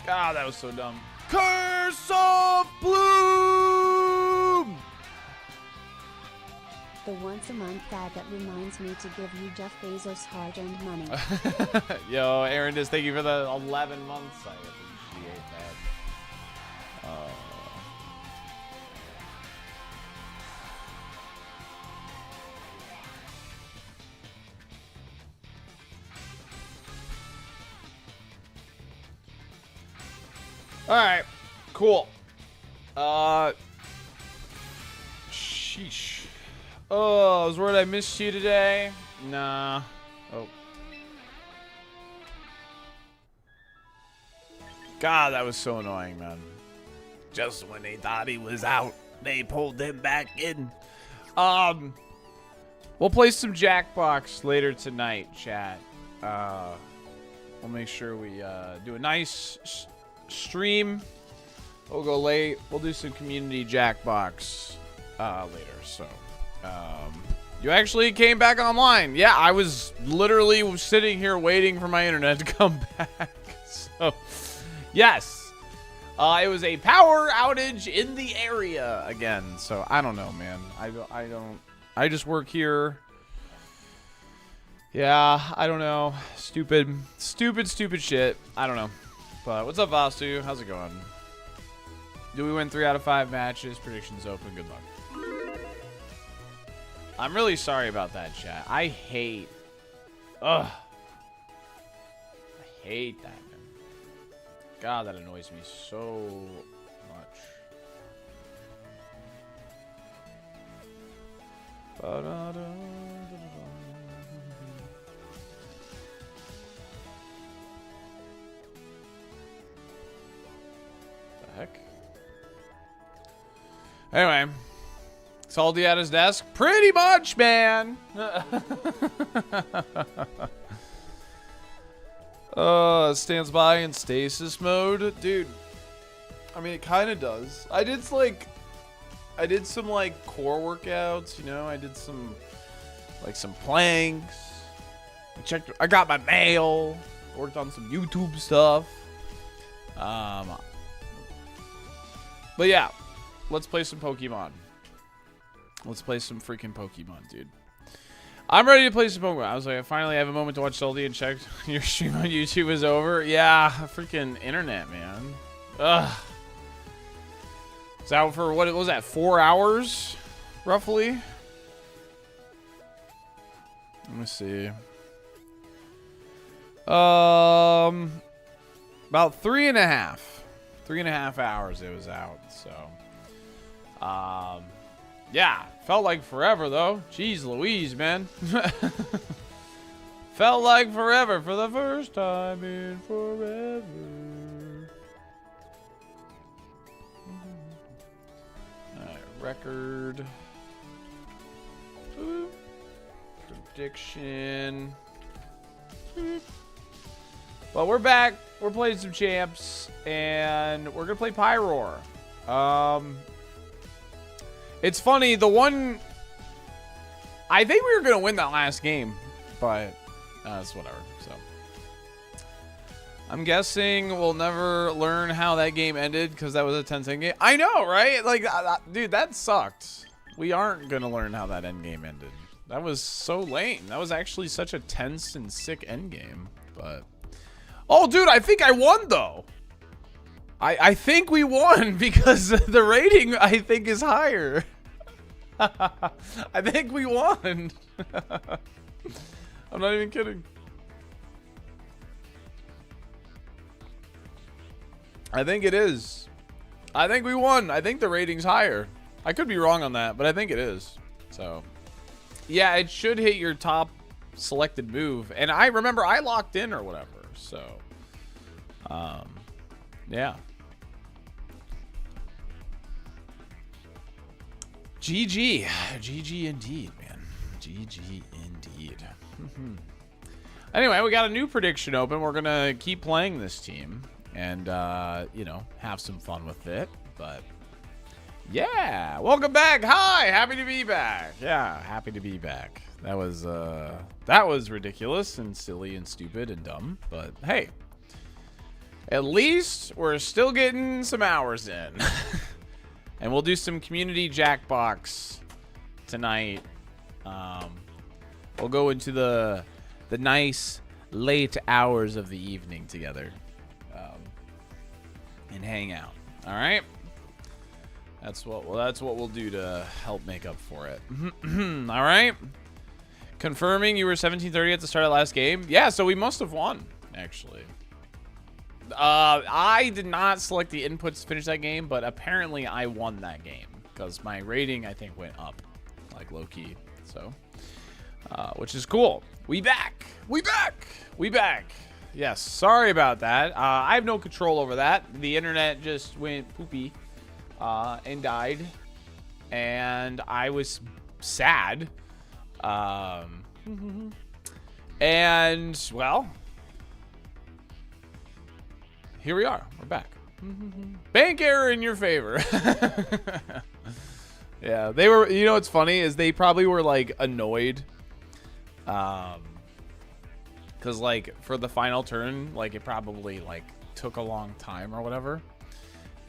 God, that was so dumb. Curse of Bloom! The once a month ad that reminds me to give you Jeff Bezos' hard-earned money. Yo, Aaron, just thank you for the 11 months. I appreciate that. All right, cool. Sheesh. Oh, I was worried I missed you today. Nah. Oh. God, that was so annoying, man. Just when they thought he was out, they pulled him back in. We'll play some Jackbox later tonight, chat. We'll make sure we do a nice stream. We'll go late. We'll do some community Jackbox later. So, you actually came back online. Yeah, I was literally sitting here waiting for my internet to come back. So, yes, it was a power outage in the area again. So I don't know, man. I just work here. Yeah, I don't know. Stupid shit. I don't know. But what's up, Vastu? How's it going? Do we win 3 out of 5 matches? Predictions open. Good luck. I'm really sorry about that, chat. I hate that, man. God, that annoys me so much. Heck. Anyway, Salty at his desk. Pretty much, man. Stands by in stasis mode, dude. I mean, it kind of does. I did some like core workouts, you know. I did some planks. I got my mail. Worked on some YouTube stuff. But yeah, let's play some Pokemon. Let's play some freaking Pokemon, dude. I'm ready to play some Pokemon. I was like, I finally have a moment to watch Salty and check your stream on YouTube is over. Yeah, freaking internet, man. Ugh. It's out for, what was that, 4 hours, roughly? Let me see. About 3.5. 3.5 hours it was out, so. Yeah, felt like forever, though. Jeez Louise, man. Felt like forever for the first time in forever. Alright, record. Prediction. Well, we're back. We're playing some champs, and we're gonna play Pyroar. It's funny, the one... I think we were gonna win that last game, but it's whatever, so. I'm guessing we'll never learn how that game ended, because that was a 10-10 game. I know, right? Like, dude, that sucked. We aren't gonna learn how that end game ended. That was so lame. That was actually such a tense and sick end game, but... Oh, dude, I think I won, though. I think we won because the rating, I think, is higher. I think we won. I'm not even kidding. I think it is. I think we won. I think the rating's higher. I could be wrong on that, but I think it is. So, yeah, it should hit your top selected move. And I remember I locked in or whatever. So, yeah. GG. GG indeed, man. GG indeed. Anyway, we got a new prediction open. We're going to keep playing this team and, you know, have some fun with it. But, yeah. Welcome back. Hi. Happy to be back. Yeah, happy to be back. That was ridiculous and silly and stupid and dumb. But, hey. At least we're still getting some hours in. And we'll do some community Jackbox tonight. We'll go into the nice late hours of the evening together. And hang out. All right? That's what we'll do to help make up for it. All right? Confirming you were 1730 at the start of the last game? Yeah, so we must have won, actually. I did not select the inputs to finish that game, but apparently I won that game because my rating, I think, went up, like low-key. So, which is cool. We back. We back. We back. Yes, sorry about that. I have no control over that. The internet just went poopy and died, and I was sad. And, well, here we are. We're back. Bank error in your favor. Yeah, they were, you know what's funny is they probably were, like, annoyed. Because, like, for the final turn, like, it probably, like, took a long time or whatever.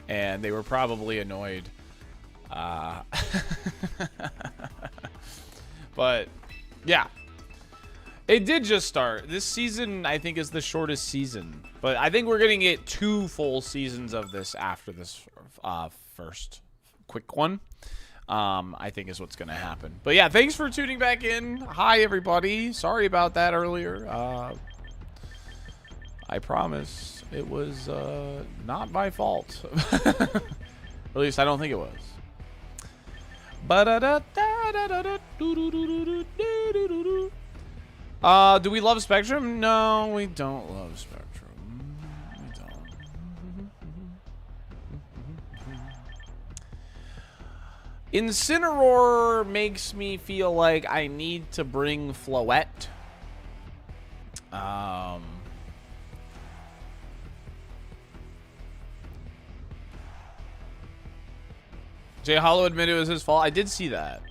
And they were probably annoyed. But, yeah. It did just start. This season, I think, is the shortest season. But I think we're going to get 2 full seasons of this after this first quick one. I think is what's going to happen. But yeah, thanks for tuning back in. Hi, everybody. Sorry about that earlier. I promise it was not my fault. At least I don't think it was. Do we love Spectrum? No, we don't love Spectrum. We don't. Incineroar makes me feel like I need to bring Floette. Jay Hollow admitted it was his fault. I did see that.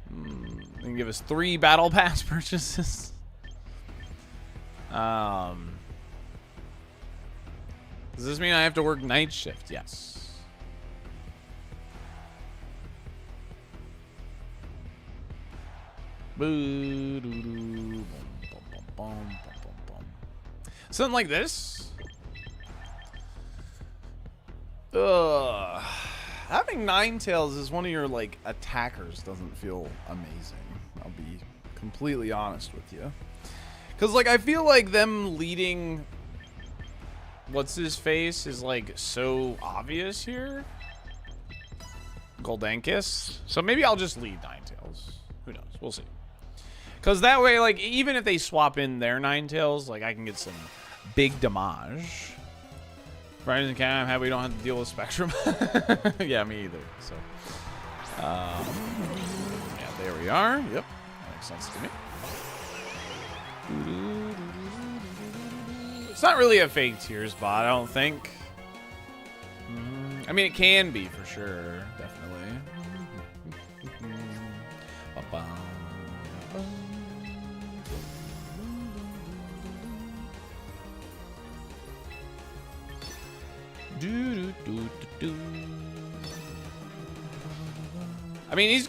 And give us 3 battle pass purchases. Does this mean I have to work night shift? Yes. Something like this. Ugh. Having Ninetales as one of your, like, attackers doesn't feel amazing. I'll be completely honest with you. Because, like, I feel like them leading what's-his-face is, like, so obvious here. Goldankus. So maybe I'll just lead Ninetales. Who knows? We'll see. Because that way, like, even if they swap in their Ninetales, like, I can get some big damage. Brian and Cam, I'm happy we don't have to deal with Spectrum. Yeah, me either. So, yeah, there we are. Yep, that makes sense to me. It's not really a fake tears bot, I don't think. I mean, it can be for sure, definitely. I mean, he's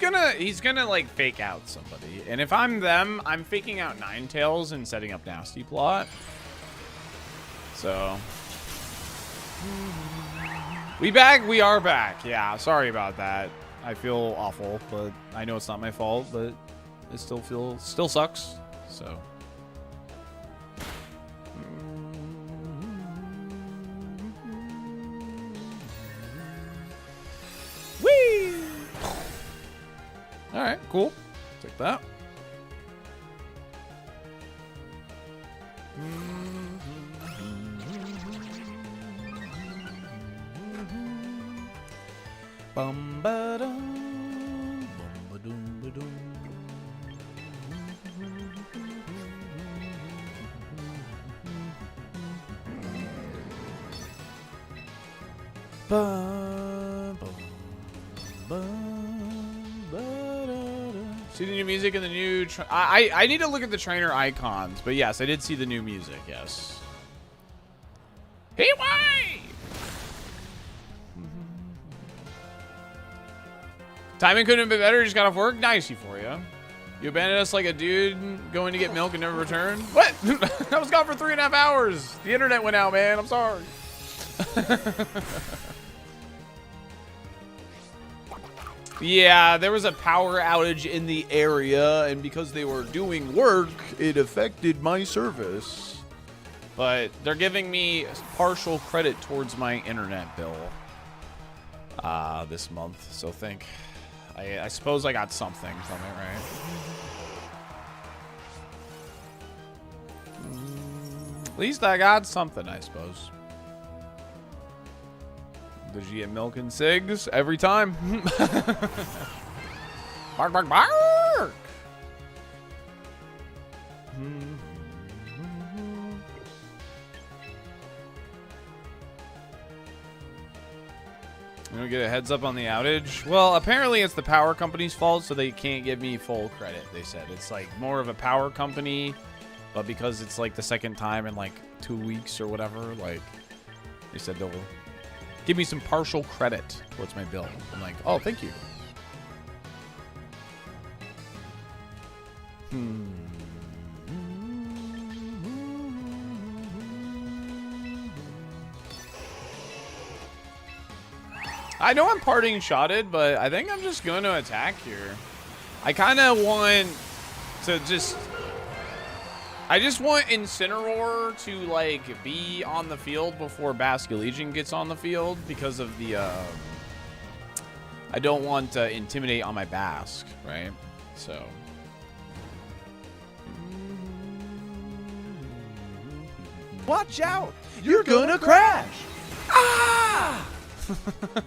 gonna like fake out somebody, and if I'm them, I'm faking out Ninetales and setting up Nasty Plot. So we are back. Yeah, sorry about that. I feel awful, but I know it's not my fault, but it still sucks. So whee! All right, cool. Take that. Bum ba dum, bum ba dum ba dum. Bum, bum, bum, ba, da, da. See the new music and the new. I need to look at the trainer icons, but yes, I did see the new music. Yes. Hey, why? Timing couldn't have been better. Just got off work. Nice for you. You abandoned us like a dude going to get milk and never returned. What? I was gone for 3.5 hours. The internet went out, man. I'm sorry. Yeah, there was a power outage in the area, and because they were doing work, it affected my service. But they're giving me partial credit towards my internet bill this month. So I suppose I got something from it, right? At least I got something, I suppose. Did you get milk and cigs every time? Bark, bark, bark! You don't get a heads up on the outage? Well, apparently it's the power company's fault, so they can't give me full credit, they said. It's like more of a power company, but because it's like the second time in like 2 weeks or whatever, like they said they'll give me some partial credit towards my bill. I'm like, oh, thank you. I know I'm parting shotted, but I think I'm just going to attack here. I kind of want to just... I just want Incineroar to, like, be on the field before Basculegion gets on the field because of the, I don't want to intimidate on my Basque, right? So... Watch out! You're gonna crash! Ah!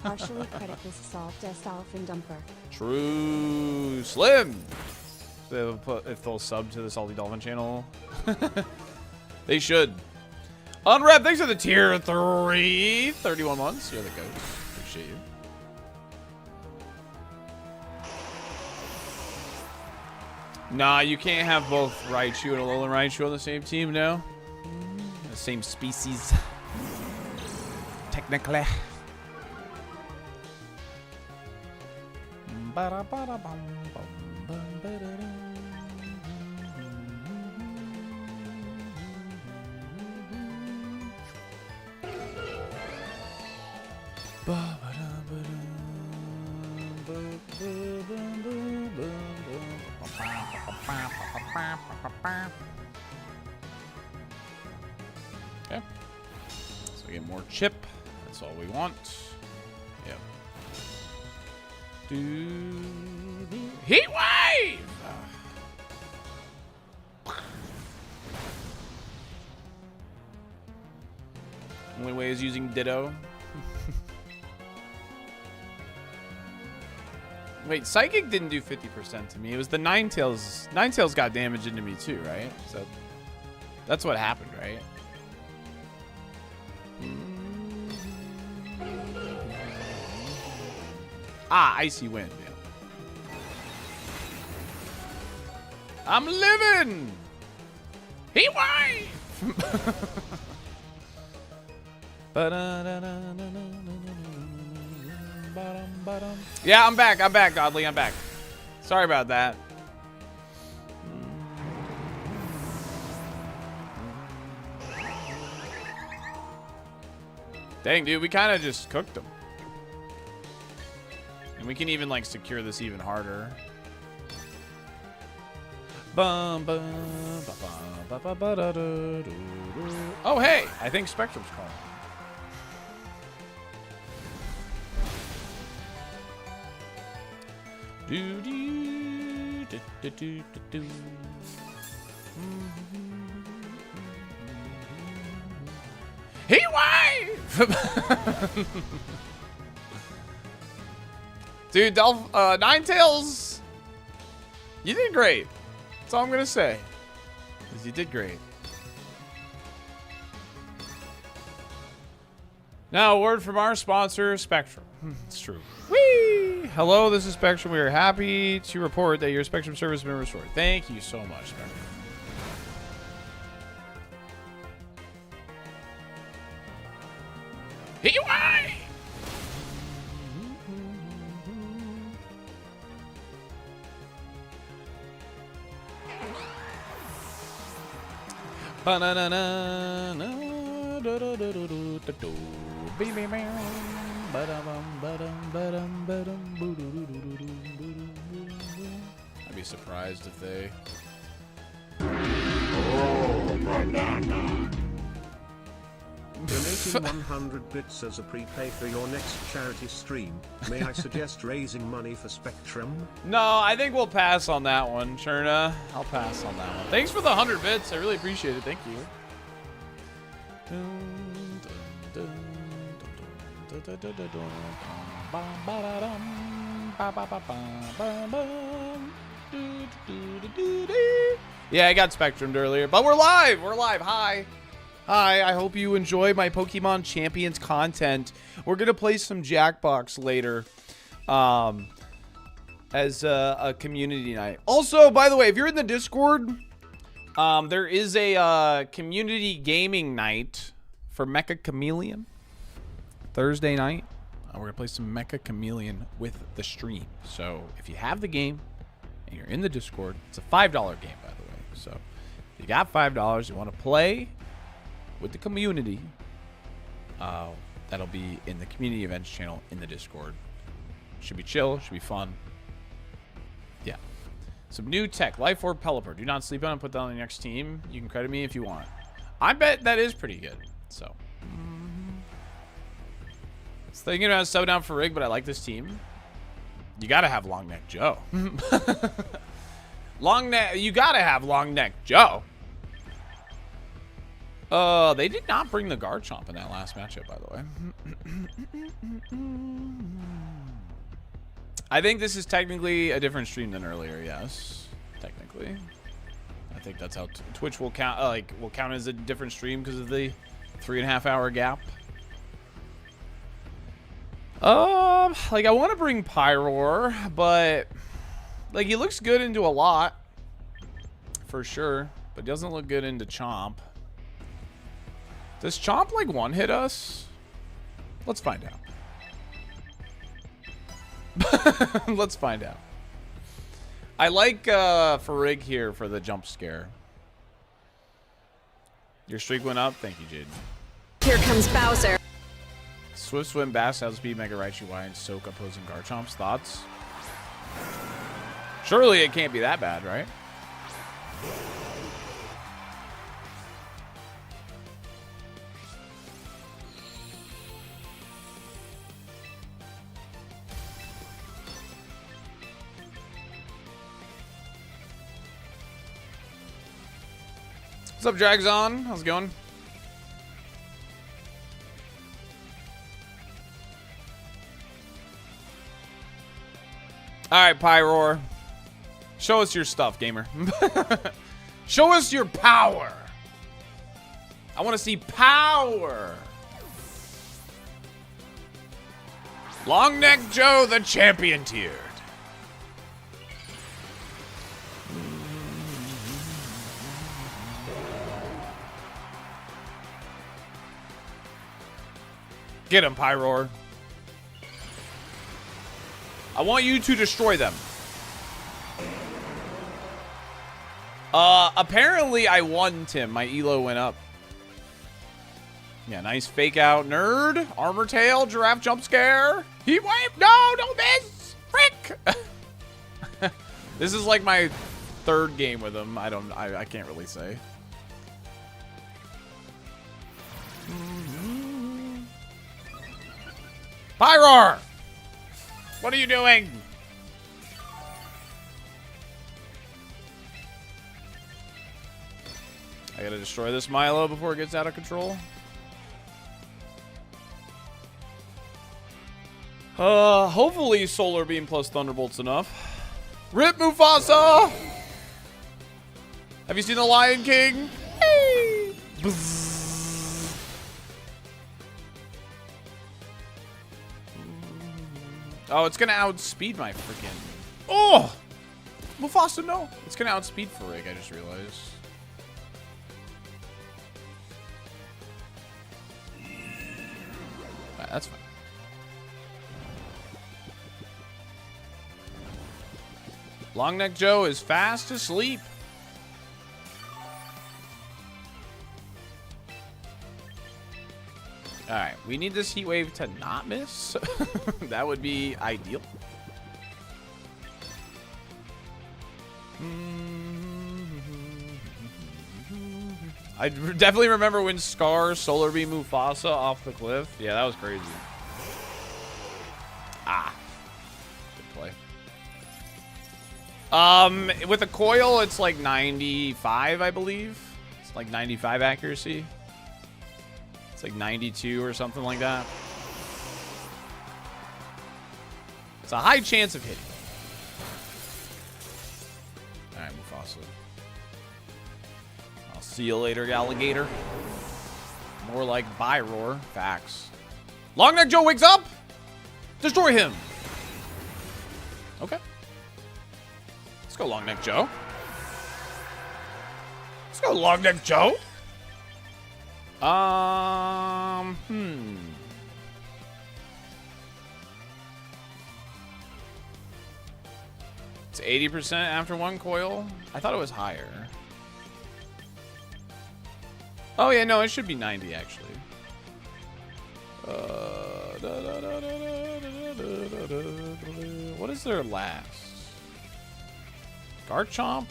Partially credit this SaltyDolphin dumper. True. Slim! If they'll sub to the SaltyDolphin channel. They should. Unwrap, thanks for the tier 3. 31 months. You're the ghost. Appreciate you. Nah, you can't have both Raichu and Alolan Raichu on the same team now. The same species. Technically. Okay. So we get more chip. That's all we want. Yep. Heat wave! Only way is using Ditto. Wait, Psychic didn't do 50% to me. It was the Ninetales. Ninetales got damage into me too, right? So that's what happened, right? Ah, Icy Wind. Yeah. I'm living! Heat wave! Yeah, I'm back. I'm back, Godly. I'm back. Sorry about that. Dang, dude, we kind of just cooked them. And we can even, like, secure this even harder. Oh, hey! I think Spectrum's calling. Heat wave! Dude, Ninetales, you did great. That's all I'm gonna say. Is you did great. Now, a word from our sponsor, Spectrum. It's true. Whee! Hello, this is Spectrum. We are happy to report that your Spectrum service has been restored. Thank you so much, Spectrum. Hiwai! I'd be surprised if they... Donating 100 bits as a prepay for your next charity stream. May I suggest raising money for Spectrum? No, I think we'll pass on that one, Cherna. I'll pass on that one. Thanks for the 100 bits. I really appreciate it. Thank you. Yeah, I got Spectrumed earlier, but we're live. We're live. Hi. Hi, I hope you enjoy my Pokemon Champions content. We're going to play some Jackbox later as a community night. Also, by the way, if you're in the Discord, there is a community gaming night for Mecha Chameleon Thursday night. We're going to play some Mecha Chameleon with the stream. So if you have the game and you're in the Discord, it's a $5 game, by the way. So if you got $5, you want to play with the community, that'll be in the community events channel in the Discord. Should be chill, should be fun. Yeah. Some new tech. Life Orb Pelipper. Do not sleep on and put that on the next team. You can credit me if you want. I bet that is pretty good. So. I was thinking about sub down for Rig, but I like this team. You gotta have Long Neck Joe. You gotta have Long Neck Joe. They did not bring the Garchomp in that last matchup, by the way. I think this is technically a different stream than earlier, yes. Technically. I think that's how Twitch will count, will count as a different stream because of the 3.5 hour gap. I want to bring Pyroar, but, he looks good into a lot. For sure. But doesn't look good into Chomp. Does Chomp, one-hit us? Let's find out. Let's find out. I like Farig here for the jump scare. Your streak went up? Thank you, Jade. Here comes Bowser. Swift Swim, Bass, Outspeed, Mega Raichu, Y, and Soak opposing Garchomp's thoughts? Surely it can't be that bad, right? What's up, Dragzon? How's it going? All right, Pyroar. Show us your stuff, gamer. Show us your power. I want to see power. Long Neck Joe, the champion tiered. Get him, Pyroar. I want you to destroy them. Apparently I won, Tim. My elo went up. Yeah, nice fake out, nerd. Armor tail, giraffe jump scare. Heat wave. No, don't miss. Frick. This is like my third game with him. I can't really say. Pyroar! What are you doing? I gotta destroy this Milo before it gets out of control. Hopefully Solar Beam plus Thunderbolt's enough. Rip Mufasa! Have you seen The Lion King? Hey! Oh, it's gonna outspeed my freaking. Oh! Mufasa, no. It's gonna outspeed Farig, I just realized. that's fine. Long Neck Joe is fast asleep. All right, we need this heat wave to not miss. That would be ideal. I definitely remember when Scar Solar Beam Mufasa off the cliff. Yeah, that was crazy. Ah, good play. With a coil, it's like 95, I believe. It's like 95 accuracy. It's like 92 or something like that. It's a high chance of hitting. All right, Mufasa. I'll see you later, alligator. More like Byroar. Facts. Long Neck Joe wakes up. Destroy him. Okay. Let's go, Long Neck Joe. Let's go, Long Neck Joe. It's 80% after one coil. I thought it was higher. Oh yeah, no, it should be 90 actually. What is their last? Garchomp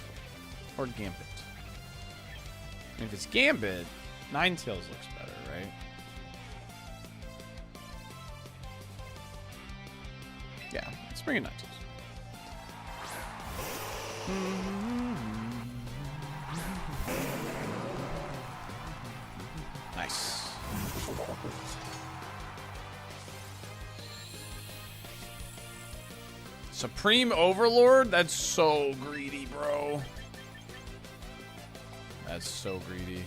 or Gambit? I mean, if it's Gambit, Ninetales looks better, right? Yeah, let's bring in Ninetales. Nice. Supreme Overlord? That's so greedy, bro. That's so greedy.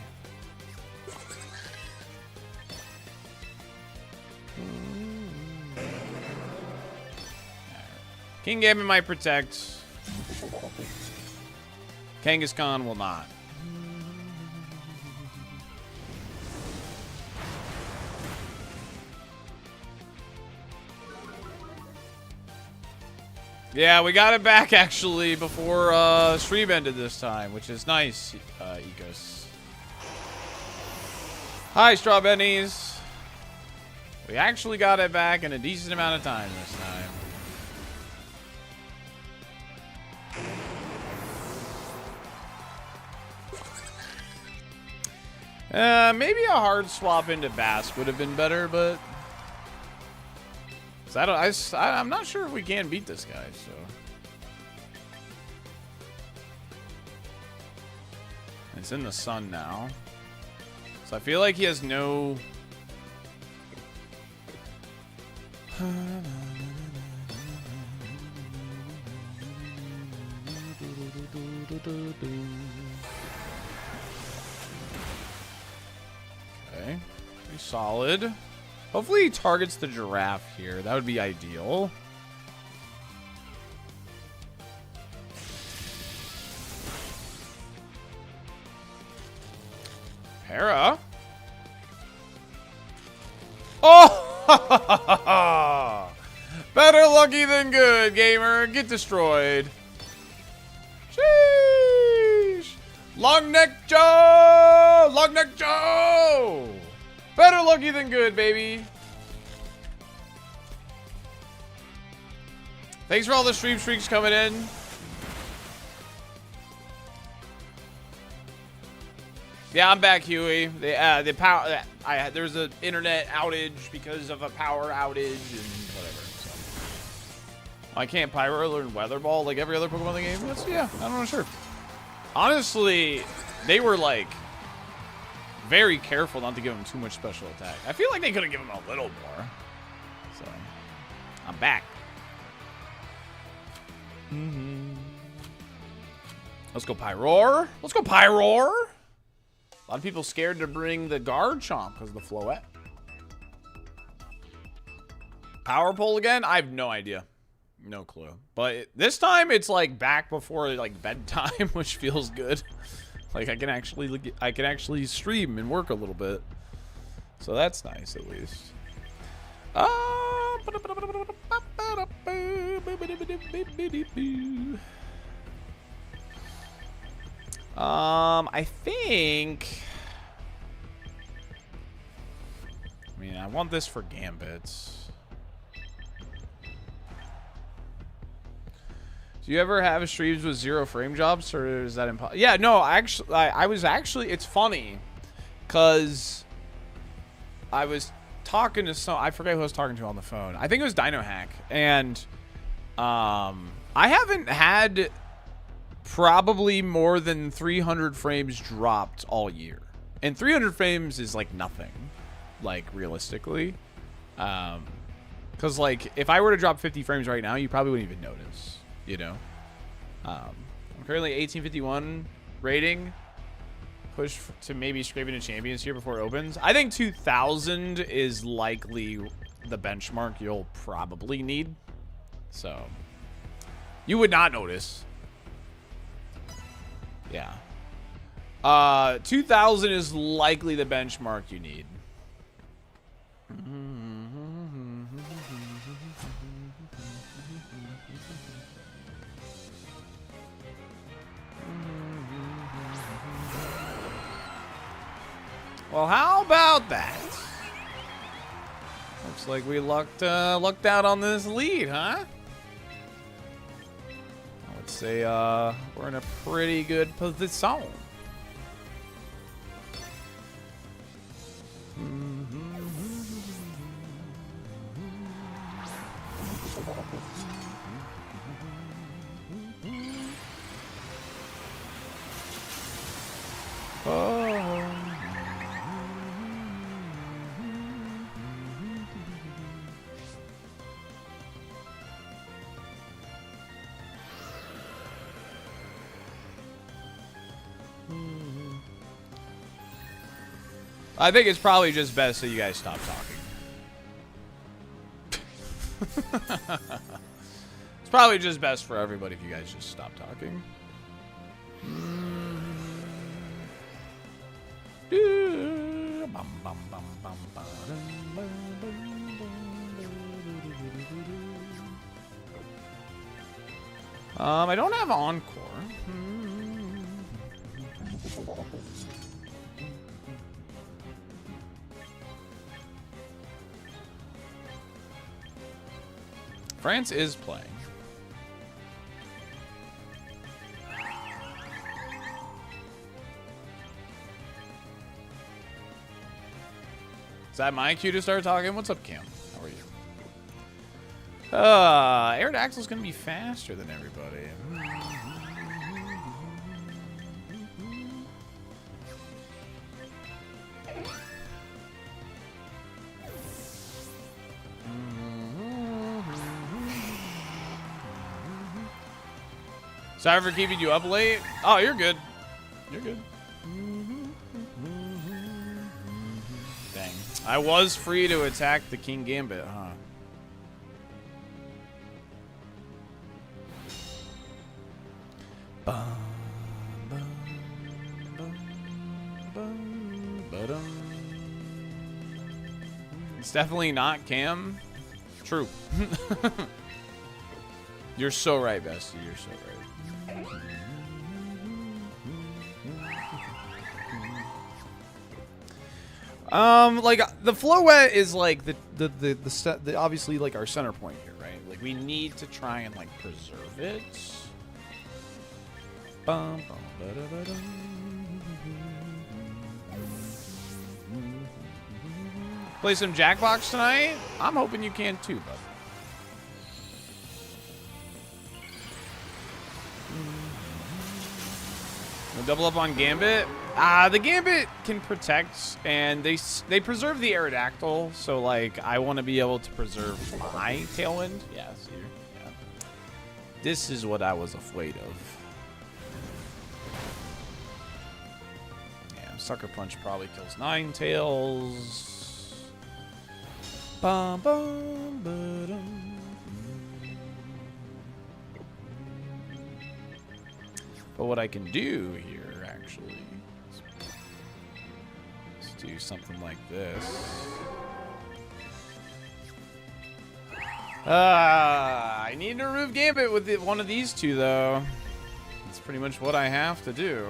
King Gambit might protect. Kangaskhan will not. Yeah, we got it back actually before stream ended this time, which is nice, Ecos. Hi, Straw Bennies. We actually got it back in a decent amount of time this time. Maybe a hard swap into Bask would have been better, but I'm not sure if we can beat this guy, so. It's in the sun now. So I feel like he has no... Okay, pretty solid. Hopefully he targets the giraffe here. That would be ideal. Para. Oh! Better lucky than good, gamer. Get destroyed. Sheesh. Long Neck Joe! Long Neck Joe! Better lucky than good, baby. Thanks for all the stream streaks coming in. Yeah, I'm back, Huey. The power. There was an internet outage because of a power outage and whatever. So. I can't Pyro learn Weather Ball like every other Pokemon in the game. Yeah, I'm not sure. Honestly, they were like very careful not to give him too much special attack. I feel like they could have given him a little more. So, I'm back. Let's go Pyroar. Let's go Pyroar. A lot of people scared to bring the Garchomp because of the Floette. Power Pole again? I have no idea. No clue. But this time it's like back before like bedtime, which feels good. Like I can actually stream and work a little bit. So that's nice at least. I think. I mean, I want this for gambits. Do you ever have streams with 0 frame drops, or is that impossible? Yeah, no, actually, I was actually. It's funny, cause I was talking to some. I forget who I was talking to on the phone. I think it was Dino Hack, and I haven't had probably more than 300 frames dropped all year, and 300 frames is like nothing, like realistically, because like if I were to drop 50 frames right now, you probably wouldn't even notice. You know, I'm currently 1851 rating, push to maybe scraping a champions here before it opens. I think 2000 is likely the benchmark you'll probably need, so you would not notice. Yeah, 2000 is likely the benchmark you need. Well, how about that? Looks like we lucked out on this lead, huh? I would say we're in a pretty good position. I think it's probably just best that you guys stop talking. It's probably just best for everybody if you guys just stop talking. I don't have Encore. France is playing. Is that my cue to start talking? What's up, Cam? How are you? Aerodactyl's gonna be faster than everybody. Sorry for keeping you up late. Oh, you're good. You're good. Dang. I was free to attack the King Gambit, huh? It's definitely not Cam. True. You're so right, Bestie. You're so right. Like the Floette is like the obviously like our center point here, right? Like we need to try and like preserve it. Play some Jackbox tonight? I'm hoping you can too, bud. We'll double up on Gambit. The Gambit can protect, and they preserve the Aerodactyl, so like I want to be able to preserve my Tailwind. Yeah, see, yeah. This is what I was afraid of. Yeah, Sucker Punch probably kills Ninetales. Bum, bum, ba-dum. But what I can do here, actually, is do something like this. I need to remove Gambit with one of these two, though. That's pretty much what I have to do.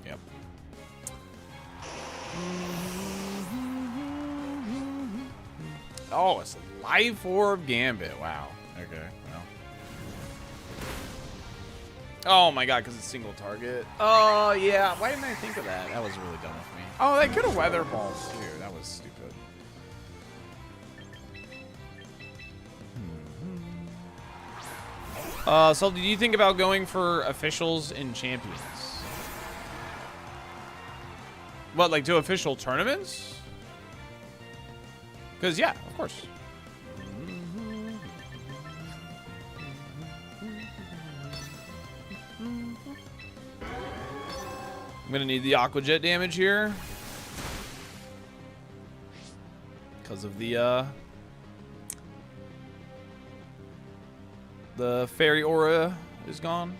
Yep. Oh, it's a Life Orb Gambit. Wow. Okay. Well. Oh my god, because it's single target. Oh, yeah. Why didn't I think of that? That was really dumb of me. Oh, they could have weather balls, too. That was stupid. So, did you think about going for officials in Champions? What, like to official tournaments? Because, yeah, of course. I'm gonna need the Aqua Jet damage here. Because of the Fairy Aura is gone.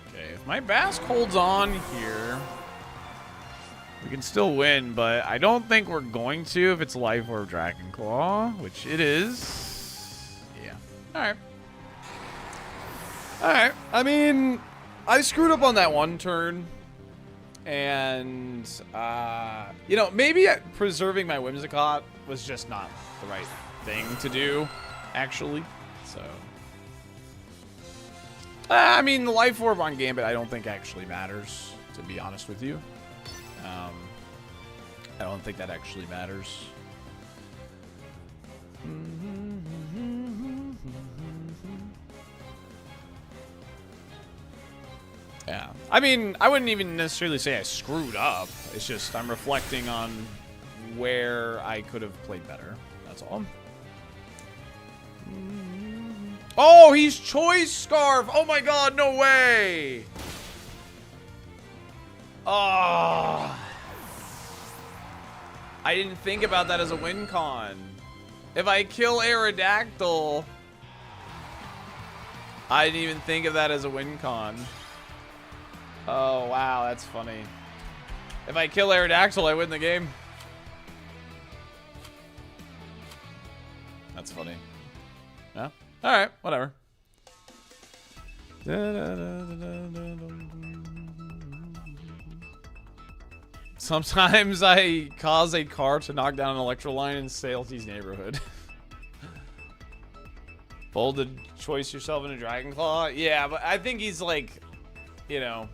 Okay, if my Bask holds on here, we can still win, but I don't think we're going to if it's Life Orb Dragon Claw, which it is. Yeah. Alright. Alright. I mean, I screwed up on that one turn. And, you know, maybe preserving my Whimsicott was just not the right thing to do, actually. So, I mean, the Life Orb on Gambit I don't think actually matters, to be honest with you. I don't think that actually matters. Yeah. I mean, I wouldn't even necessarily say I screwed up. It's just I'm reflecting on where I could have played better. That's all. Oh, he's Choice Scarf. Oh my god, no way. Oh. I didn't think about that as a win con. If I kill Aerodactyl, I didn't even think of that as a win con. Oh, wow, that's funny. If I kill Aerodactyl, I win the game. That's funny. Yeah? Alright, whatever. Sometimes I cause a car to knock down an electro line in Salty's neighborhood. Bold to choice yourself in a Dragon Claw? Yeah, but I think he's like, you know,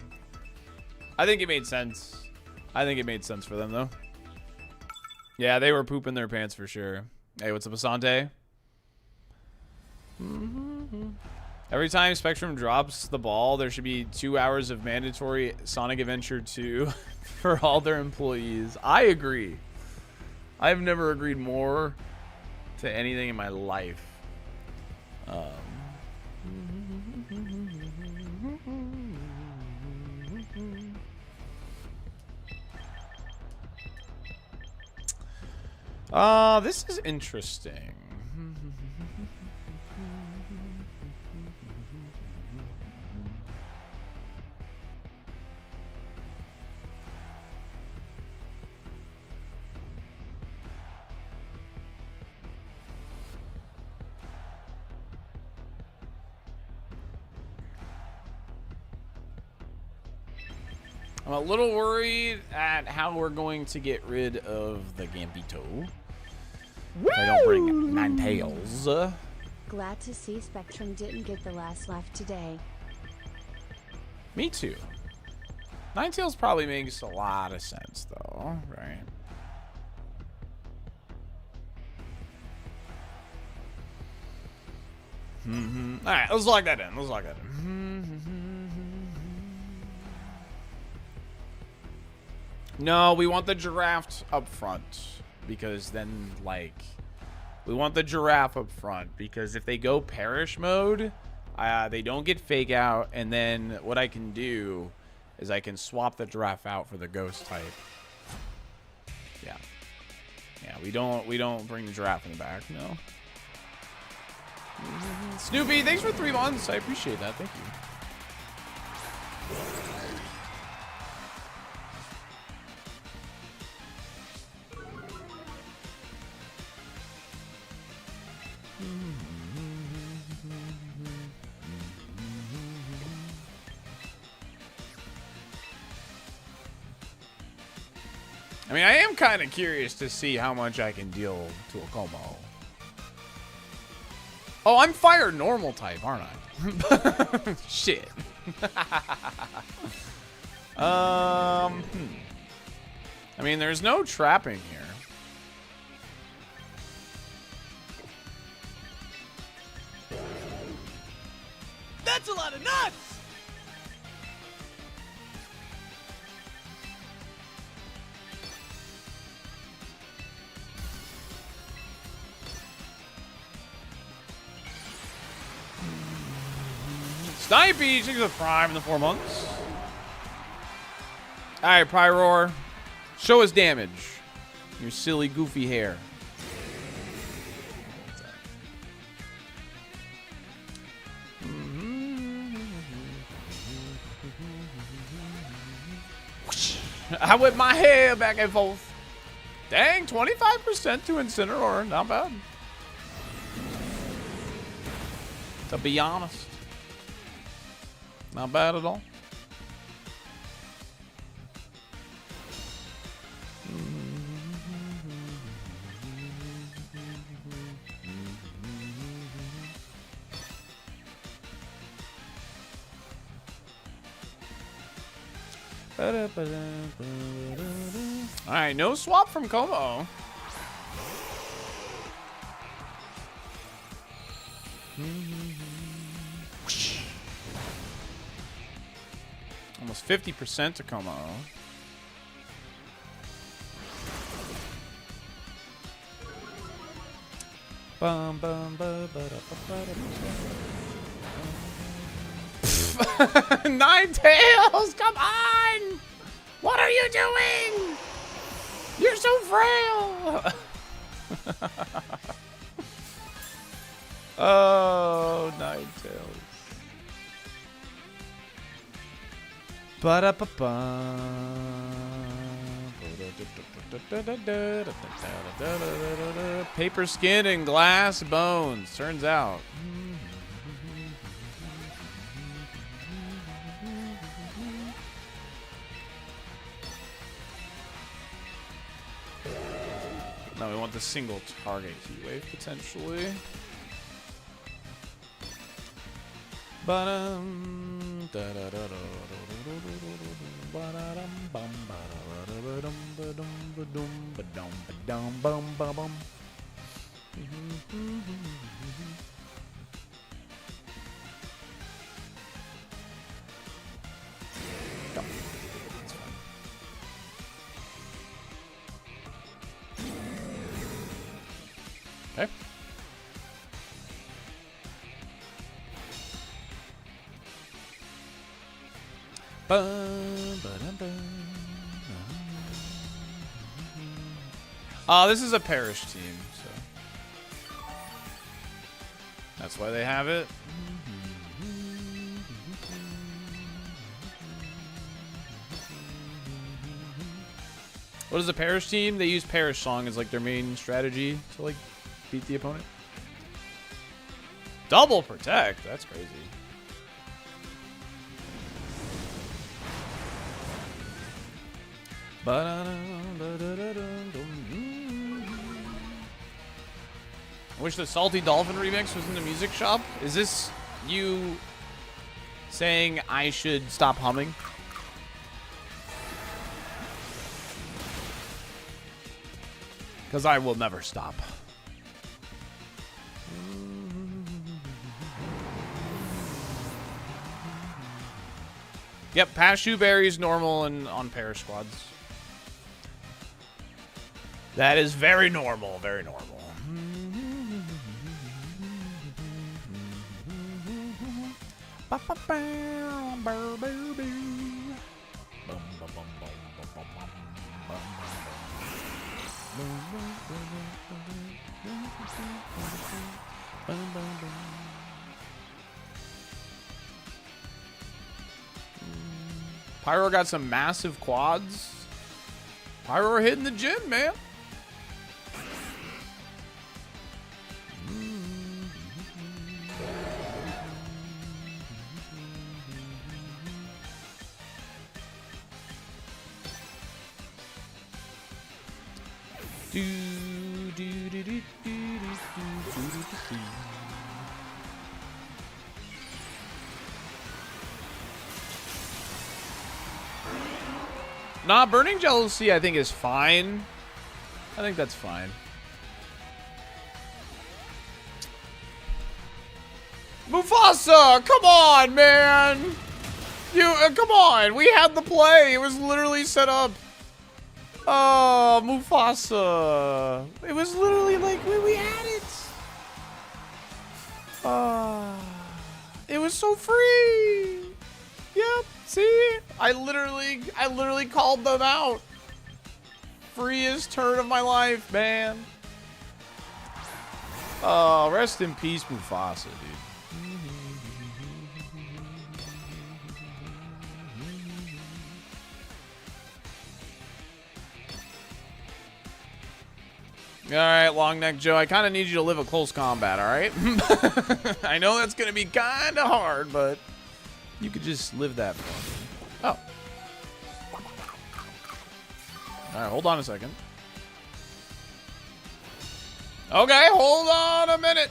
I think it made sense. I think it made sense for them, though. Yeah, they were pooping their pants for sure. Hey, what's up, Asante? Every time Spectrum drops the ball, there should be 2 hours of mandatory Sonic Adventure 2 for all their employees. I agree. I've never agreed more to anything in my life. This is interesting. I'm a little worried at how we're going to get rid of the Gambito. If I don't bring Ninetales. Glad to see Spectrum didn't get the last laugh today. Me too. Ninetales probably makes a lot of sense, though, right? All right, let's lock that in. Let's lock that in. No, we want the giraffe up front because then, like, we want the giraffe up front because if they go perish mode, they don't get fake out, and then what I can do is I can swap the giraffe out for the ghost type. Yeah, we don't bring the giraffe in the back, no. Snoopy, thanks for 3 months. I appreciate that. Thank you. I mean, I am kind of curious to see how much I can deal to a Como. Oh, I'm fire normal type, aren't I? Shit. I mean, there's no trapping here. That's a lot of nuts! Snipey, she's a prime in the 4 months. Alright, Pyroar. Show us damage. Your silly, goofy hair. I whip my hair back and forth. Dang, 25% to Incineroar. Not bad. To be honest. Not bad at all. All right, no swap from Como. Almost 50% to Como. Bum, bum, ba, ba, da, ba, ba, da, ba. Ninetales, come on! What are you doing? You're so frail. Oh, Ninetales. Paper skin and glass bones, turns out. No, we want the single target heat wave potentially. Okay. This is a parish team, so that's why they have it. What is a parish team? They use parish song as like their main strategy to like beat the opponent. Double protect, that's crazy. I wish the SaltyDolphin remix was in the music shop. Is this you saying I should stop humming? Because I will never stop. Yep, pass shoeberries normal and on pair squads. That is very normal, very normal. Pyro got some massive quads. Pyro hitting the gym, man. Nah, burning jealousy I think is fine. I think that's fine. Mufasa, come on, man. You come on. We had the play. It was literally set up. Oh, Mufasa. It was literally like we had it. It was so free. Yep. See? I literally called them out. Freest turn of my life, man. Oh, rest in peace, Mufasa, dude. All right, Long Neck Joe, I kind of need you to live a close combat, all right? I know that's going to be kind of hard, but you could just live that for me. Oh. All right, hold on a second. Okay, hold on a minute.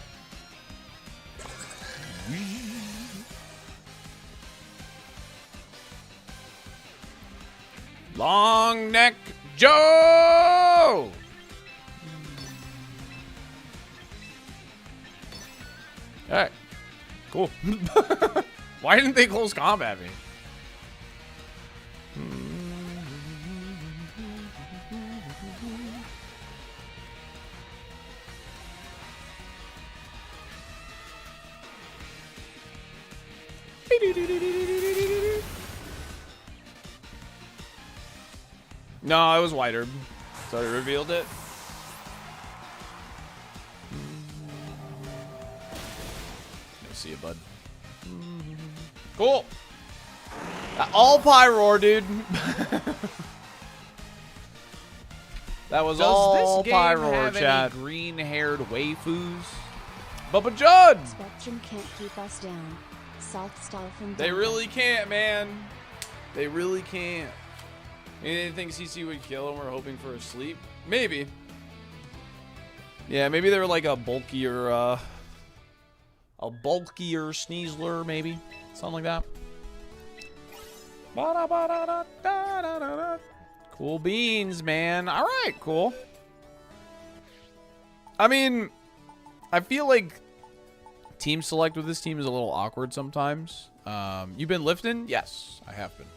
Long Neck Joe! All right, cool. Why didn't they close combat me? No, it was wider. So I revealed it. See you, bud. Cool. All Pyroar, dude. That was all Pyroar, chat. Green-haired waifus. Bubba Judd. Spectrum can't keep us down. SaltyDolphin. They really can't, man. They really can't. Anything CC would kill and we're hoping for a sleep? Maybe. Yeah, maybe they were like a bulkier Sneasler, maybe. Something like that. Cool beans, man. All right, cool. I mean, I feel like team select with this team is a little awkward sometimes. You've been lifting? Yes, I have been.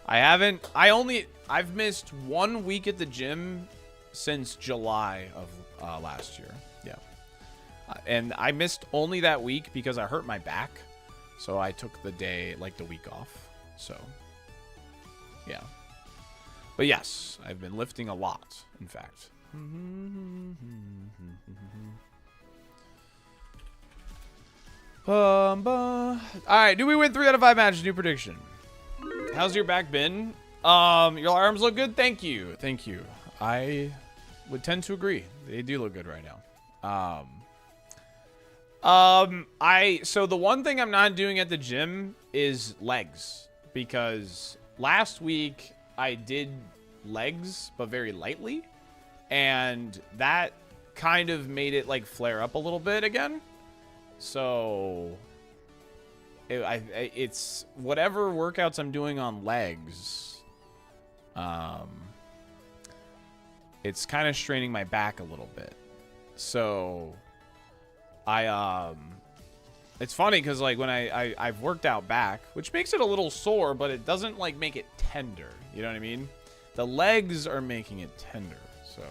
I haven't. I've missed 1 week at the gym since July of last year. Yeah. And I missed only that week because I hurt my back. So I took the week off. So, yeah. But yes, I've been lifting a lot, in fact. All right, do we win 3 out of 5 matches? New prediction. How's your back been? Your arms look good. Thank you. Thank you. I would tend to agree. They do look good right now. So the one thing I'm not doing at the gym is legs, because last week I did legs, but very lightly. And that kind of made it like flare up a little bit again. So it's whatever workouts I'm doing on legs. It's kind of straining my back a little bit. So it's funny because like when I've worked out back, which makes it a little sore, but it doesn't like make it tender. You know what I mean? The legs are making it tender. So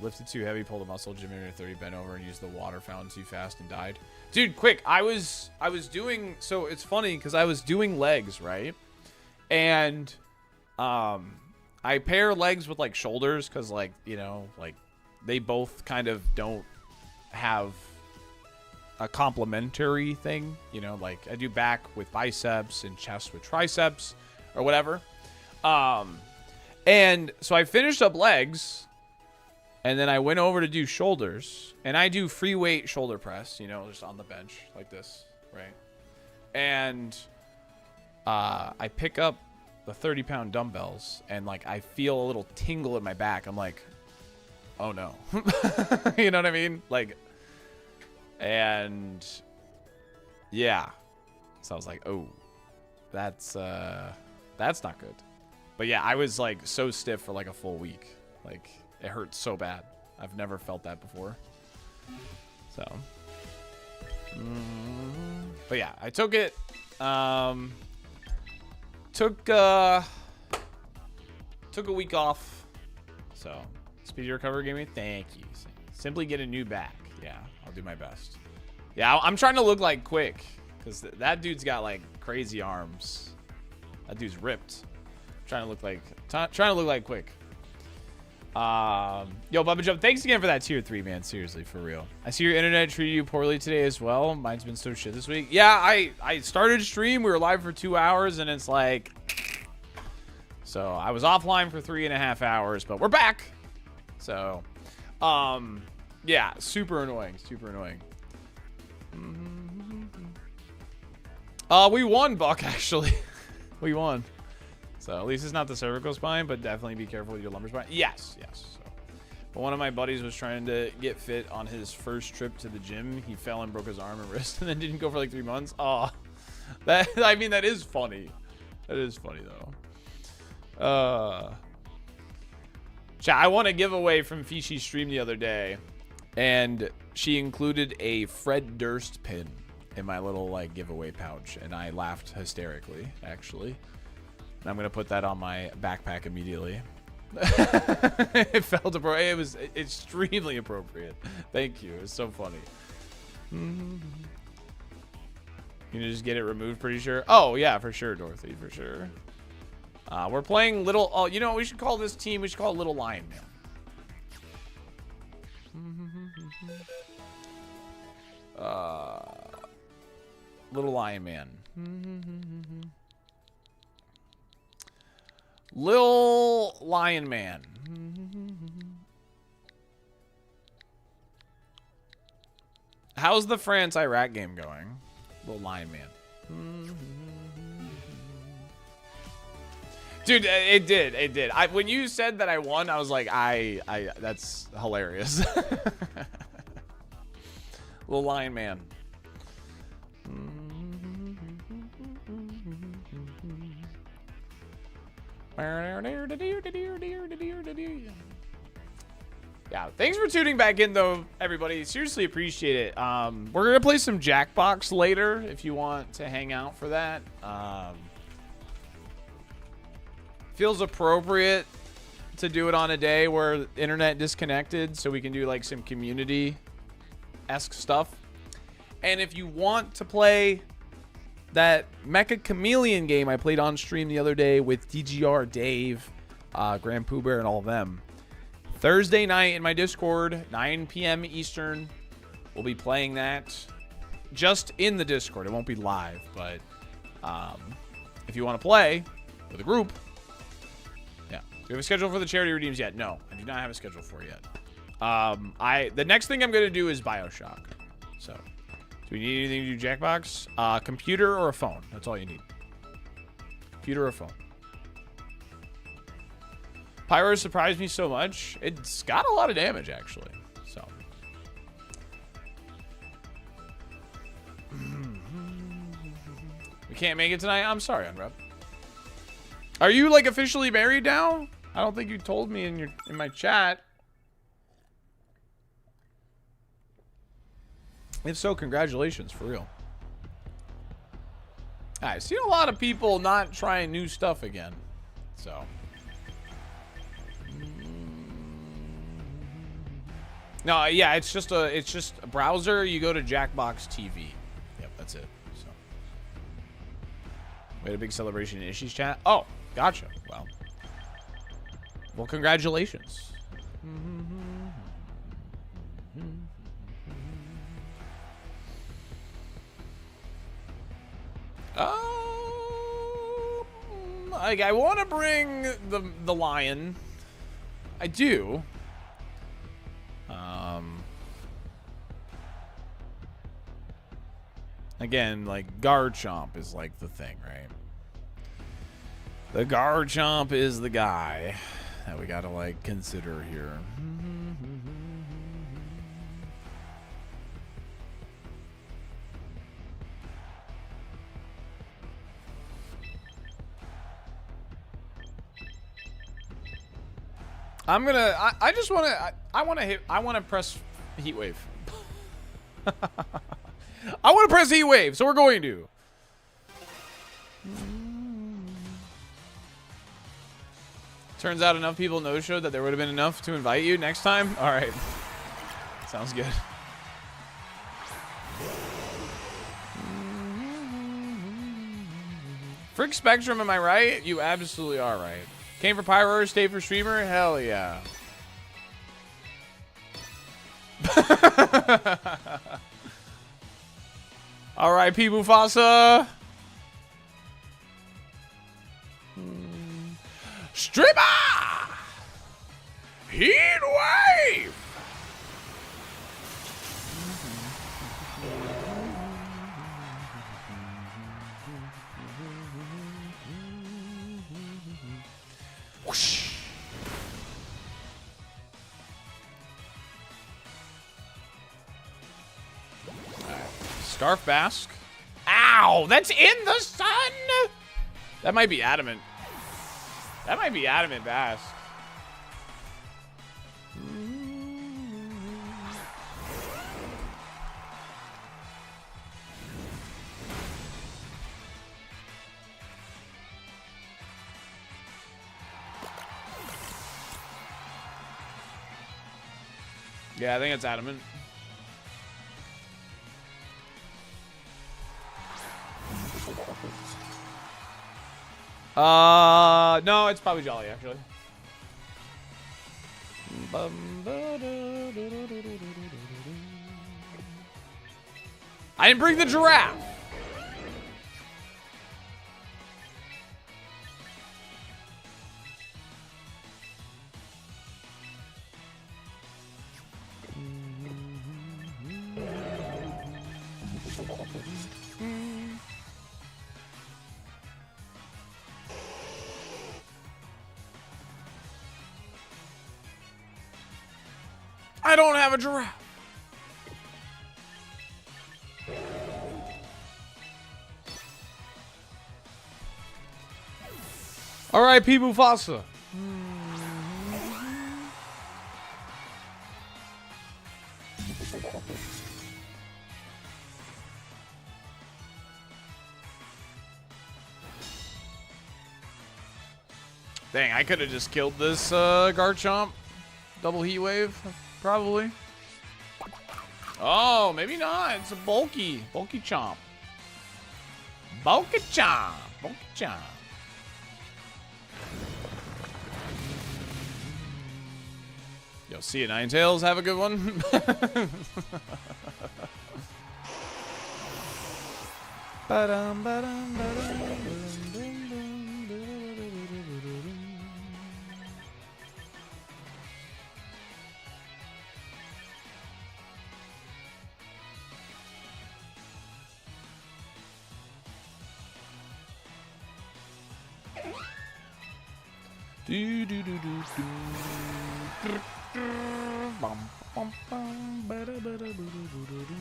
lifted too heavy, pulled a muscle, gym area 30, bent over and used the water fountain too fast and died. Dude, quick. I was doing, so it's funny because I was doing legs, right? And I pair legs with like shoulders because like, you know, like they both kind of don't have a complementary thing, you know, like I do back with biceps and chest with triceps or whatever. And so I finished up legs and then I went over to do shoulders, and I do free weight shoulder press, you know, just on the bench like this, right? And I pick up the 30-pound dumbbells and like I feel a little tingle in my back. I'm like, oh no. You know what I mean? Like, and yeah. So I was like, oh, that's not good. But yeah, I was like so stiff for like a full week. Like it hurt so bad. I've never felt that before. So, but yeah, I took it. Took a week off. So, speedy recovery gaming. Thank you. Simply get a new back. Yeah, I'll do my best. Yeah, I'm trying to look like Quick because that dude's got like crazy arms. That dude's ripped. Trying to look like Quick. Yo, Bubba Jump, thanks again for that tier 3, man. Seriously, for real. I see your internet treated you poorly today as well. Mine's been so shit this week. Yeah, I started stream. We were live for 2 hours, and it's like... So, I was offline for 3.5 hours, but we're back. So, yeah, super annoying. Super annoying. We won, Buck, actually. We won. So at least it's not the cervical spine, but definitely be careful with your lumbar spine. Yes, yes. So, but one of my buddies was trying to get fit on his first trip to the gym. He fell and broke his arm and wrist, and then didn't go for like 3 months. Oh, that I mean that is funny. That is funny though. Chat, I won a giveaway from Fishy's stream the other day, and she included a Fred Durst pin in my little like giveaway pouch, and I laughed hysterically actually. And I'm going to put that on my backpack immediately. It felt appropriate. It was extremely appropriate. Thank you. It was so funny. You can just get it removed, pretty sure. Oh, yeah, for sure, Dorothy, for sure. We're playing Little... Oh, you know what we should call this team? We should call it Little Lion Man. Little Lion Man. Lil Lion Man. How's the France-Iraq game going? Lil Lion Man. Dude, it did. When you said that I won, I was like, that's hilarious. Lil Lion Man. Yeah, thanks for tuning back in though, everybody. Seriously appreciate it. We're gonna play some Jackbox later if you want to hang out for that. Feels appropriate to do it on a day where the internet disconnected, so we can do like some community-esque stuff. And if you want to play that Mecha Chameleon game I played on stream the other day with DGR, Dave, Grand Pooh Bear, and all of them. Thursday night in my Discord, 9 p.m. Eastern. We'll be playing that just in the Discord. It won't be live, but if you want to play with a group, yeah. Do you have a schedule for the charity redeems yet? No, I do not have a schedule for it yet. The next thing I'm going to do is BioShock. So... do we need anything to do Jackbox? Computer or a phone? That's all you need. Computer or phone. Pyro surprised me so much. It's got a lot of damage, actually. So. We can't make it tonight? I'm sorry, Unrep. Are you, like, officially married now? I don't think you told me in my chat. If so, congratulations, for real. I've seen a lot of people not trying new stuff again. So. No, yeah, it's just a browser. You go to Jackbox TV. Yep, that's it. So. We had a big celebration in Ishi's chat. Oh, gotcha. Well, congratulations. Like, I want to bring the lion. I do. Again, like, Garchomp is like the thing, right? The Garchomp is the guy that we gotta, like, consider here. I'm gonna. I just wanna. I wanna press Heat Wave. I wanna press Heat Wave, so we're going to. Turns out enough people no-showed that there would have been enough to invite you next time. All right. Sounds good. Frick Spectrum, am I right? You absolutely are right. Came for Pyro, stay for streamer? Hell yeah. R.I.P. Mufasa. Streamer! Heat Wave! Whoosh. Scarf Bask. Ow! That's in the sun! That might be adamant. That might be adamant Bask. Yeah, I think it's adamant. No, it's probably Jolly, actually. I didn't bring the giraffe. I don't have a giraffe. R.I.P. Mufasa. Dang, I could have just killed this Garchomp. Double Heat Wave, probably. Oh, maybe not. It's a bulky chomp. Bulky chomp. Yo, see you, Ninetales. Have a good one. Do do do do do. Bum, bum, bum, ba-da, ba-da, boo-doo-doo-doo-doo.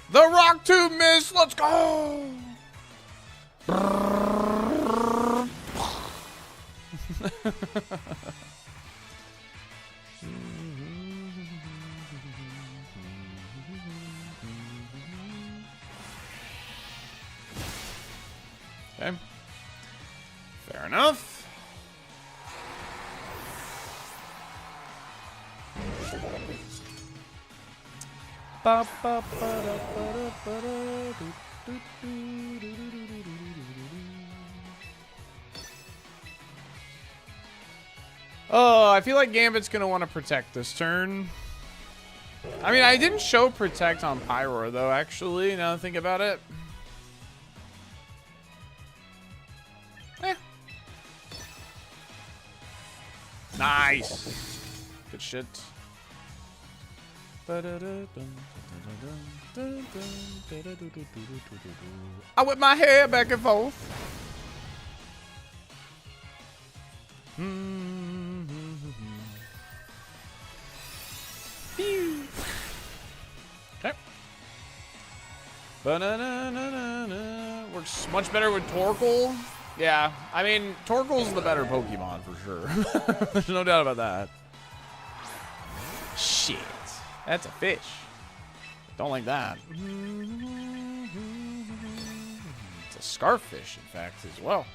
The Rock Tube miss. Let's go. Okay. Fair enough. Oh, I feel like Gambit's gonna want to protect this turn. I mean, I didn't show protect on Pyro though, actually, now that I think about it. Nice. Good shit. I whip my hair back and forth. Okay. Works much better with Torkoal. Yeah, I mean, Torkoal's the better Pokemon for sure. There's no doubt about that. Shit. That's a fish. Don't like that. It's a scarffish, in fact, as well.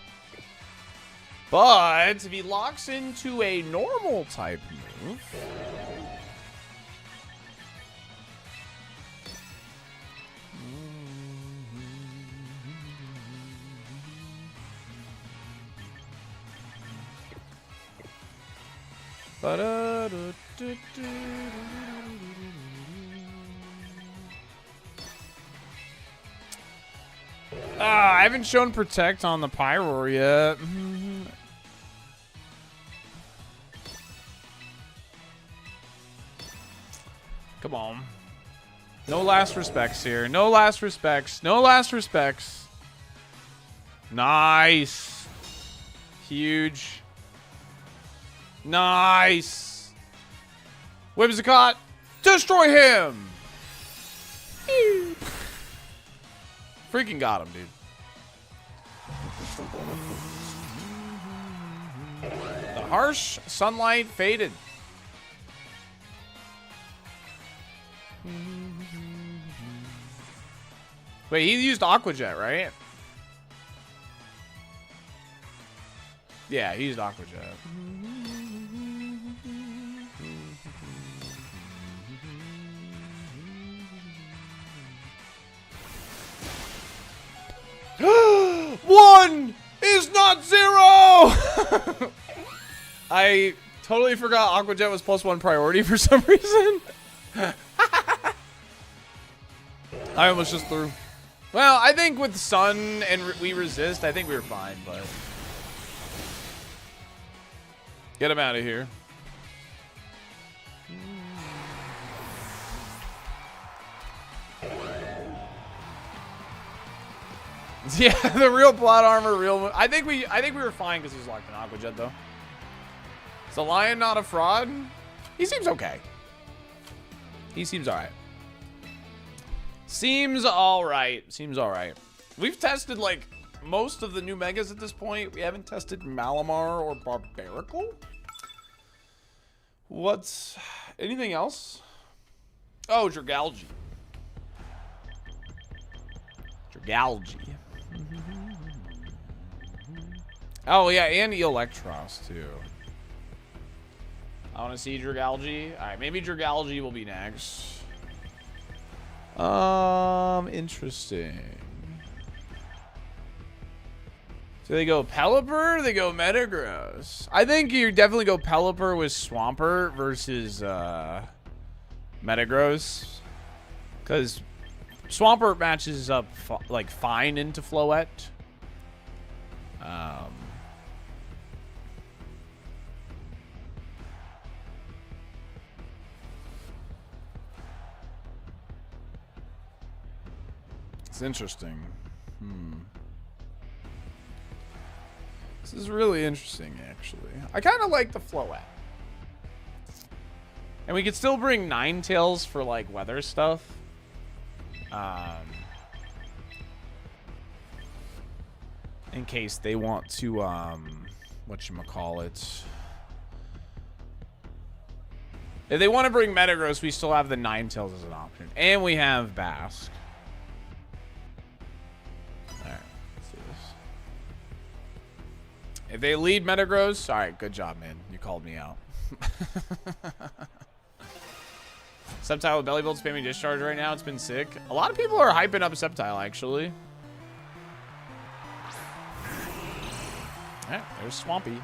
But if he locks into a normal type move, I haven't shown Protect on the Pyroar yet. Come on. No last respects here. No last respects. No last respects. Nice. Huge. Nice. Whimsicott. Destroy him. Freaking got him, dude. The harsh sunlight faded. Wait, he used Aqua Jet, right? Yeah, he used Aqua Jet. One is not zero! I totally forgot Aqua Jet was +1 priority for some reason. I almost just threw. Well, I think with Sun and we resist, I think we were fine, but get him out of here. Yeah, the real plot armor, I think we were fine because he was locked in Aqua Jet though. Is the Lion not a fraud? He seems okay. He seems alright. Seems alright. Seems alright. We've tested like most of the new megas at this point. We haven't tested Malamar or Barbaracle. What's anything else? Oh, Dragalge. Dragalge. Oh yeah, and Electros too. I want to see Dragalge. All right, maybe Dragalge will be next. Interesting. So they go Pelipper, or they go Metagross. I think you definitely go Pelipper with Swampert versus Metagross. Because Swampert matches up like fine into Floette. It's interesting. This is really interesting, actually. I kind of like the Floette. And we could still bring Ninetales for, like, weather stuff. In case they want to, whatchamacallit. If they want to bring Metagross, we still have the Ninetales as an option. And we have Basque. Alright, let's do this. If they lead Metagross, alright, good job, man. You called me out. Sceptile with belly build spamming discharge right now. It's been sick. A lot of people are hyping up Sceptile, actually. Yeah, there's Swampy.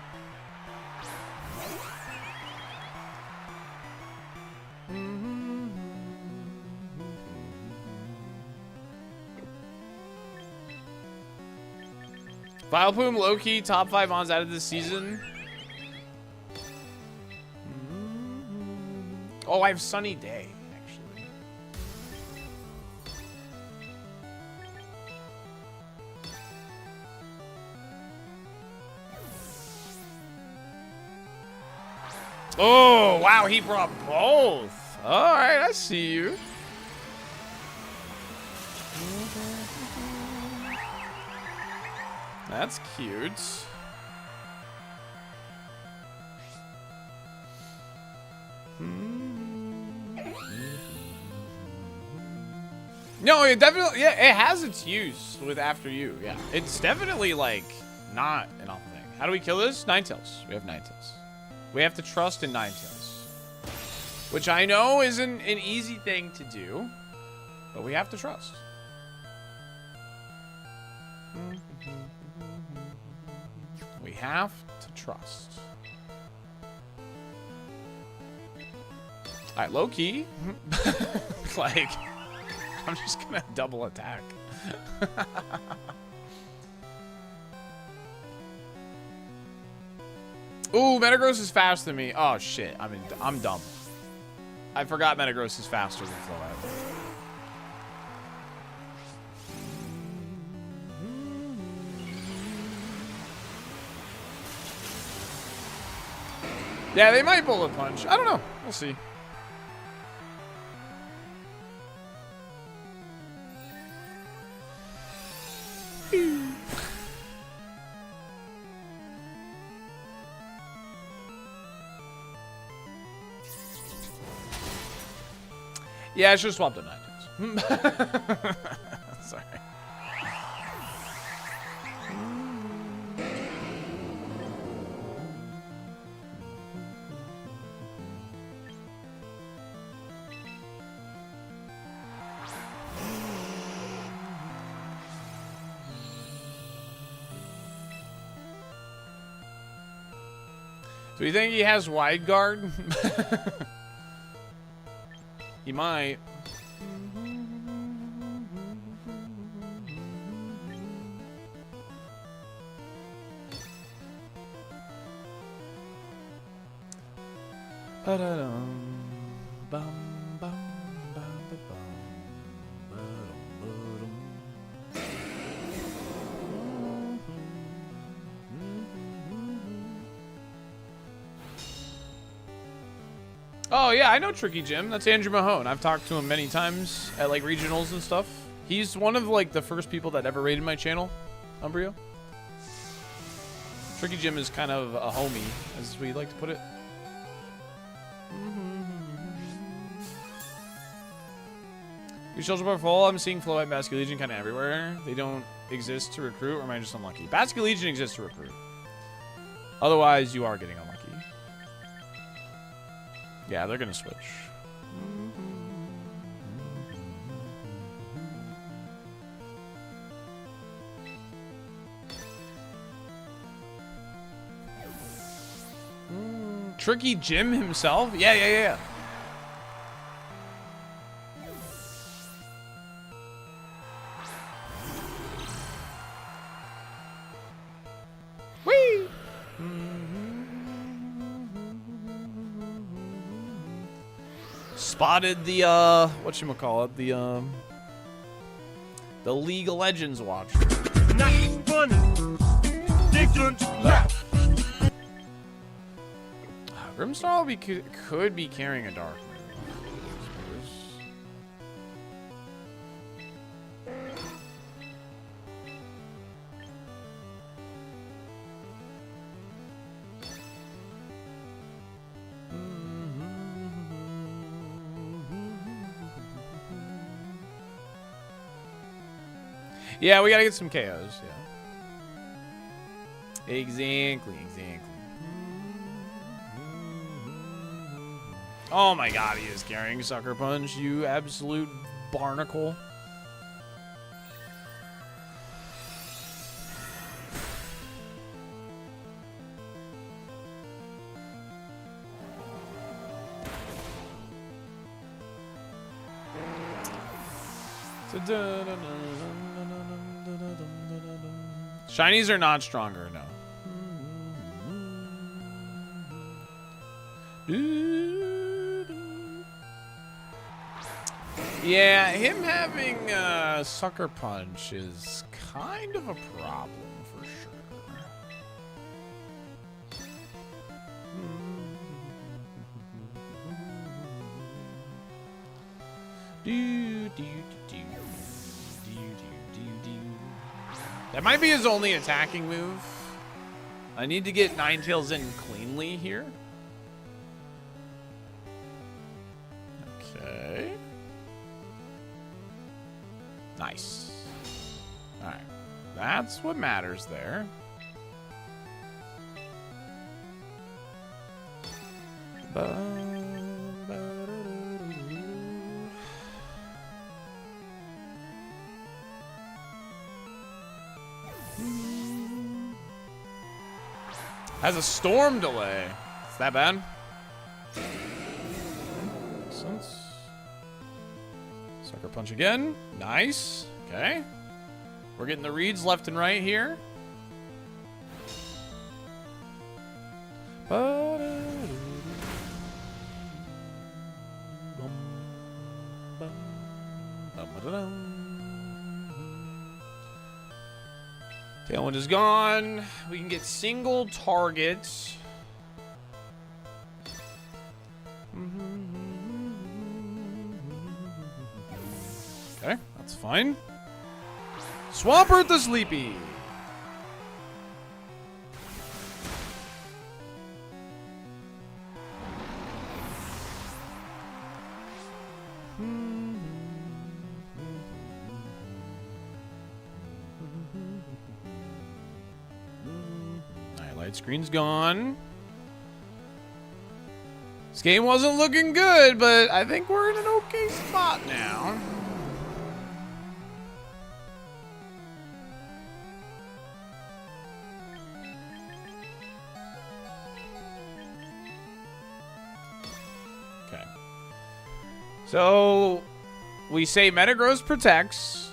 Vileplume, low-key, top 5 ons out of this season. Oh, I have Sunny Day, actually. Oh, wow, he brought both. All right, I see you. That's cute. No, it definitely, yeah, it has its use with After You. Yeah, it's definitely like not an awful thing. How do we kill this? Ninetales. We have Ninetales. We have to trust in Ninetales, which I know isn't an easy thing to do, but we have to trust. We have to trust. All right, low key. Like, I'm just gonna double attack. Ooh, Metagross is faster than me. Oh shit, I'm dumb. I forgot Metagross is faster than Floette. Yeah, they might bullet punch. I don't know. We'll see. Yeah, I should have swapped the Ninetales. Sorry. Do you think he has wide guard? He might. Oh yeah, I know Tricky Jim. That's Andrew Mahone. I've talked to him many times at like regionals and stuff. He's one of like the first people that ever raided my channel, Umbrio. Tricky Jim is kind of a homie, as we like to put it. Your social bar full. I'm seeing Floette and Basque Legion kind of everywhere. They don't exist to recruit, or am I just unlucky? Basque Legion exists to recruit. Otherwise, you are getting unlucky. Yeah, they're gonna switch. Tricky Jim himself? Yeah. Whee! Spotted the whatchamacallit, the League of Legends watcher. Not fun. Different left. Grimstar could be carrying a dark move, I suppose. Yeah, we gotta get some KOs, yeah. Exactly. Oh my god, he is carrying Sucker Punch, you absolute barnacle. Shinies are not stronger, no. Yeah, him having Sucker Punch is kind of a problem for sure. That might be his only attacking move. I need to get Ninetales in cleanly here. Okay. Nice. All right. That's what matters there. Has a storm delay. Is that bad? Makes sense. Sucker Punch again. Nice. Okay. We're getting the reads left and right here. Tailwind is gone. We can get single targets. Okay, that's fine. Swampert the Sleepy. Light screen's gone. This game wasn't looking good, but I think we're in an okay spot now. Okay. So we say Metagross protects.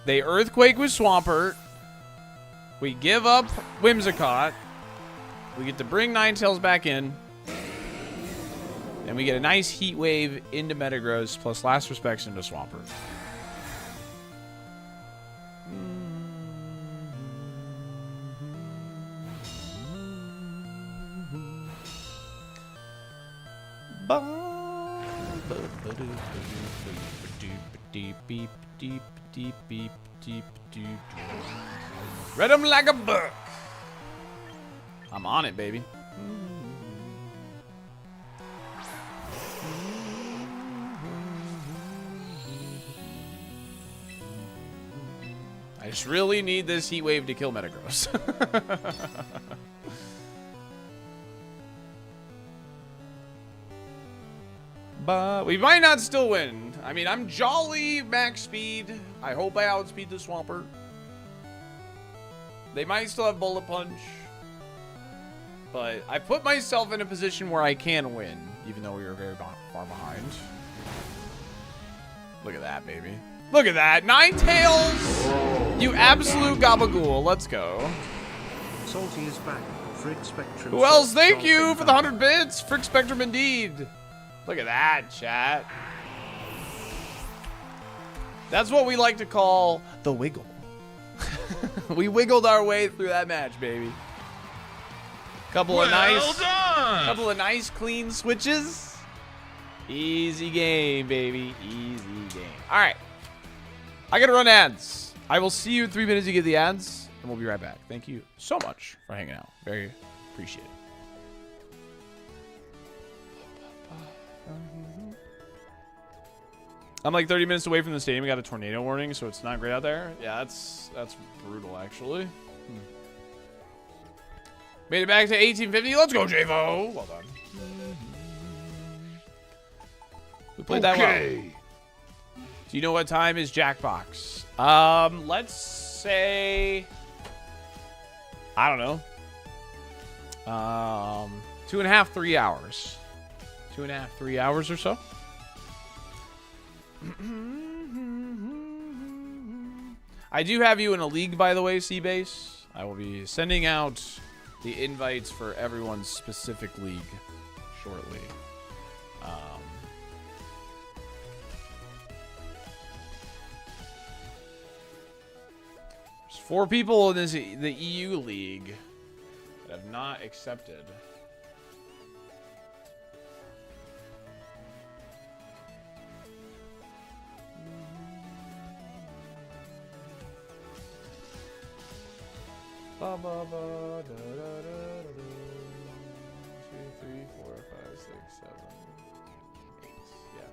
They Earthquake with Swampert. We give up Whimsicott. We get to bring Ninetales back in. And we get a nice Heat Wave into Metagross plus Last Respects into Swampert. Read 'em like a book. I'm on it, baby. I just really need this Heat Wave to kill Metagross. But we might not still win. I mean, I'm jolly max speed. I hope I outspeed the Swampert. They might still have Bullet Punch. But I put myself in a position where I can win, even though we were very far behind. Look at that, baby. Look at that. 9 tails. You absolute gabagool. Let's go. Salty is back. Frick Spectrum. Who else? Thank you for the 100 bits. Frick Spectrum indeed. Look at that, chat. That's what we like to call the wiggle. We wiggled our way through that match, baby. Couple of nice clean switches. Easy game, baby. Easy game. All right. I got to run ads. I will see you in 3 minutes to get the ads, and we'll be right back. Thank you so much for hanging out. Very appreciate it. I'm like 30 minutes away from the stadium. We got a tornado warning, so it's not great out there. Yeah, that's brutal, actually. Made it back to 1850. Let's go, JVO. Well done. We played that well. Do you know what time is Jackbox? Let's say, I don't know. 2.5, 3 hours. 2.5, 3 hours or so. I do have you in a league, by the way, Seabase. I will be sending out the invites for everyone's specific league shortly. There's 4 people in the EU league that have not accepted. Ba, ba, ba, da, da, da, da, da. 2, 3, 4, 5, 6, 7, 8. Yeah.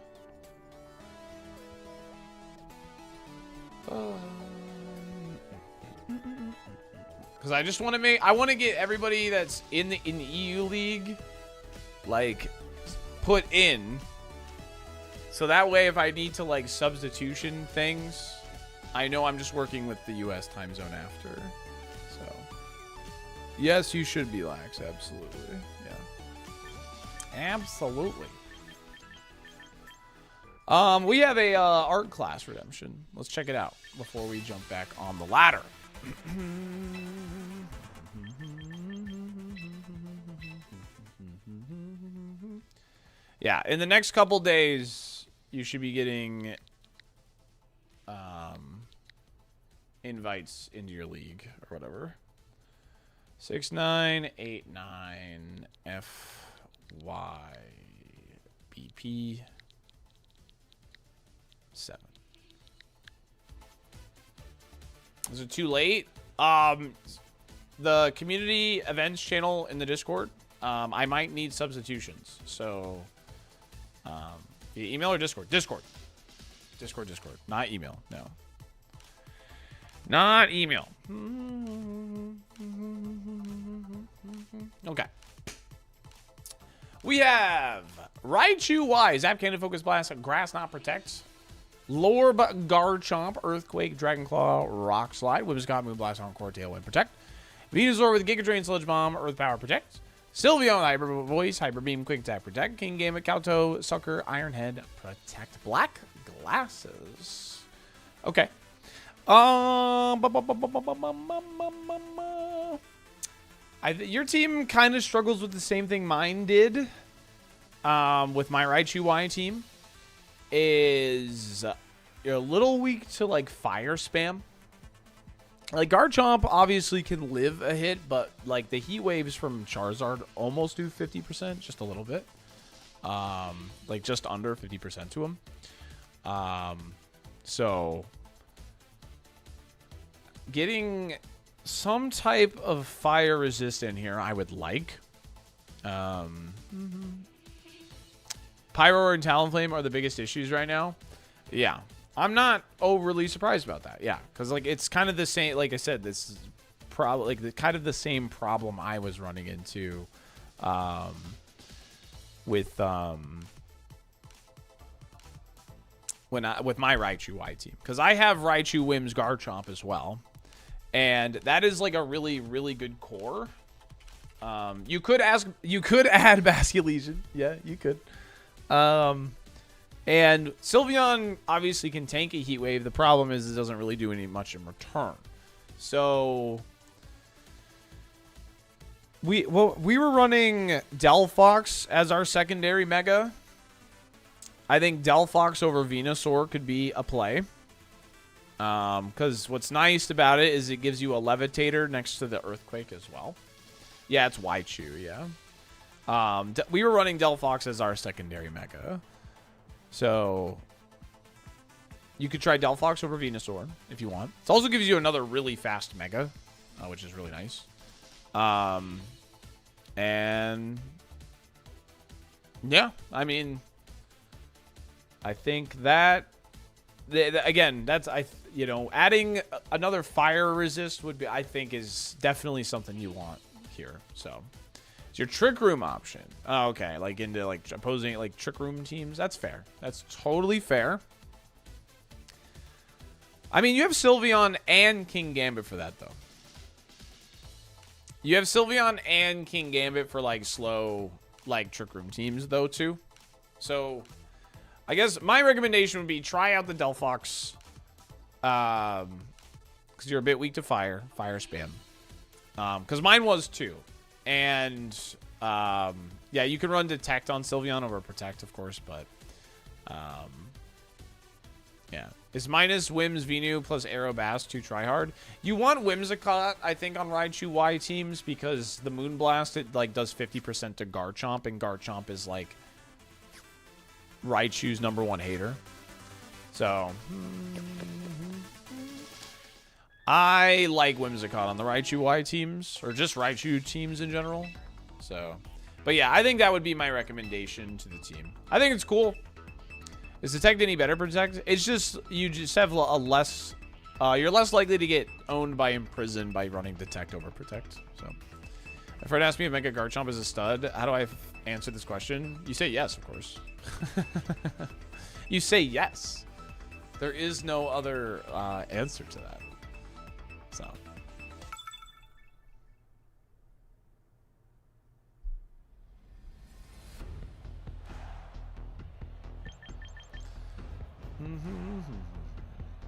Because I just want to I want to get everybody that's in the EU league, like, put in. So that way, if I need to, like, substitution things, I know I'm just working with the US time zone after. Yes, you should be lax. Absolutely. Yeah. Absolutely. We have a art class redemption. Let's check it out before we jump back on the ladder. Yeah, in the next couple days, you should be getting invites into your league or whatever. 6989 FYBP 7. Is it too late? The community events channel in the Discord, I might need substitutions. So, email or Discord? Discord. Discord. Not email. No. Not email. Okay. We have Raichu Y, Zap Cannon, Focus Blast, Grass Knot Protect, Lorb Garchomp, Earthquake, Dragonclaw, Rock Slide, Whimsicott, Moonblast, Encore, Tailwind Protect, Venusaur with Giga Drain, Sludge Bomb, Earth Power Protect, Sylveon, Hyper Voice, Hyper Beam, Quick Attack Protect, King Gamut, Kauto, Sucker, Iron Head Protect, Black Glasses. Okay. Your team kind of struggles with the same thing mine did. With my Raichu Y team, is you're a little weak to like fire spam. Like Garchomp obviously can live a hit, but like the heat waves from Charizard almost do 50%, just a little bit. Like just under 50% to him. So getting some type of fire resist in here, I would like. Pyro and Talonflame are the biggest issues right now. Yeah. I'm not overly surprised about that. Yeah. Because, like, it's kind of the same. Like I said, this is probably, like, kind of the same problem I was running into with my Raichu Y team. Because I have Raichu, Wims, Garchomp as well. And that is, like, a really, really good core. You could add Basket Legion. Yeah, you could. And Sylveon obviously can tank a Heat Wave. The problem is it doesn't really do much in return. So we were running Delphox as our secondary Mega. I think Delphox over Venusaur could be a play. Because what's nice about it is it gives you a Levitator next to the Earthquake as well. Yeah, it's Waichu, yeah. We were running Delphox as our secondary Mega. So you could try Delphox over Venusaur if you want. It also gives you another really fast Mega, which is really nice. And yeah, I mean, I think that again, that's adding another fire resist would be, I think, is definitely something you want here. So it's your Trick Room option. Oh, okay, like into like opposing like Trick Room teams. That's fair. That's totally fair. I mean, you have Sylveon and King Gambit for that though. You have Sylveon and King Gambit for like slow like Trick Room teams though too. So I guess my recommendation would be try out the Delphox, because you're a bit weak to fire spam. Because mine was too, and yeah, you can run Detect on Sylveon over Protect, of course, but yeah, is minus Wims Venu plus Aerobass to try hard. You want Whimsicott, I think, on Raichu Y teams because the Moonblast it like does 50% to Garchomp, and Garchomp is like Raichu's #1 hater. So I like Whimsicott on the Raichu Y teams, or just Raichu teams in general. So, but yeah, I think that would be my recommendation to the team. I think it's cool. Is Detect any better Protect? It's just, you just have a less, you're less likely to get owned by Imprison by running Detect over Protect. So, my friend asked me if Mega Garchomp is a stud. How do I answer this question? You say yes, of course. You say yes. There is no other answer to that. So.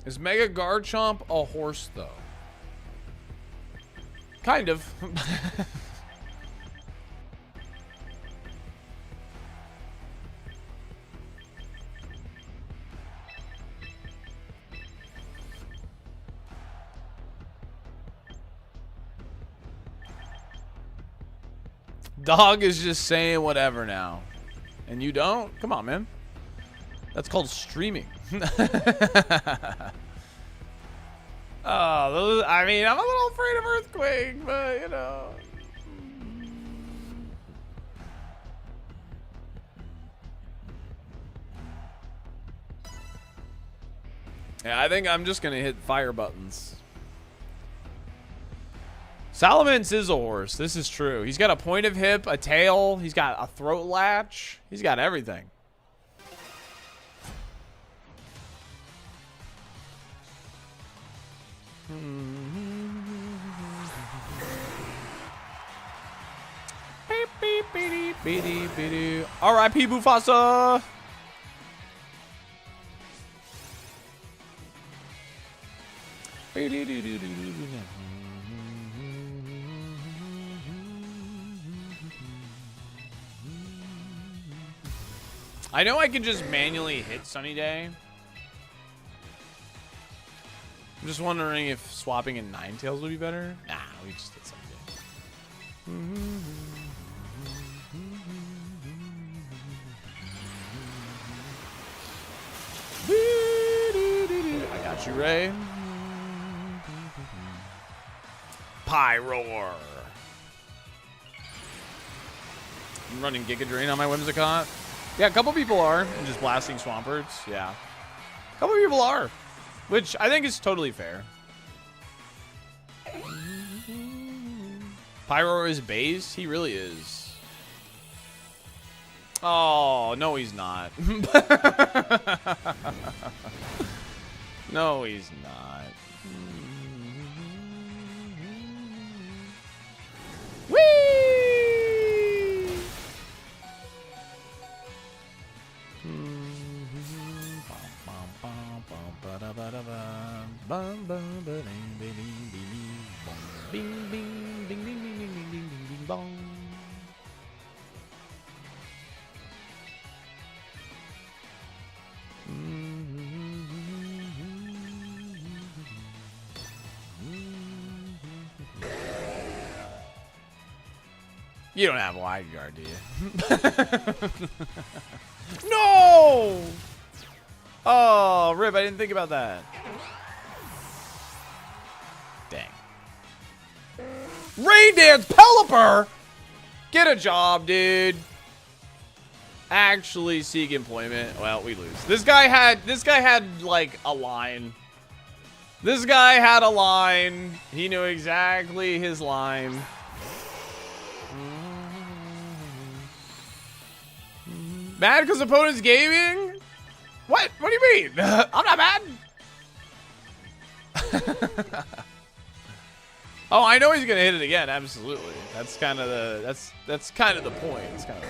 Is Mega Garchomp a horse, though? Kind of. Dog is just saying whatever now. And you don't? Come on, man. That's called streaming. Oh, I mean, I'm a little afraid of Earthquake, but, you know. Yeah, I think I'm just going to hit fire buttons. Salamence is a horse. This is true. He's got a point of hip, a tail. He's got a throat latch. He's got everything. R.I.P. Mufasa. I know I can just manually hit Sunny Day. I'm just wondering if swapping in Ninetales would be better. Nah, we just hit Sunny Day. I got you, Ray. Pyroar. I'm running Giga Drain on my Whimsicott. Yeah, a couple people are. And just blasting Swamperts. Yeah. A couple people are. Which I think is totally fair. Pyroar is base? He really is. Oh, no he's not. No he's not. Whee! You don't have a wide guard, do you? No! Oh, rip, I didn't think about that. Dang. Rain Dance Pelipper! Get a job, dude. Actually seek employment. Well, we lose. This guy had like a line. This guy had a line. He knew exactly his line. Mad because opponent's gaming? What? What do you mean? I'm not mad. Oh, I know he's gonna hit it again. Absolutely. That's kind of the that's kind of the point. It's kind of.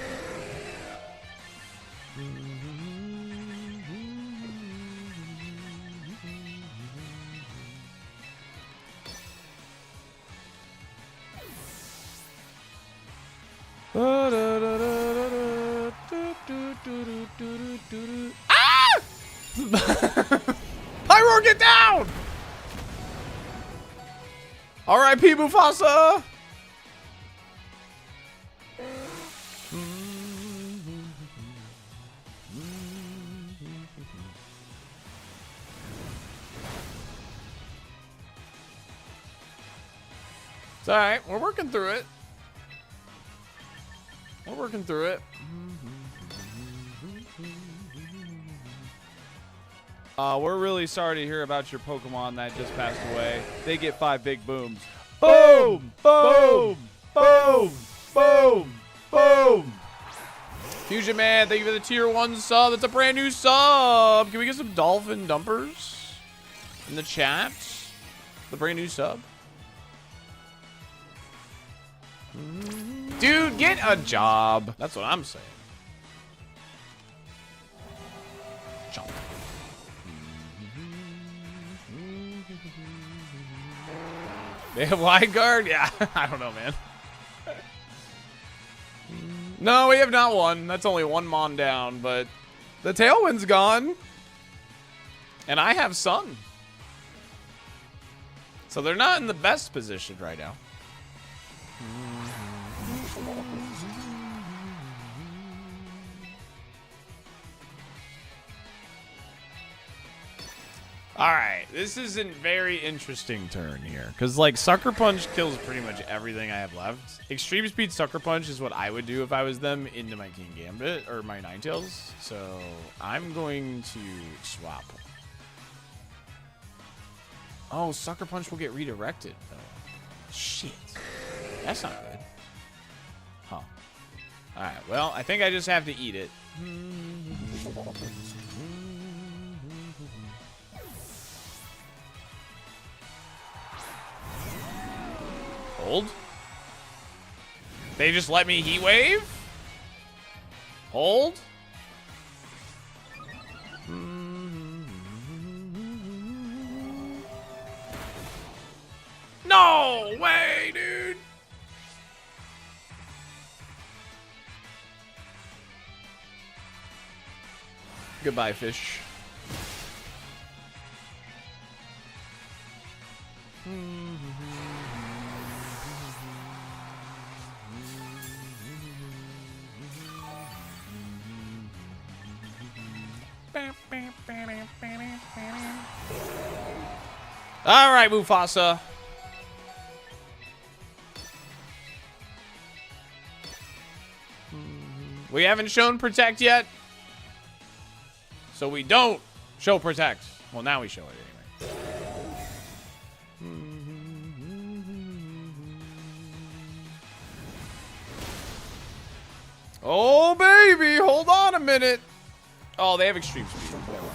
Ah! Pyro, get down! R.I.P. Mufasa! It's alright, we're working through it. We're working through it. We're really sorry to hear about your Pokemon that just passed away. They get 5 big booms. Boom! Boom! Boom! Boom! Boom! Fusion Man, thank you for the tier 1 sub. That's a brand new sub. Can we get some dolphin dumpers in the chat? The brand new sub. Dude, get a job. That's what I'm saying. Jump. They have wide guard? Yeah, I don't know, man. No, we have not one. That's only one Mon down, but the Tailwind's gone. And I have Sun. So they're not in the best position right now. Alright, this is a very interesting turn here. Because, like, Sucker Punch kills pretty much everything I have left. Extreme Speed Sucker Punch is what I would do if I was them into my King Gambit, or my Ninetales. So, I'm going to swap. Oh, Sucker Punch will get redirected, though. Shit. That's not good. Huh. Alright, well, I think I just have to eat it. Hold. They just let me Heat Wave? Hold. No way, dude. Goodbye, fish. All right, Mufasa. We haven't shown Protect yet. So we don't show Protect. Well, now we show it anyway. Oh, baby. Hold on a minute. Oh, they have Extreme Speed. Never mind.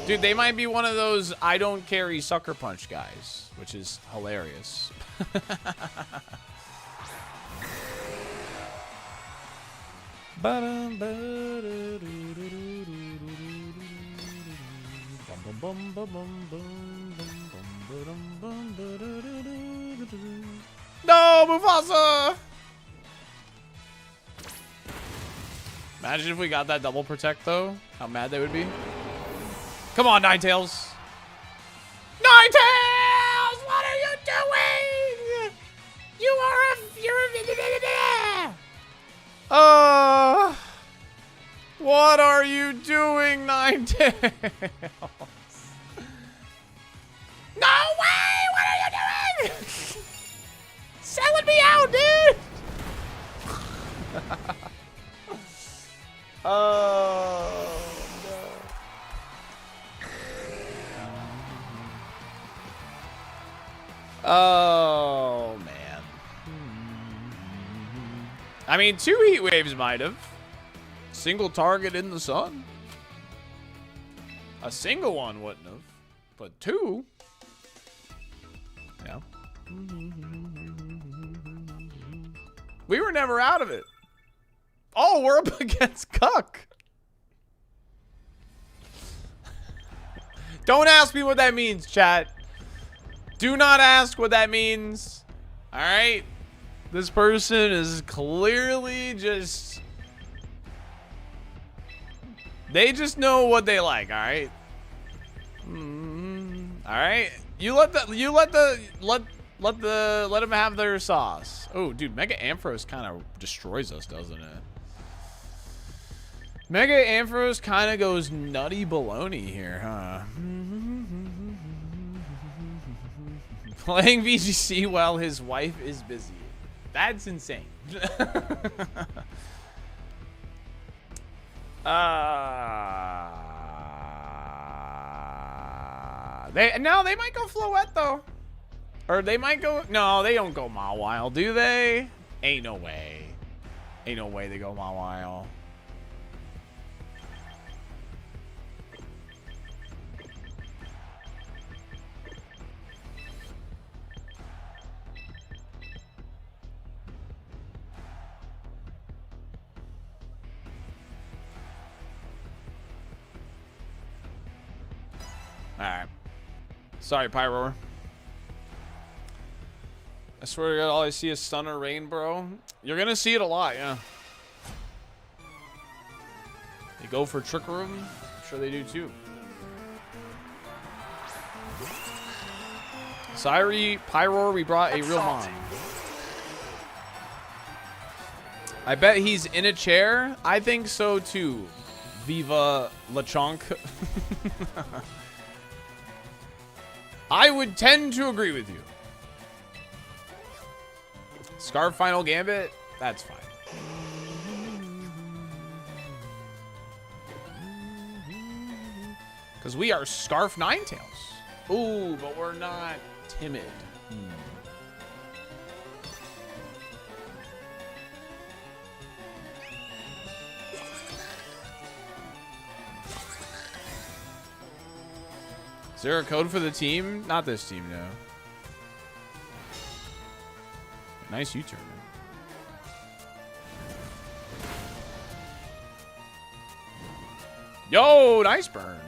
Dude, they might be one of those I don't carry Sucker Punch guys, which is hilarious. No, Mufasa! Imagine if we got that double protect, though. How mad they would be. Come on, Ninetales. Ninetales! What are you doing? What are you doing, Ninetales? No way! What are you doing? Selling me out, dude! Oh, no. Oh, man. I mean, 2 heat waves might have. Single target in the sun. A single one wouldn't have. But 2? Yeah. We were never out of it. Oh, we're up against Cuck. Don't ask me what that means, chat. Do not ask what that means. All right? This person is clearly just... They just know what they like, all right? All right? Let them have their sauce. Oh, dude, Mega Ampharos kind of destroys us, doesn't it? Mega Ampharos kind of goes nutty baloney here, huh? Playing VGC while his wife is busy. That's insane. They might go Floette though. Or they might go... No, they don't go Mawile, do they? Ain't no way. Ain't no way they go Mawile. Alright. Sorry, Pyro. I swear to God, all I see is Stunner Rain, bro. You're gonna see it a lot, yeah. They go for Trick Room. I'm sure they do too. Syri, Pyro, we brought a real mom. I bet he's in a chair. I think so too. Viva LeChonk. I would tend to agree with you. Scarf Final Gambit? That's fine. Because we are Scarf Ninetales. Ooh, but we're not timid. Is there a code for the team? Not this team, no. Nice U-turn, man. Yo, nice burn.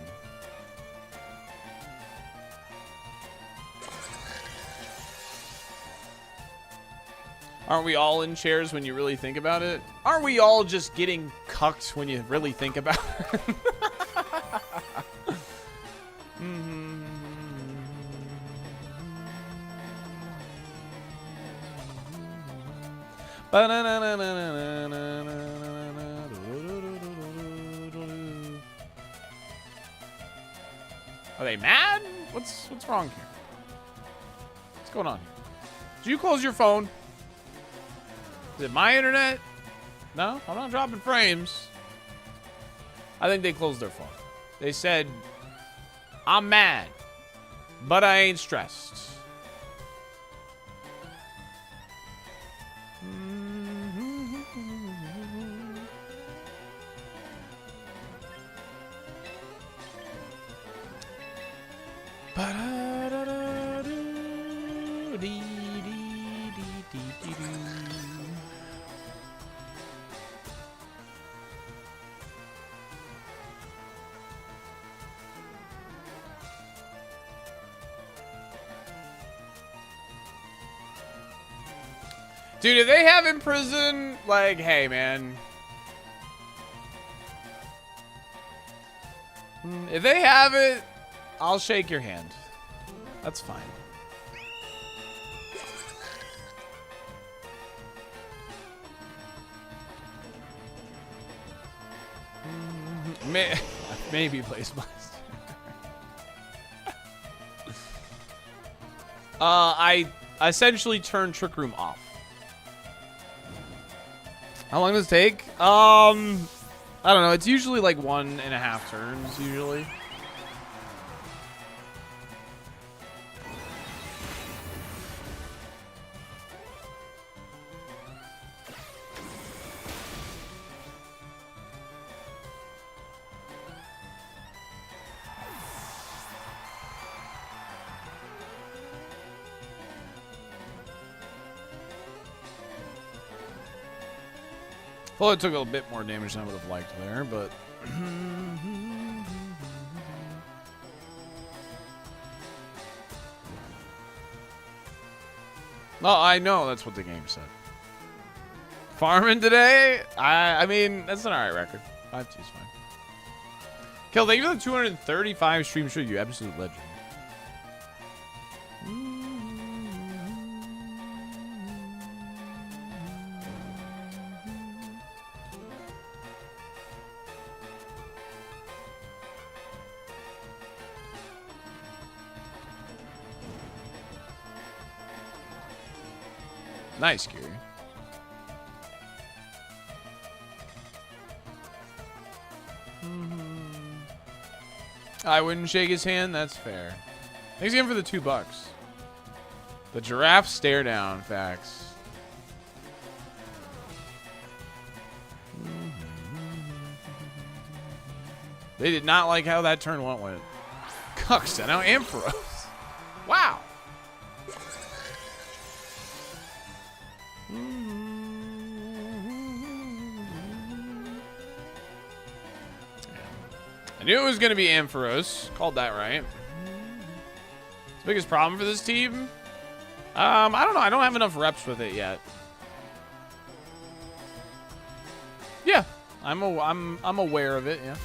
Aren't we all in chairs when you really think about it? Aren't we all just getting cucked when you really think about it? Are they mad? What's wrong here? What's going on here? Did you close your phone? Is it my internet? No, I'm not dropping frames. I think they closed their phone. They said, I'm mad, but I ain't stressed. Dude, if they have in prison, like, hey, man. If they have it, I'll shake your hand. That's fine. Maybe place blast. I essentially turn Trick Room off. How long does it take? I don't know. It's usually like 1.5 turns, usually. Well, it took a bit more damage than I would have liked there, but... Oh, I know that's what the game said. Farming today? I mean, that's an alright record. 5-2 is fine. Kill, thank you for the 235 stream streak, you absolute legend. Nice, Gary. I wouldn't shake his hand. That's fair. Thanks again for the $2. The giraffe stare down. Facts. They did not like how that turn went. Cucks now Ampharos. Wow. I knew it was going to be Ampharos. Called that right. The biggest problem for this team? I don't know. I don't have enough reps with it yet. Yeah, I'm aware of it. Yeah.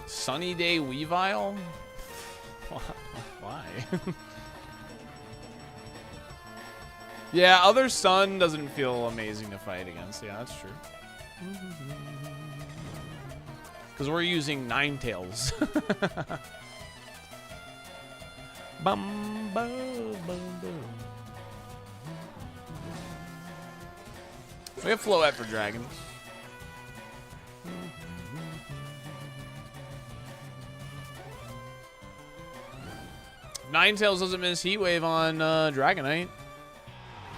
Sunny Day Weavile? Why? Yeah, other sun doesn't feel amazing to fight against. Yeah, that's true. Because we're using Ninetales. Bum, bum, bum, bum. We have Floette for dragons. Ninetales doesn't miss Heat Wave on Dragonite.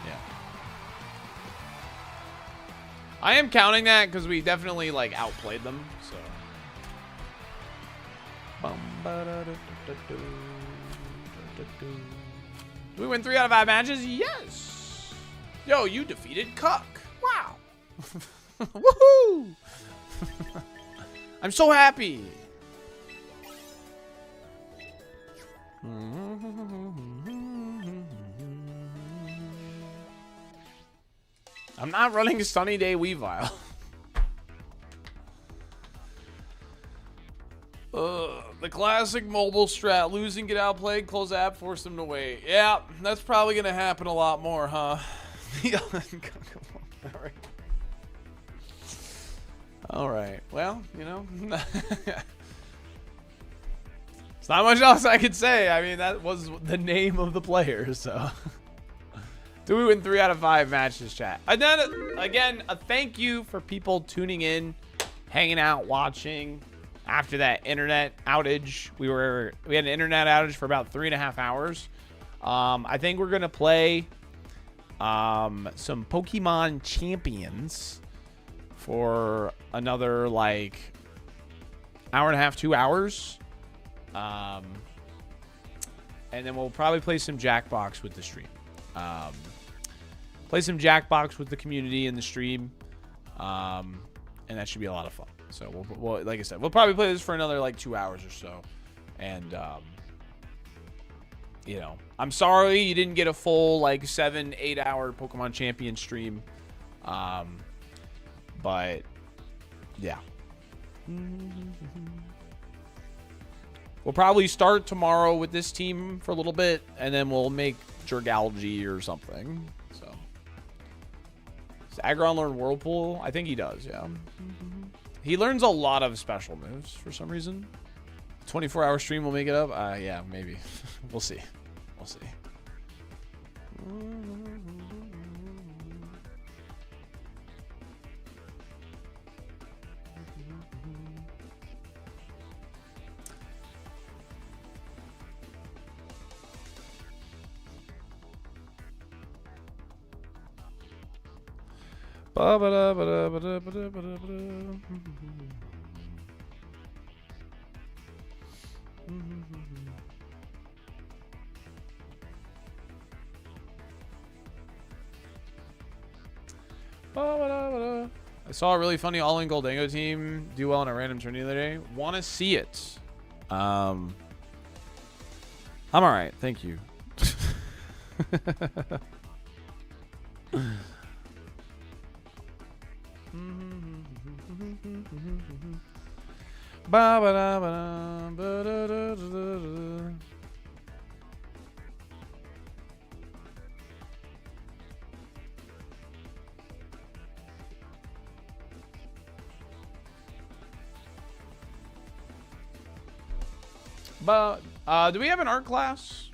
Yeah. I am counting that because we definitely like outplayed them. So. Do we win 3 out of 5 matches? Yes. Yo, you defeated Cuck. Wow. Woohoo. I'm so happy. I'm not running Sunny Day Weavile. The classic mobile strat. Lose and get outplayed, close the app, force them to wait. Yeah, that's probably going to happen a lot more, huh? Alright. Alright. Well, you know. It's not much else I could say. I mean, that was the name of the player, so. Do we win 3 out of 5 matches, chat? And then, again, a thank you for people tuning in, hanging out, watching. After that internet outage, we had an internet outage for about 3.5 hours. I think we're gonna play some Pokemon Champions for another like hour and a half, 2 hours. And then we'll probably play some Jackbox with the stream. Play some Jackbox with the community in the stream. And that should be a lot of fun. So, we'll like I said, we'll probably play this for another, like, 2 hours or so. And, you know, I'm sorry you didn't get a full, like, 7-8 hour Pokemon Champion stream. But, yeah. We'll probably start tomorrow with this team for a little bit, and then we'll make Jurgalgy or something. So, does Aggron learn Whirlpool? I think he does, yeah. He learns a lot of special moves for some reason. 24-hour stream will make it up? Yeah, maybe. We'll see. We'll see. I saw a really funny all-in Goldango team do well in a random tourney the other day. Want to see it. I'm all right. Thank you. But do we have an art class?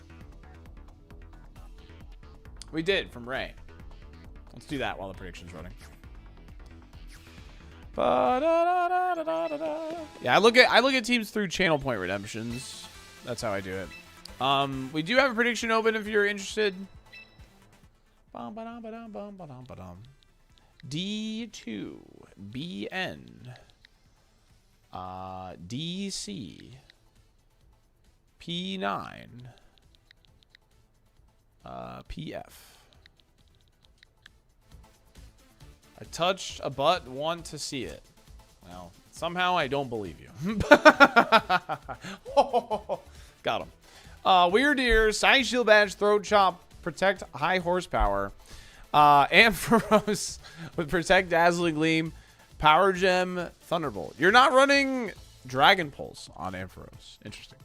We did from Ray. Let's do that while the prediction's running. Yeah, I look at teams through channel point redemptions. That's how I do it. We do have a prediction open if you're interested. D2 BN DC P9 PF. I touched a butt, want to see it. Well, somehow I don't believe you. Got him. Weird Ear, Side Shield Badge, Throat Chop, Protect High Horsepower. Ampharos with Protect Dazzling Gleam, Power Gem, Thunderbolt. You're not running Dragon Pulse on Ampharos. Interesting.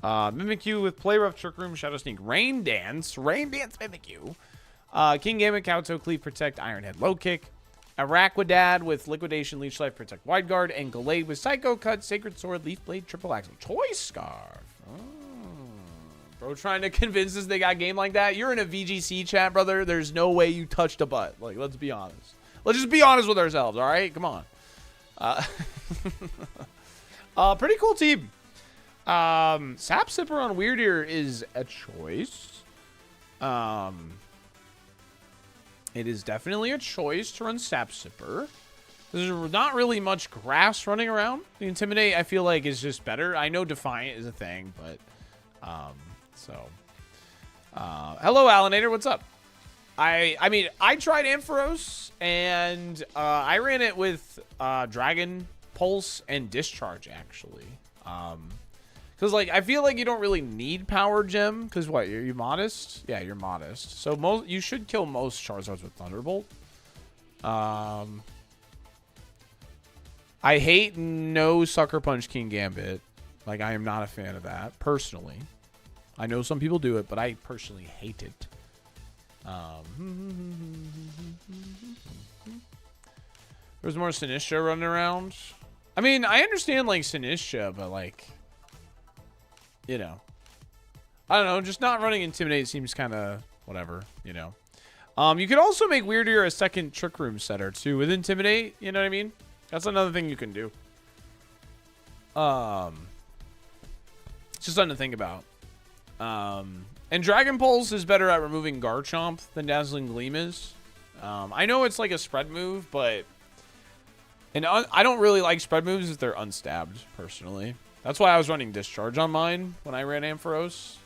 Mimikyu with Play Rough, Trick Room, Shadow Sneak, Rain Dance, Mimikyu. King Gambit, Kowtow, Cleave, Protect, Iron Head, Low Kick. Araquidad with Liquidation, Leech Life, Protect, Wide Guard. And Gallade with Psycho Cut, Sacred Sword, Leaf Blade, Triple Axle, Choice Scarf. Oh. Bro trying to convince us they got a game like that. You're in a VGC chat, brother. There's no way you touched a butt. Like, let's be honest. Let's just be honest with ourselves, all right? Come on. Pretty cool team. Sap Sipper on Weird Ear is a choice. It is definitely a choice to run Sap Sipper. There's not really much grass running around. The Intimidate, I feel like, is just better. I know Defiant is a thing, but hello, Alanator. What's up? I mean, I tried Ampharos, and I ran it with Dragon Pulse and Discharge, actually. Because, like, I feel like you don't really need Power Gem. Because, what, you're modest? Yeah, you're modest. So, you should kill most Charizards with Thunderbolt. I hate no Sucker Punch King Gambit. Like, I am not a fan of that, personally. I know some people do it, but I personally hate it. There's more Sinistra running around. I mean, I understand, like, Sinistra, but, like, you know, I don't know, just not running Intimidate seems kind of whatever, you know. You could also make Weird Ear a second Trick Room setter, too, with Intimidate, you know what I mean? That's another thing you can do. It's just something to think about. And Dragon Pulse is better at removing Garchomp than Dazzling Gleam is. I know it's like a spread move, but... And I don't really like spread moves if they're unstabbed, personally. That's why I was running Discharge on mine when I ran Ampharos.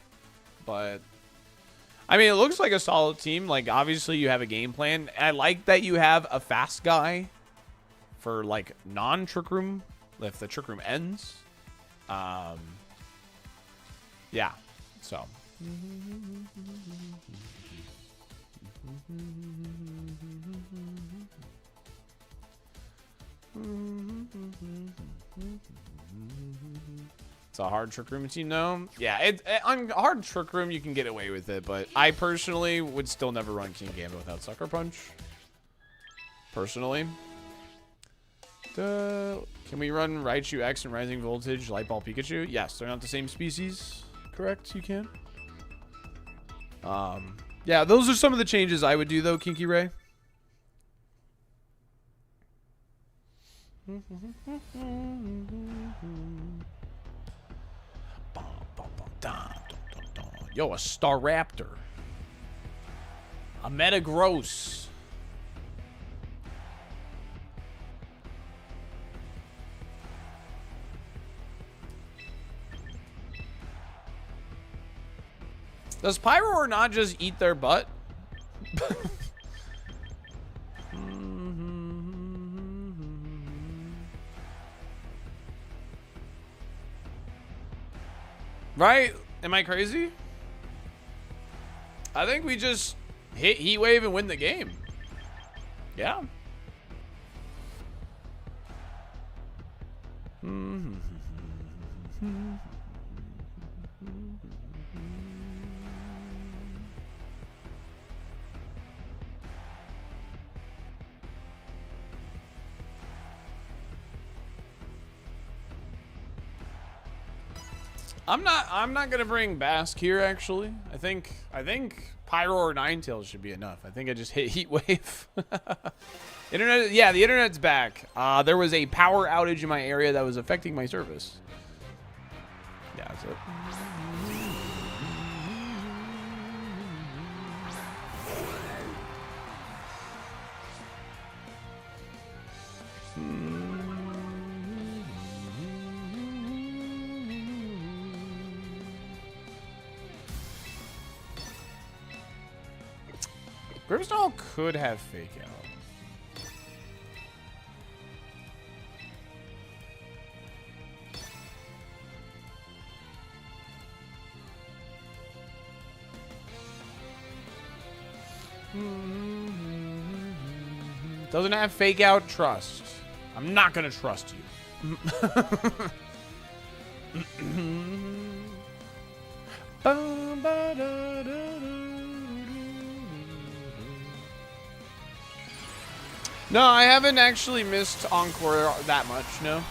But, I mean, it looks like a solid team. Like, obviously, you have a game plan. I like that you have a fast guy for, like, non-Trick Room, if the Trick Room ends. Yeah, so. It's a hard Trick Room team, though. Yeah, on hard Trick Room, you can get away with it, but I personally would still never run King Gambit without Sucker Punch. Personally. Can we run Raichu X and Rising Voltage Light Ball Pikachu? Yes, they're not the same species. Correct, you can. Yeah, those are some of the changes I would do, though, Kinky Ray. Yo, a Staraptor. A Metagross. Does Pyroar not just eat their butt? Right? Am I crazy? I think we just hit Heat Wave and win the game. Yeah. I'm not gonna bring Basque here, actually. I think Pyro or Ninetales should be enough. I think I just hit Heat Wave. Internet, yeah, the internet's back. There was a power outage in my area that was affecting my service. Yeah, that's it. Grimmsnarl could have Fake Out. Doesn't have Fake Out, trust. I'm not gonna trust you. No, I haven't actually missed Encore that much, no.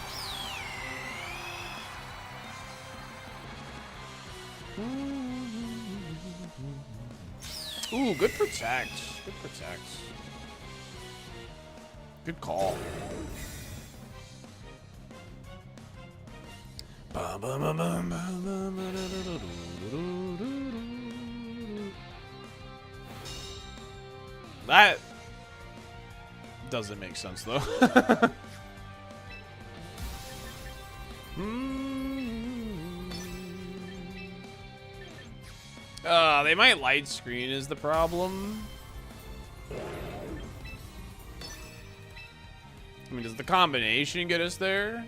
Ooh, good protect. Good protect. Good call. That doesn't make sense, though. They might light screen is the problem. I mean, does the combination get us there?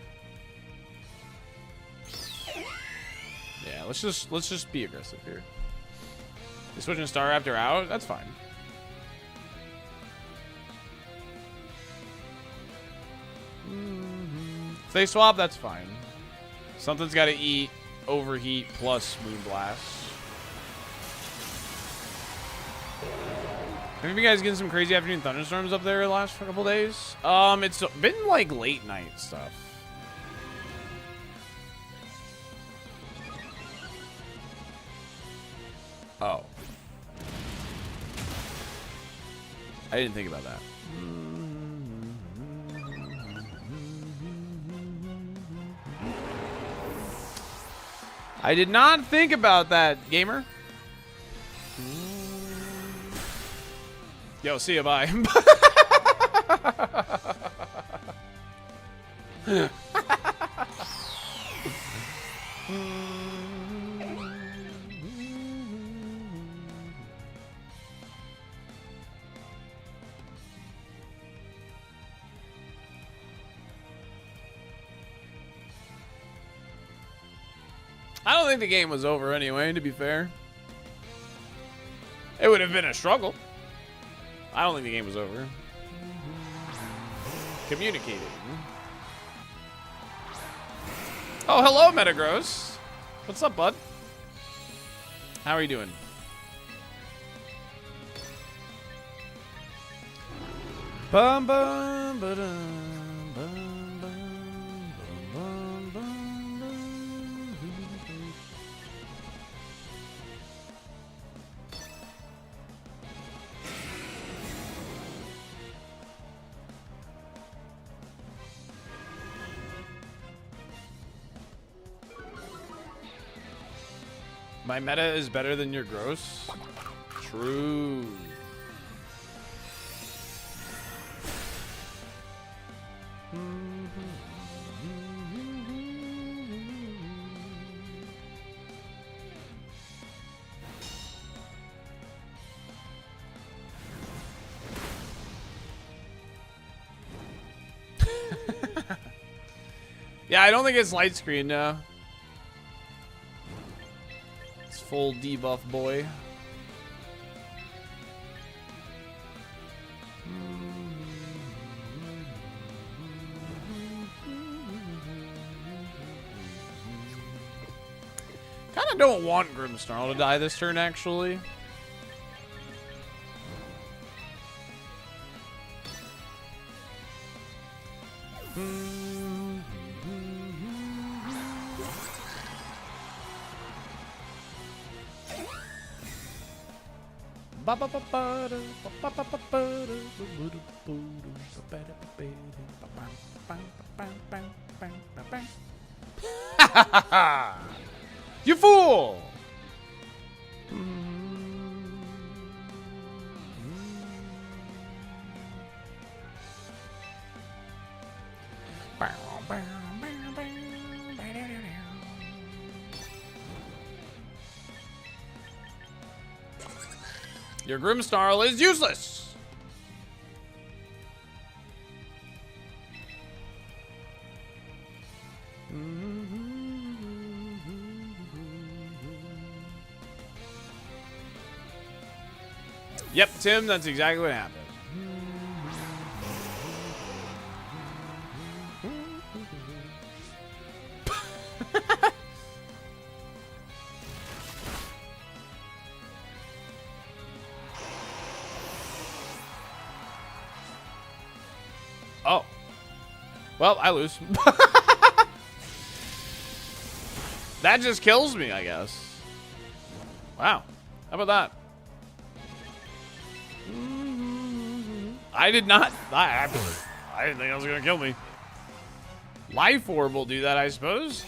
Yeah, let's just be aggressive here. They switching Staraptor out? That's fine. If they swap, that's fine. Something's got to eat Overheat plus Moonblast. Have you guys getting some crazy afternoon thunderstorms up there the last couple days? It's been like late night stuff. Oh. I didn't think about that. I did not think about that, gamer. Yo, see ya, bye. I don't think the game was over anyway, to be fair. It would have been a struggle. I don't think the game was over. Communicating. Oh, hello, Metagross. What's up, bud? How are you doing? Bum bum ba-dum, bum bum bum bum bum. My meta is better than your gross. True. Yeah, I don't think it's light screen now. It's full debuff boy. Kinda don't want Grimmsnarl to die this turn, actually. You fool! Your Grimmsnarl is useless. Yep, Tim, that's exactly what happened. Oh. Well, I lose. That just kills me, I guess. Wow. How about that? I did not. I didn't think I was going to kill me. Life Orb will do that, I suppose.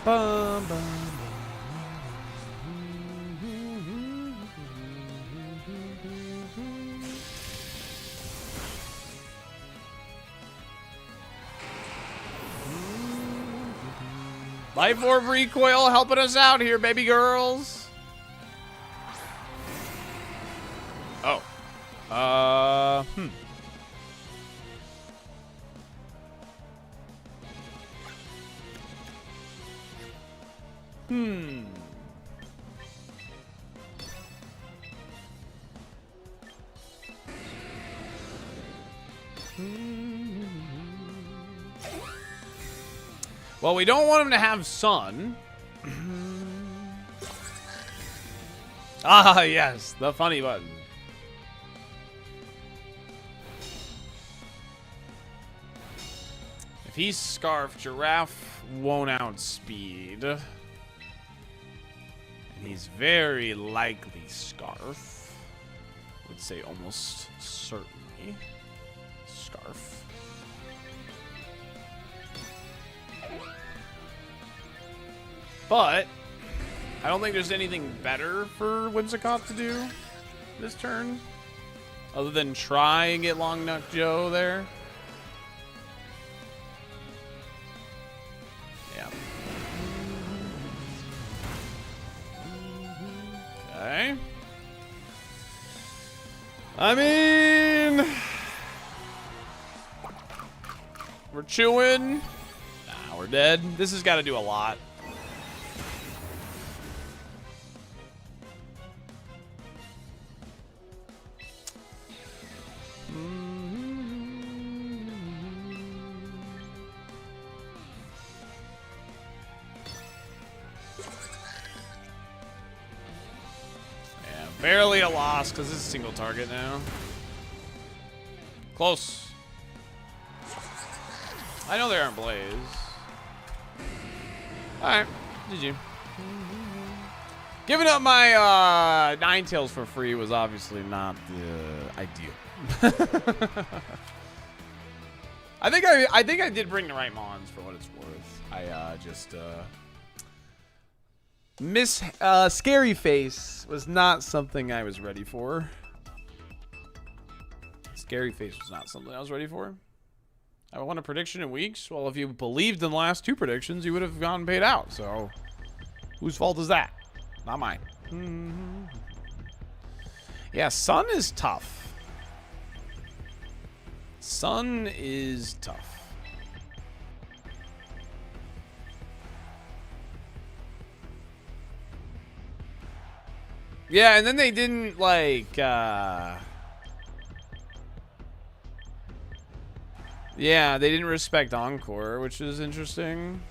Bum, bum, Life Orb recoil helping us out here, baby girls. Oh. Well, we don't want him to have sun. Ah, yes, the funny button. Peace, Scarf. Giraffe won't outspeed. And he's very likely Scarf. I would say almost certainly Scarf. But I don't think there's anything better for Whimsicott to do this turn other than try and get Long Neck Joe there. Yeah. Okay. I mean, we're chewing. Nah, we're dead. This has got to do a lot. Barely a loss because this is a single target now. Close. I know they aren't Blaze. Alright, GG. Giving up my Ninetales for free was obviously not the ideal. I think I did bring the right mons for what it's worth. I just Miss Scary Face was not something I was ready for. Scary Face was not something I was ready for. I won a prediction in weeks. Well, if you believed in the last two predictions, you would have gone paid out. So, whose fault is that? Not mine. Yeah, Sun is tough. Sun is tough. Yeah, and then they didn't, like, yeah, they didn't respect Encore, which is interesting.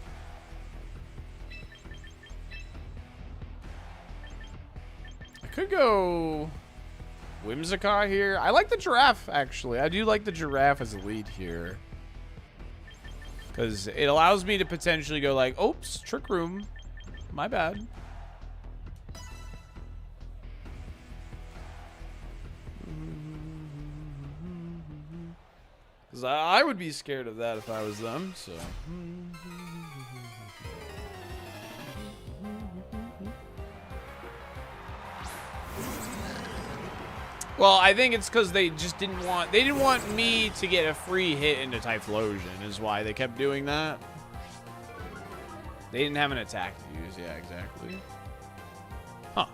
I could go Whimsicott here. I like the Giraffe, actually. I do like the Giraffe as a lead here. Because it allows me to potentially go like, oops, Trick Room. My bad. Because I would be scared of that if I was them, so. Well, I think it's because they just didn't want me to get a free hit into Typhlosion is why they kept doing that. They didn't have an attack to use, yeah, exactly. Huh.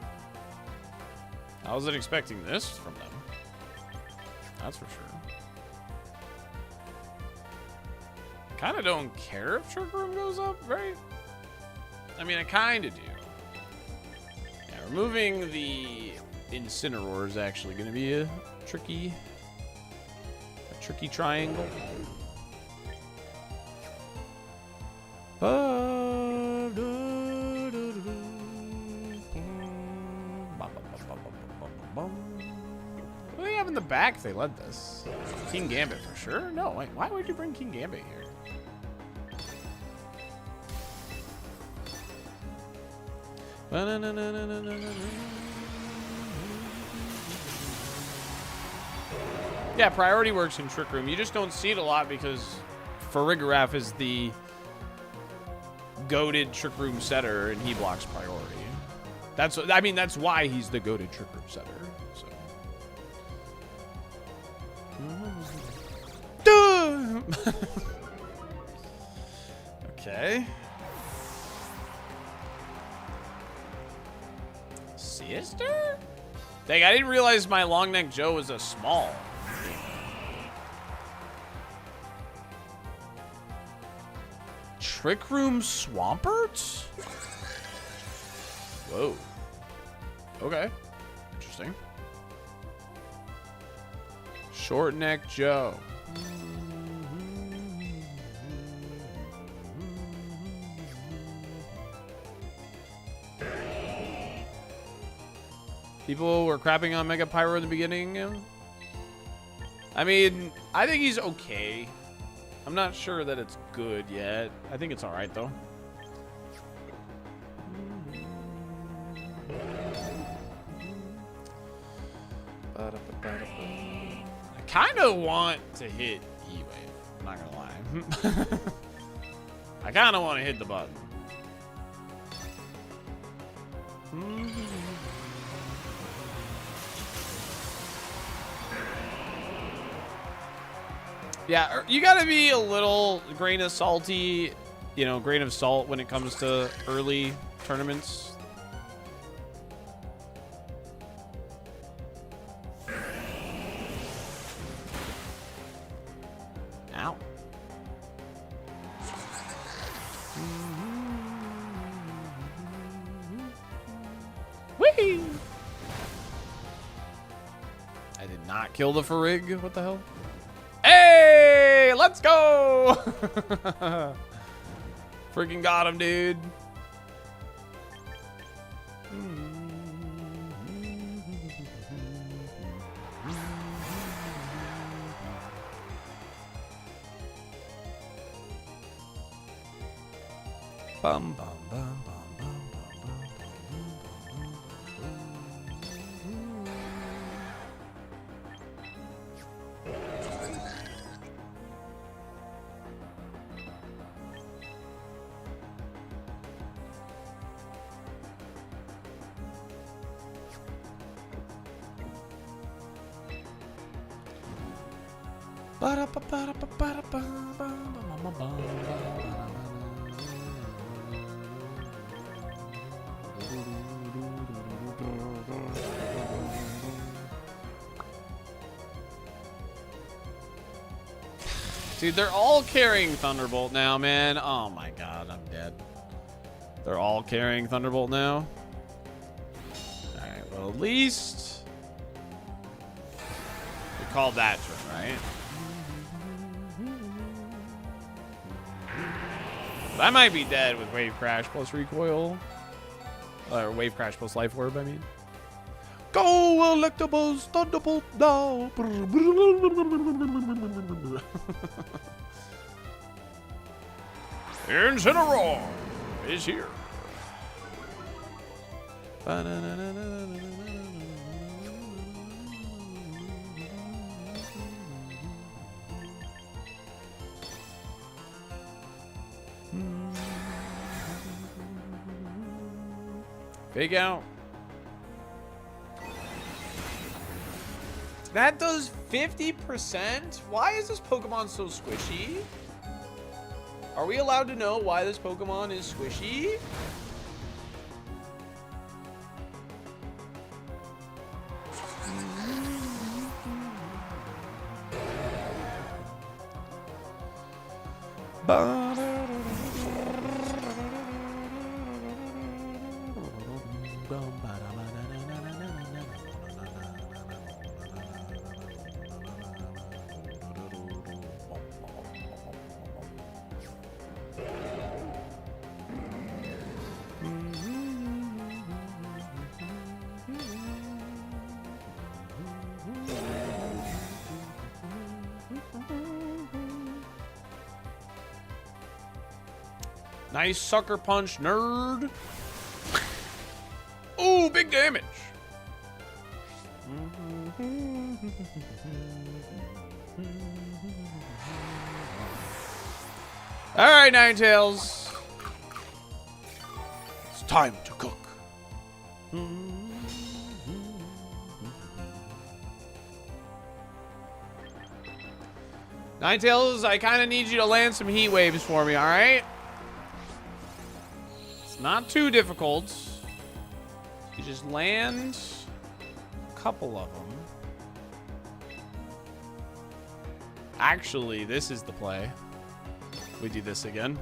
I wasn't expecting this from them. That's for sure. Kind of don't care if Trick Room goes up, right? I mean, I kind of do. Yeah, removing the Incineroar is actually going to be a tricky triangle. What do they have in the back if they led this? King Gambit for sure? No, wait, why would you bring King Gambit here? Yeah, priority works in Trick Room. You just don't see it a lot because Farigiraf is the goated Trick Room setter and he blocks priority. That's why he's the goated Trick Room setter. So. Okay. Sister? Dang, I didn't realize my Long Neck Joe was a small. Trick Room Swampert? Whoa. Okay. Interesting. Short Neck Joe. People were crapping on Mega Pyro in the beginning. I mean, I think he's okay. I'm not sure that it's good yet. I think it's all right though. I kind of want to hit E-Wave. I'm not gonna lie. I kind of want to hit the button. Yeah, you gotta be a little grain of salty, you know, grain of salt when it comes to early tournaments. Ow. Whee! I did not kill the Farig. What the hell? Hey, let's go! Freaking got him, dude. Bum, bum, bum, bum, bum, dude, they're all carrying Thunderbolt now, man. Oh my god, I'm dead. They're all carrying Thunderbolt now. Alright, well, at least we called that turn, right? But I might be dead with Wave Crash plus Recoil. Or Wave Crash plus Life Orb, I mean. Go, Electables, Thunderbolt now. Incineroar is here. Fake out. That does 50%? Why is this Pokemon so squishy? Are we allowed to know why this Pokemon is squishy? Nice sucker punch, nerd. Ooh, big damage. All right, Ninetales. It's time to cook. Ninetales, I kind of need you to land some heat waves for me, all right? It's not too difficult. You just land a couple of them. Actually, this is the play. We do this again.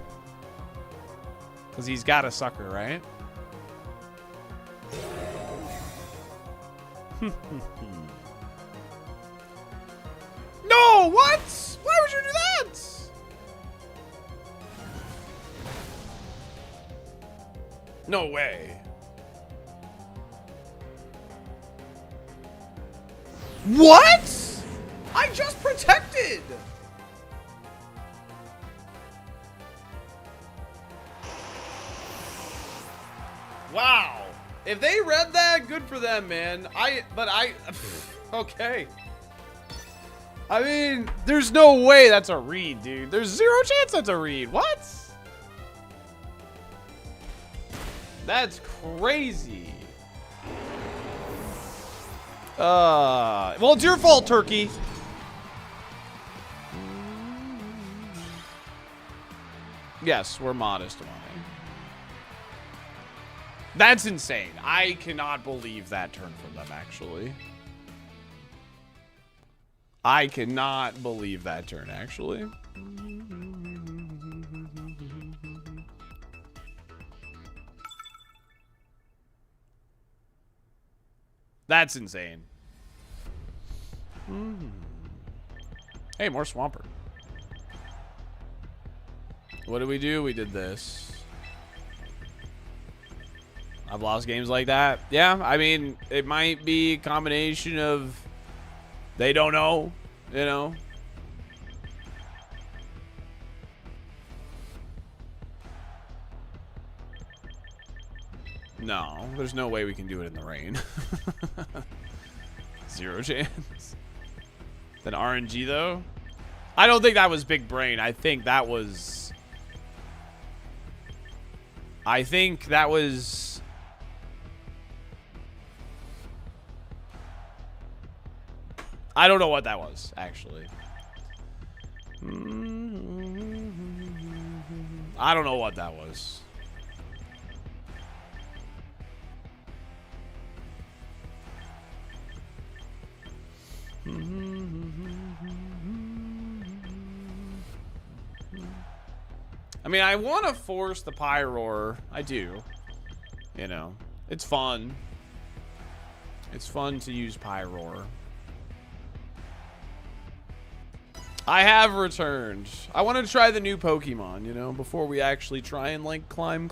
Because he's got a sucker, right? No, what? Why would you do that? No way. What? I just protected. If they read that, good for them, man. Okay. I mean, there's no way that's a read, dude. There's zero chance that's a read. What? That's crazy. Well, it's your fault, Turkey. Yes, we're modest about it. That's insane. I cannot believe that turn from them, actually. I cannot believe that turn, actually. That's insane. Hey, more Swampert. What did we do? We did this. I've lost games like that. Yeah, I mean, it might be a combination of they don't know, you know. No, there's no way we can do it in the rain. Zero chance. Then RNG, though? I don't think that was big brain. I think that was... I don't know what that was, actually. I don't know what that was. I mean, I want to force the Pyroar. I do. You know, it's fun. It's fun to use Pyroar. I have returned. I want to try the new Pokemon, you know, before we actually try and, like, climb.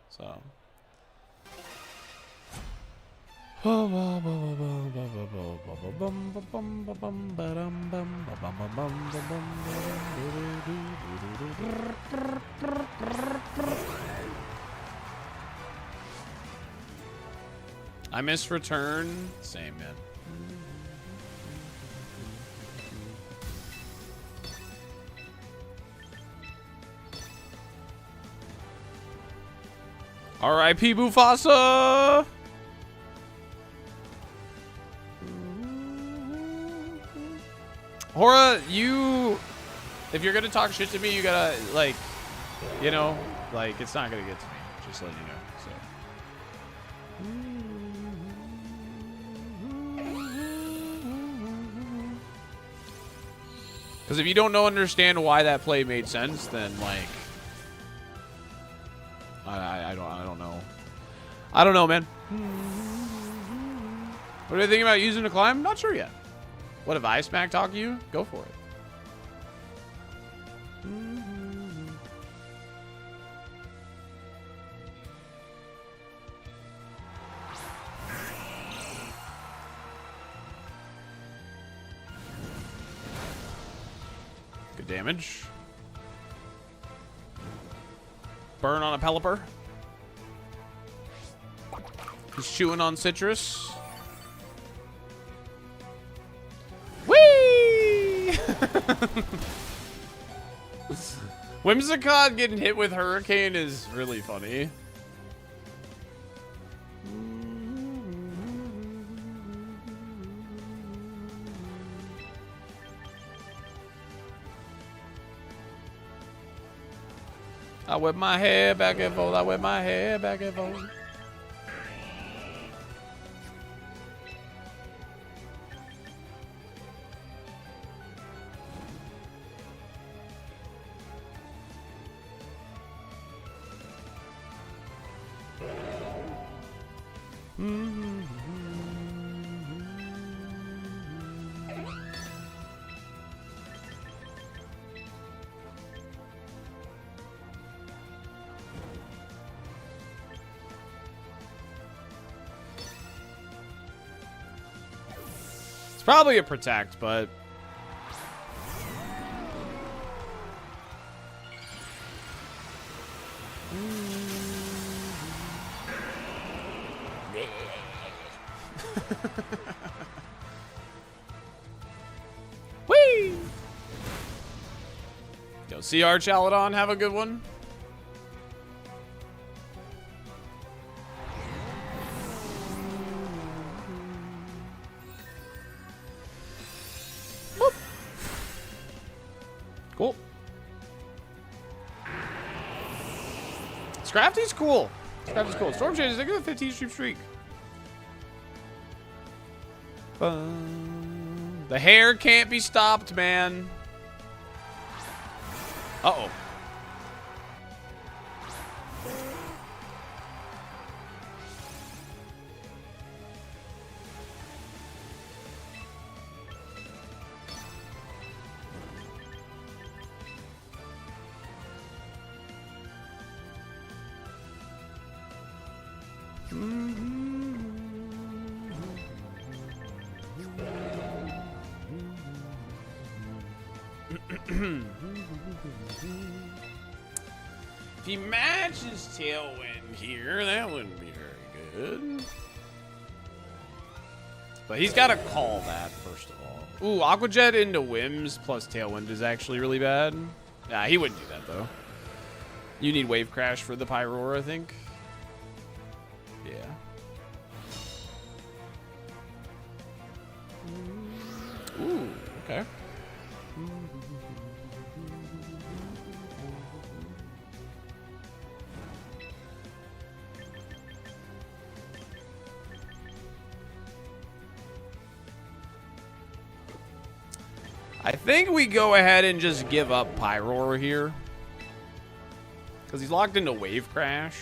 So. I miss return. Same, man. R.I.P. Mufasa! Hora, if you're gonna talk shit to me, you gotta, like, you know, like, it's not gonna get to me. Just letting you know, so. Because if you don't understand why that play made sense, then, like, I don't know. I don't know, man. What are you thinking about using to climb? Not sure yet. What if I smack talk you? Go for it. Good damage. Burn on a Pelipper. He's chewing on citrus. Whee! Whimsicott getting hit with Hurricane is really funny. I whip my hair back and forth. I whip my hair back and forth. It's probably a protect, but Whee! Yo, CR Chaladon, have a good one. Boop. Cool. Scrafty's cool. Scrafty's cool. Storm Shade is like a 15 stream streak. The hair can't be stopped, man. Uh-oh. If he matches Tailwind here, that wouldn't be very good. But he's got to call that, first of all. Ooh, Aqua Jet into Whims plus Tailwind is actually really bad. Nah, he wouldn't do that, though. You need Wave Crash for the Pyroar, I think. Yeah. Ooh, okay. I think we go ahead and just give up Pyroar here. Because he's locked into Wave Crash.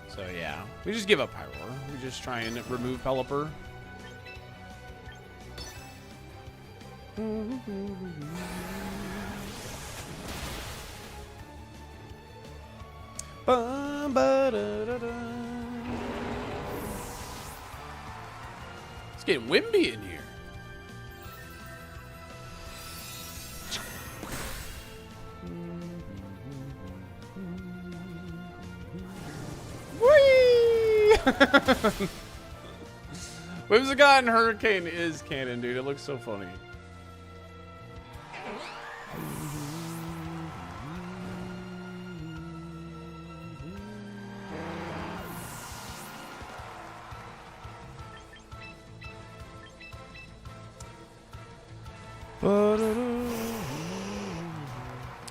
So yeah, we just give up Pyroar. We just try and remove Pelipper. It's getting Wimby in here. Whimsicott and Hurricane is canon, dude. It looks so funny.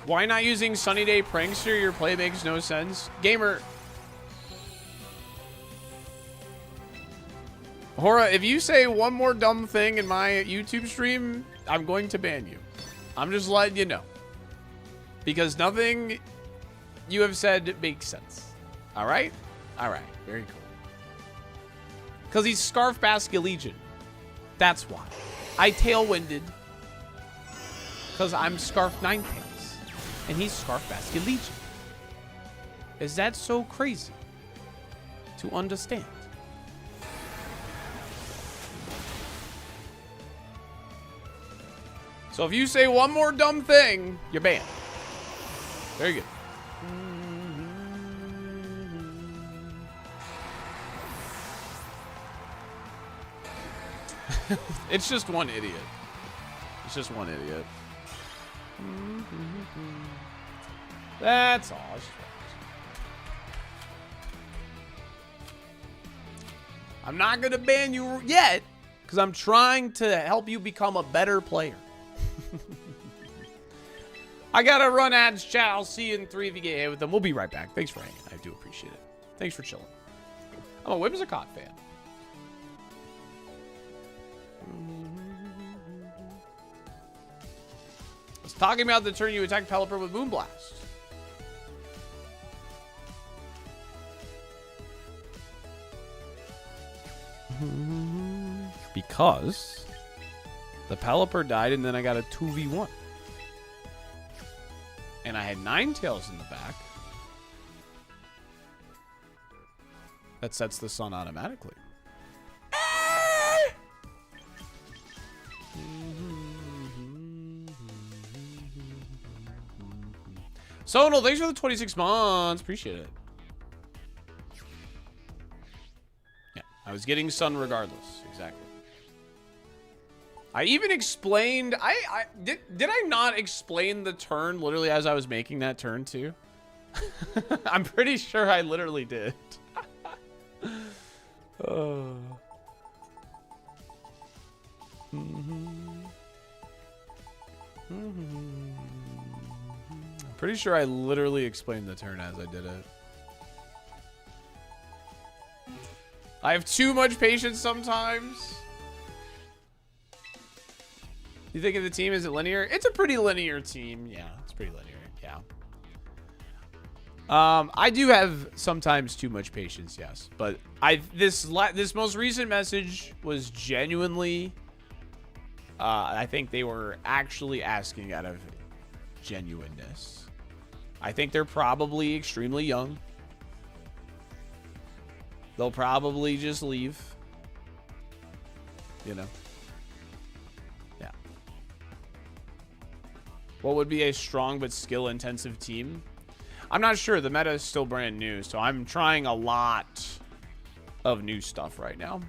Why not using Sunny Day Prankster? Your play makes no sense. Gamer. Hora, if you say one more dumb thing in my YouTube stream, I'm going to ban you. I'm just letting you know. Because nothing you have said makes sense. All right? All right. Very cool. Because he's Scarf Basket Legion. That's why. I tailwinded. Because I'm Scarf Ninetales. And he's Scarf Basket Legion. Is that so crazy to understand? So if you say one more dumb thing, you're banned. Very good. It's just one idiot. It's just one idiot. That's all. I'm not going to ban you yet because I'm trying to help you become a better player. I gotta run ads, chat. I'll see you in 3 if you get hit with them. We'll be right back. Thanks for hanging. I do appreciate it. Thanks for chilling. I'm a Whimsicott fan. I was talking about the turn you attack Pelipper with Moonblast. Because the Pelipper died and then I got a 2v1. And I had Ninetales in the back. That sets the sun automatically. Sonal, thanks for the 26 months. Appreciate it. Yeah, was getting sun regardless. Exactly. I even explained. Did I not explain the turn literally as I was making that turn too? I'm pretty sure I literally did. Oh. I'm pretty sure I literally explained the turn as I did it. I have too much patience sometimes. You think of the team, is it linear? It's a pretty linear team. Yeah, it's pretty linear. Yeah. I do have sometimes too much patience, yes. But this most recent message was genuinely I think they were actually asking out of genuineness. I think they're probably extremely young. They'll probably just leave. You know. Yeah. What would be a strong but skill-intensive team? I'm not sure. The meta is still brand new, so I'm trying a lot of new stuff right now.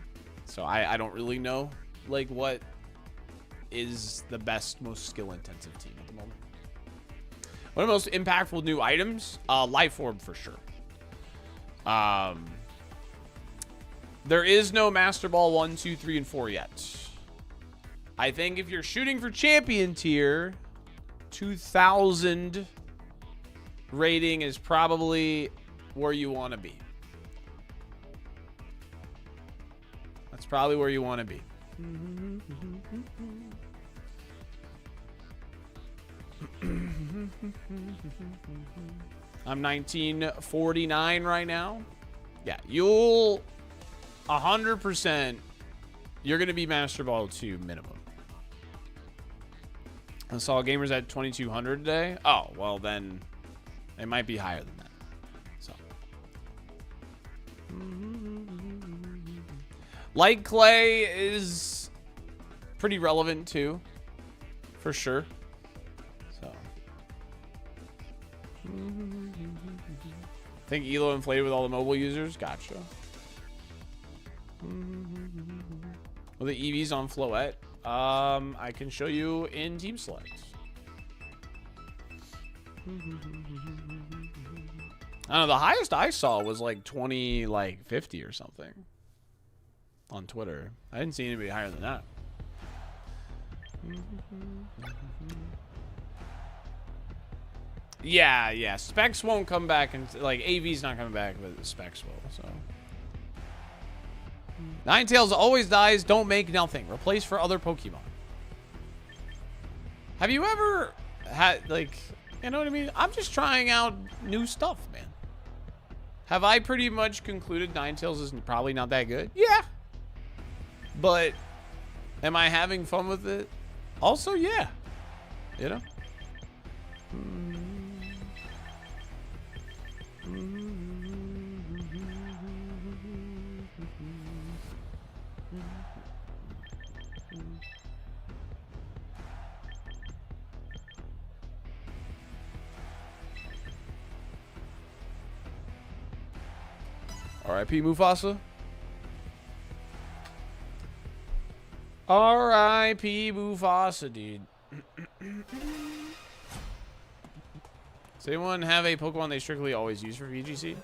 So I don't really know, like, what is the best, most skill-intensive team at the moment. One of the most impactful new items? Life Orb, for sure. There is no Master Ball 1, 2, 3, and 4 yet. I think if you're shooting for champion tier, 2,000 rating is probably where you want to be. That's probably where you want to be. I'm 1949 right now. Yeah, you'll 100%. You're going to be Master Ball 2 minimum. I saw gamers at 2,200 today. Oh, well then it might be higher than that. So, Light Clay is pretty relevant too, for sure. So, I think Elo inflated with all the mobile users. Gotcha. Well, the EVs on Floette. I can show you in Team Select. I don't know, the highest I saw was like 50 or something on Twitter. I didn't see anybody higher than that. Yeah. Specs won't come back, and like AV's not coming back, but the specs will. So. Ninetales always dies. Don't make nothing. Replace for other Pokemon. Have you ever had, like, you know what I mean? I'm just trying out new stuff, man. Have I pretty much concluded Ninetales is probably not that good? Yeah. But am I having fun with it? Also, yeah. You know? R.I.P. Mufasa. R.I.P. Mufasa, dude. Does anyone have a Pokemon they strictly always use for VGC?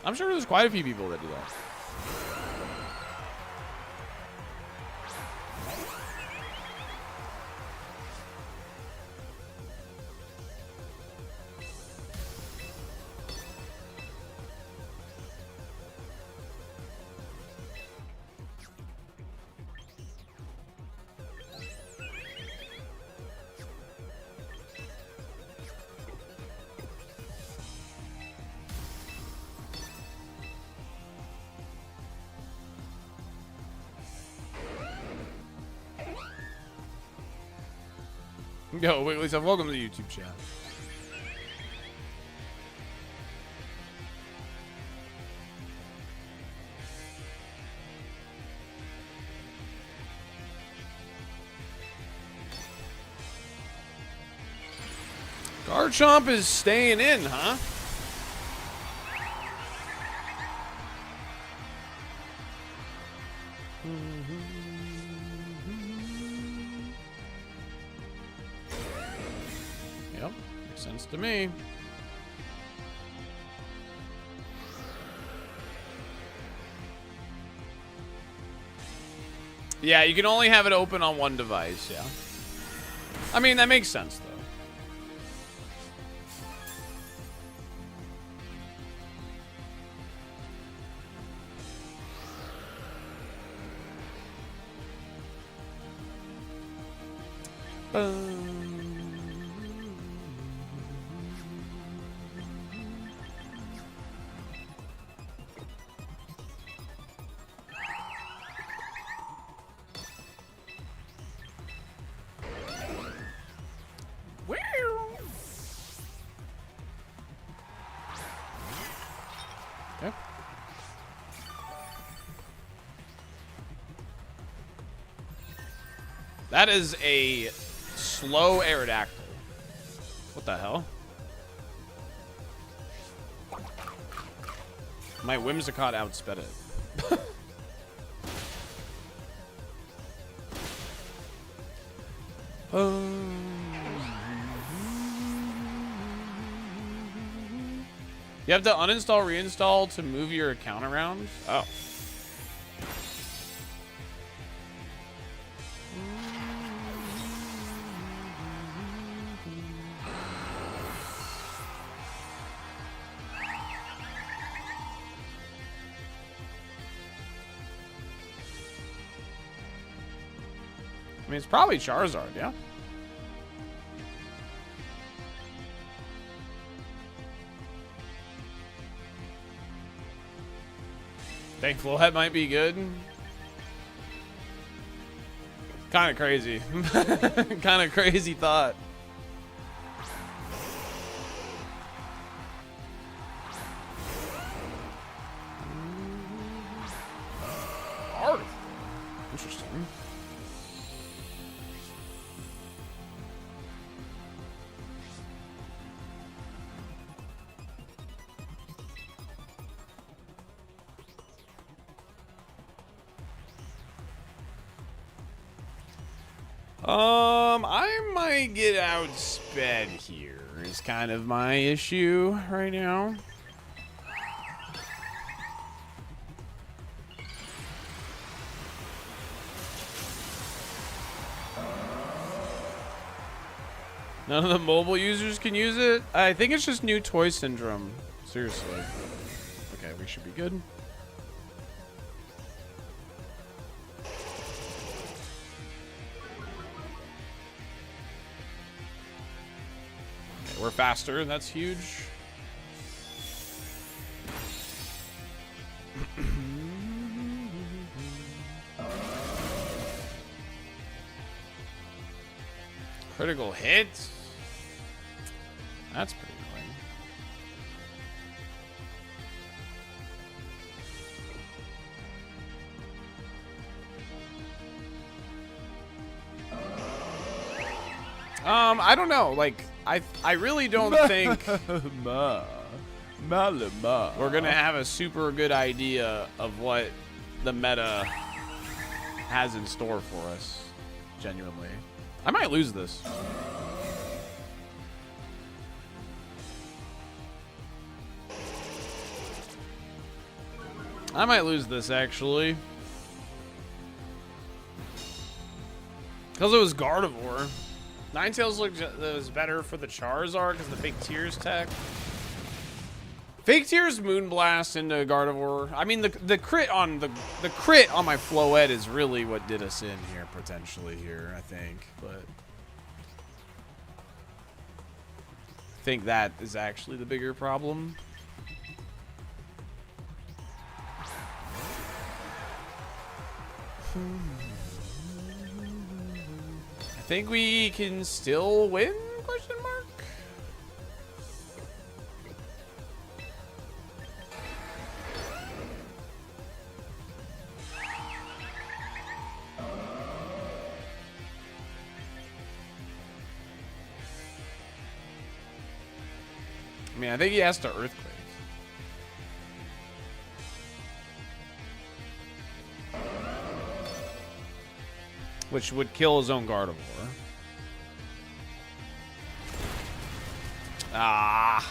I'm sure there's quite a few people that do that. Yo, wait, Lisa, welcome to the YouTube chat. Garchomp is staying in, huh? Makes sense to me. Yeah, you can only have it open on one device, yeah. I mean, that makes sense, though. Okay. That is a slow Aerodactyl. What the hell? My Whimsicott outsped it. You have to uninstall, reinstall to move your account around? Oh. I mean, it's probably Charizard, yeah? Thankful that might be good. Kind of crazy. Kind of crazy thought. Hard. Interesting. I might get outsped here is kind of my issue right now. None of the mobile users can use it? I think it's just new toy syndrome. Seriously. Okay, we should be good. We're faster, that's huge. Critical hit? That's pretty annoying. I don't know, like I really don't think we're gonna have a super good idea of what the meta has in store for us. Genuinely, I might lose this. I might lose this actually, because it was Gardevoir. Ninetales was better for the Charizard because the fake tears tech. Fake tears Moonblast into Gardevoir. I mean the crit on the crit on my Floette is really what did us in here potentially here, I think. But I think that is actually the bigger problem. I think we can still win? Question mark. I mean, I think he has to Earthquake. Which would kill his own Gardevoir. Ah.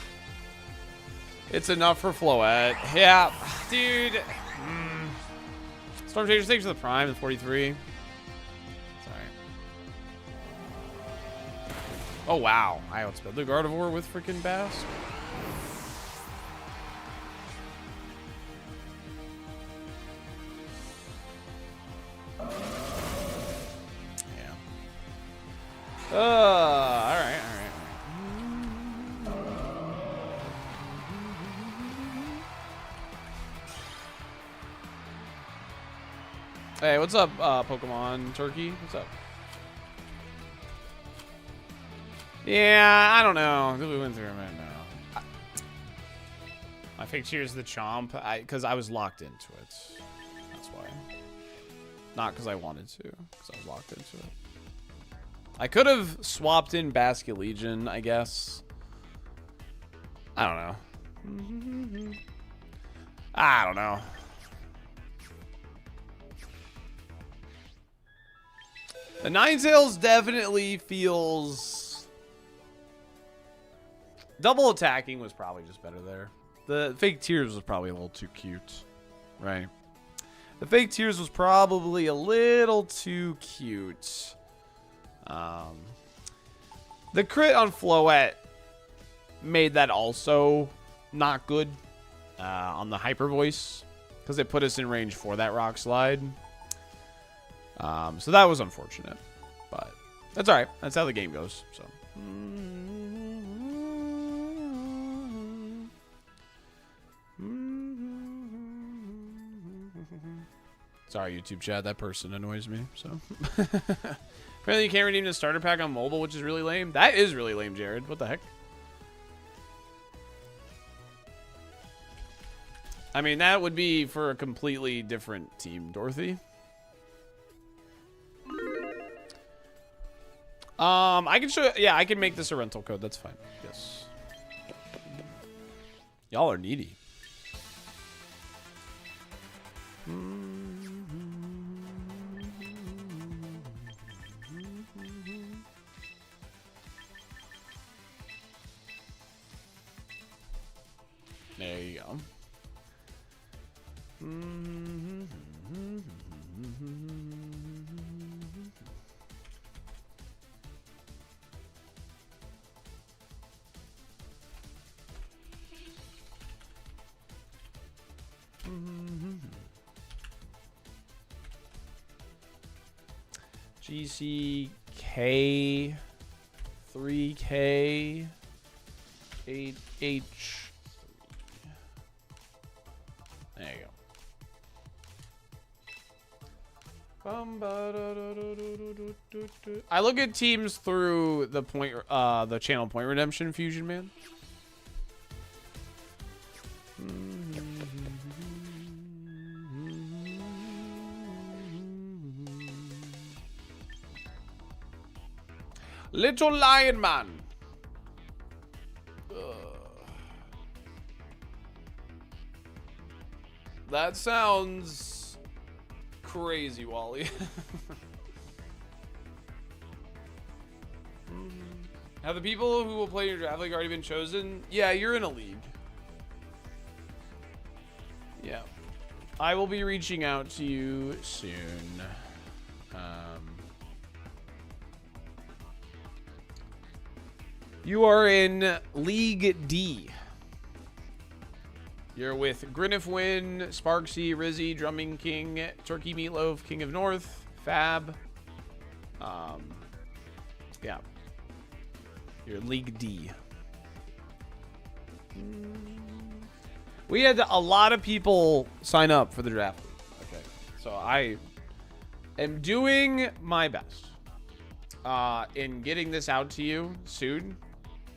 It's enough for Floette. Yeah, dude. Storm Chaser takes to the prime at 43. Sorry. Oh, wow. I outspelled the Gardevoir with freaking Bass. Yeah. All right. Hey, what's up, Pokemon Turkey? What's up? Yeah, I don't know. We went through it right now. My fake cheers the chomp, because I was locked into it. That's why. Not because I wanted to, because I was locked into it. I could have swapped in Basket Legion, I guess. I don't know. I don't know. The Ninetales definitely feels... Double attacking was probably just better there. The fake tears was probably a little too cute. Right. The fake tears was probably a little too cute. The crit on Floette made that also not good on the Hyper Voice, because it put us in range for that Rock Slide. So that was unfortunate, but that's all right. That's how the game goes. So. Sorry, YouTube chat. That person annoys me. So. Apparently, you can't redeem the starter pack on mobile, which is really lame. That is really lame, Jared. What the heck? I mean, that would be for a completely different team, Dorothy. I can show. Yeah, I can make this a rental code. That's fine. Yes. Y'all are needy. There you go. GCK 3K 8H. There you go. I look at teams through the the channel point redemption, Fusion Man. Little Lion Man. That sounds crazy, Wally. Have the people who will play your draft league already been chosen? Yeah, you're in a league. Yeah. I will be reaching out to you soon. You are in League D. You're with Grinnifwin, Sparksy, Rizzy, Drumming King, Turkey Meatloaf, King of North, Fab. Yeah. You're in League D. We had a lot of people sign up for the draft league. Okay. So I am doing my best in getting this out to you soon.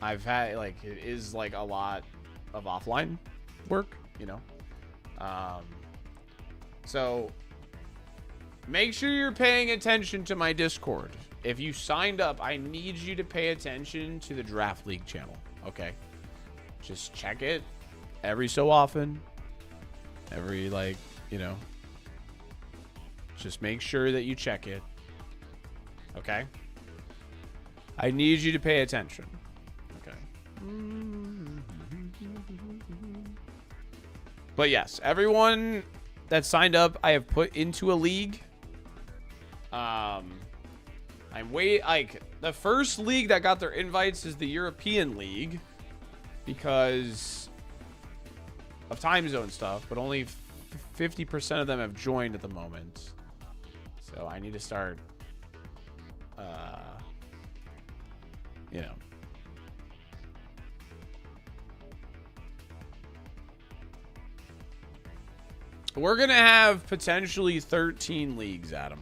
I've had, like, it is like a lot of offline work, you know. So make sure you're paying attention to my Discord. If you signed up, I need you to pay attention to the Draft League channel. Okay. Just check it every so often. Every, like, you know. Just make sure that you check it. Okay. I need you to pay attention. Okay. But yes, everyone that signed up, I have put into a league. Like the first league that got their invites is the European League because of time zone stuff, but only 50% of them have joined at the moment. So I need to start, you know. We're going to have potentially 13 leagues, Adam.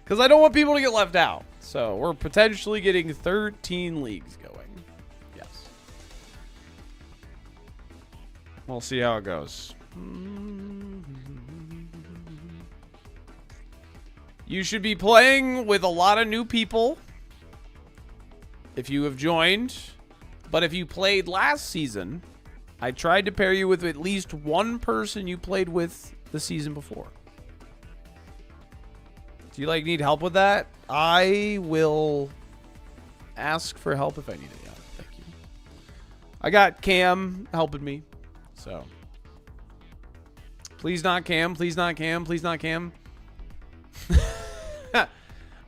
Because I don't want people to get left out. So we're potentially getting 13 leagues going. Yes. We'll see how it goes. You should be playing with a lot of new people if you have joined. But if you played last season, I tried to pair you with at least one person you played with the season before. Do you need help with that? I will ask for help if I need it. Yeah, thank you. I got Cam helping me, so please not Cam, please not Cam, please not Cam.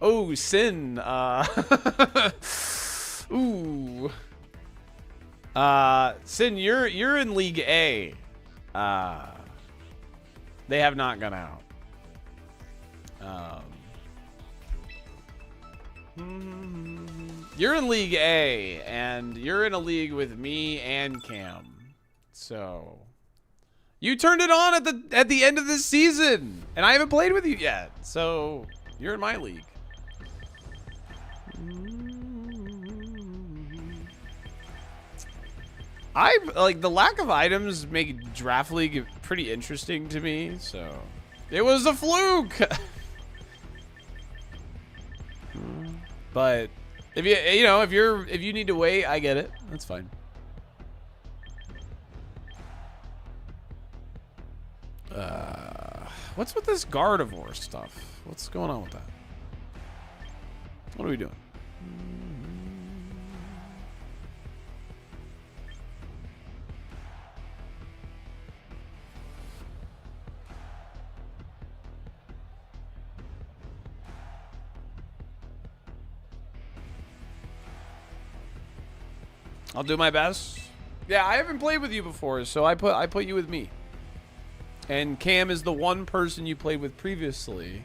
Oh, Sin. Ooh. Sin, you're in League A. They have not gone out. You're in League A, and you're in a league with me and Cam. So you turned it on at the end of this season, and I haven't played with you yet. So you're in my league. The lack of items make Draft League pretty interesting to me, so it was a fluke. But if if you need to wait, I get it. That's fine. What's with this Gardevoir stuff? What's going on with that? What are we doing? I'll do my best. Yeah, I haven't played with you before, so I put you with me. And Cam is the one person you played with previously.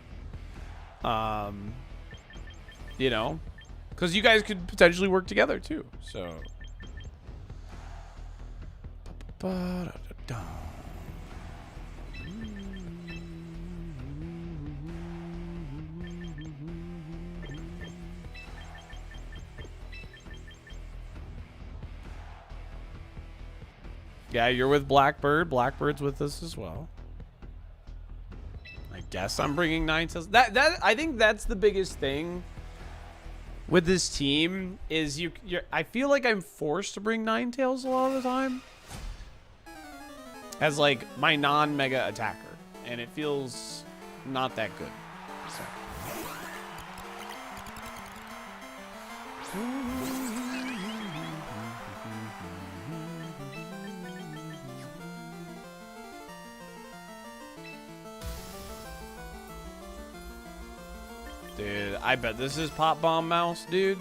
You know, because you guys could potentially work together too. So. Yeah, you're with Blackbird. Blackbird's with us as well. I guess I'm bringing Ninetales. I think that's the biggest thing with this team is I feel like I'm forced to bring Ninetales a lot of the time as my non-mega attacker, and it feels not that good. So. Dude, I bet this is Pop Bomb Mouse, dude.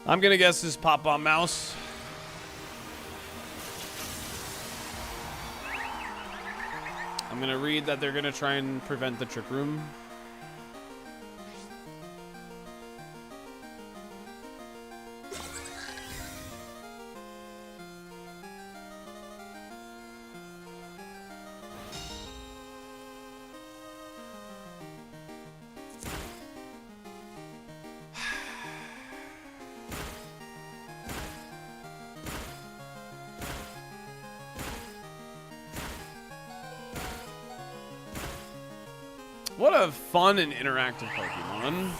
I'm gonna guess this is Pop Bomb Mouse. I'm gonna read that they're gonna try and prevent the Trick Room. What a fun and interactive Pokemon.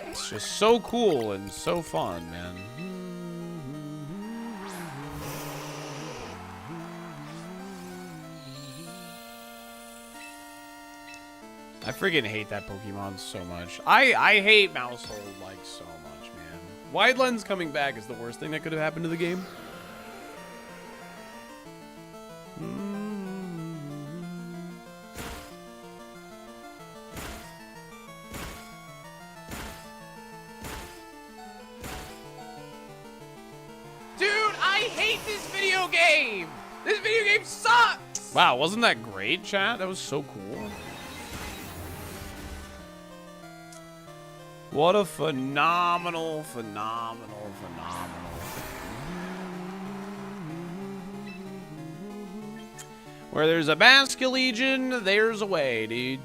It's just so cool and so fun, man. I freaking hate that Pokemon so much. I hate Mousehold like so much, man. Wide Lens coming back is the worst thing that could have happened to the game. Dude, I hate this video game! This video game sucks! Wow, wasn't that great, chat? That was so cool. What a phenomenal. Where there's a Basculegion, there's a way, dude.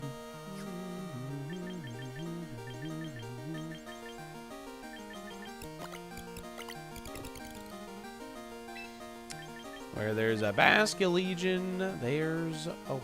Where there's a Basculegion, there's a way.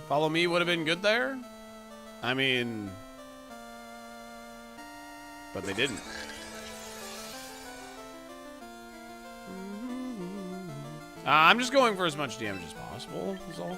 Follow me would have been good there. I mean, but they didn't. I'm just going for as much damage as possible, is all.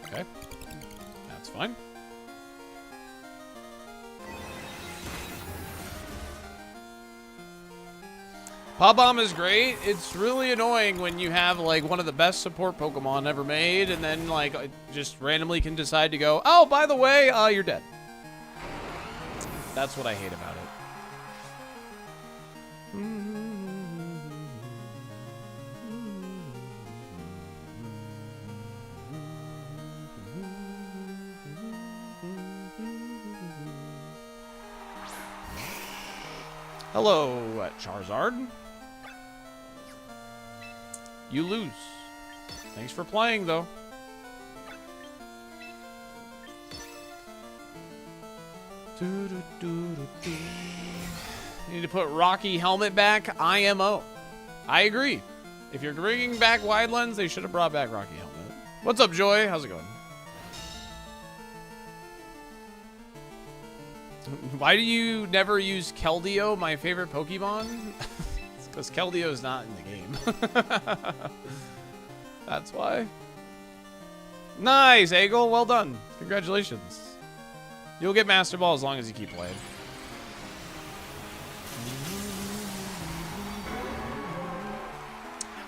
Okay, that's fine. Pop Bomb is great. It's really annoying when you have like one of the best support Pokemon ever made, and then like just randomly can decide to go, oh, by the way, you're dead. That's what I hate about it. Hello, Charizard. You lose. Thanks for playing, though. You need to put Rocky Helmet back. IMO. I agree. If you're bringing back Wide Lens, they should have brought back Rocky Helmet. What's up, Joy? How's it going? Why do you never use Keldeo, my favorite Pokemon? It's because Keldeo is not in the game. That's why. Nice, Egel. Well done. Congratulations. You'll get Master Ball as long as you keep playing.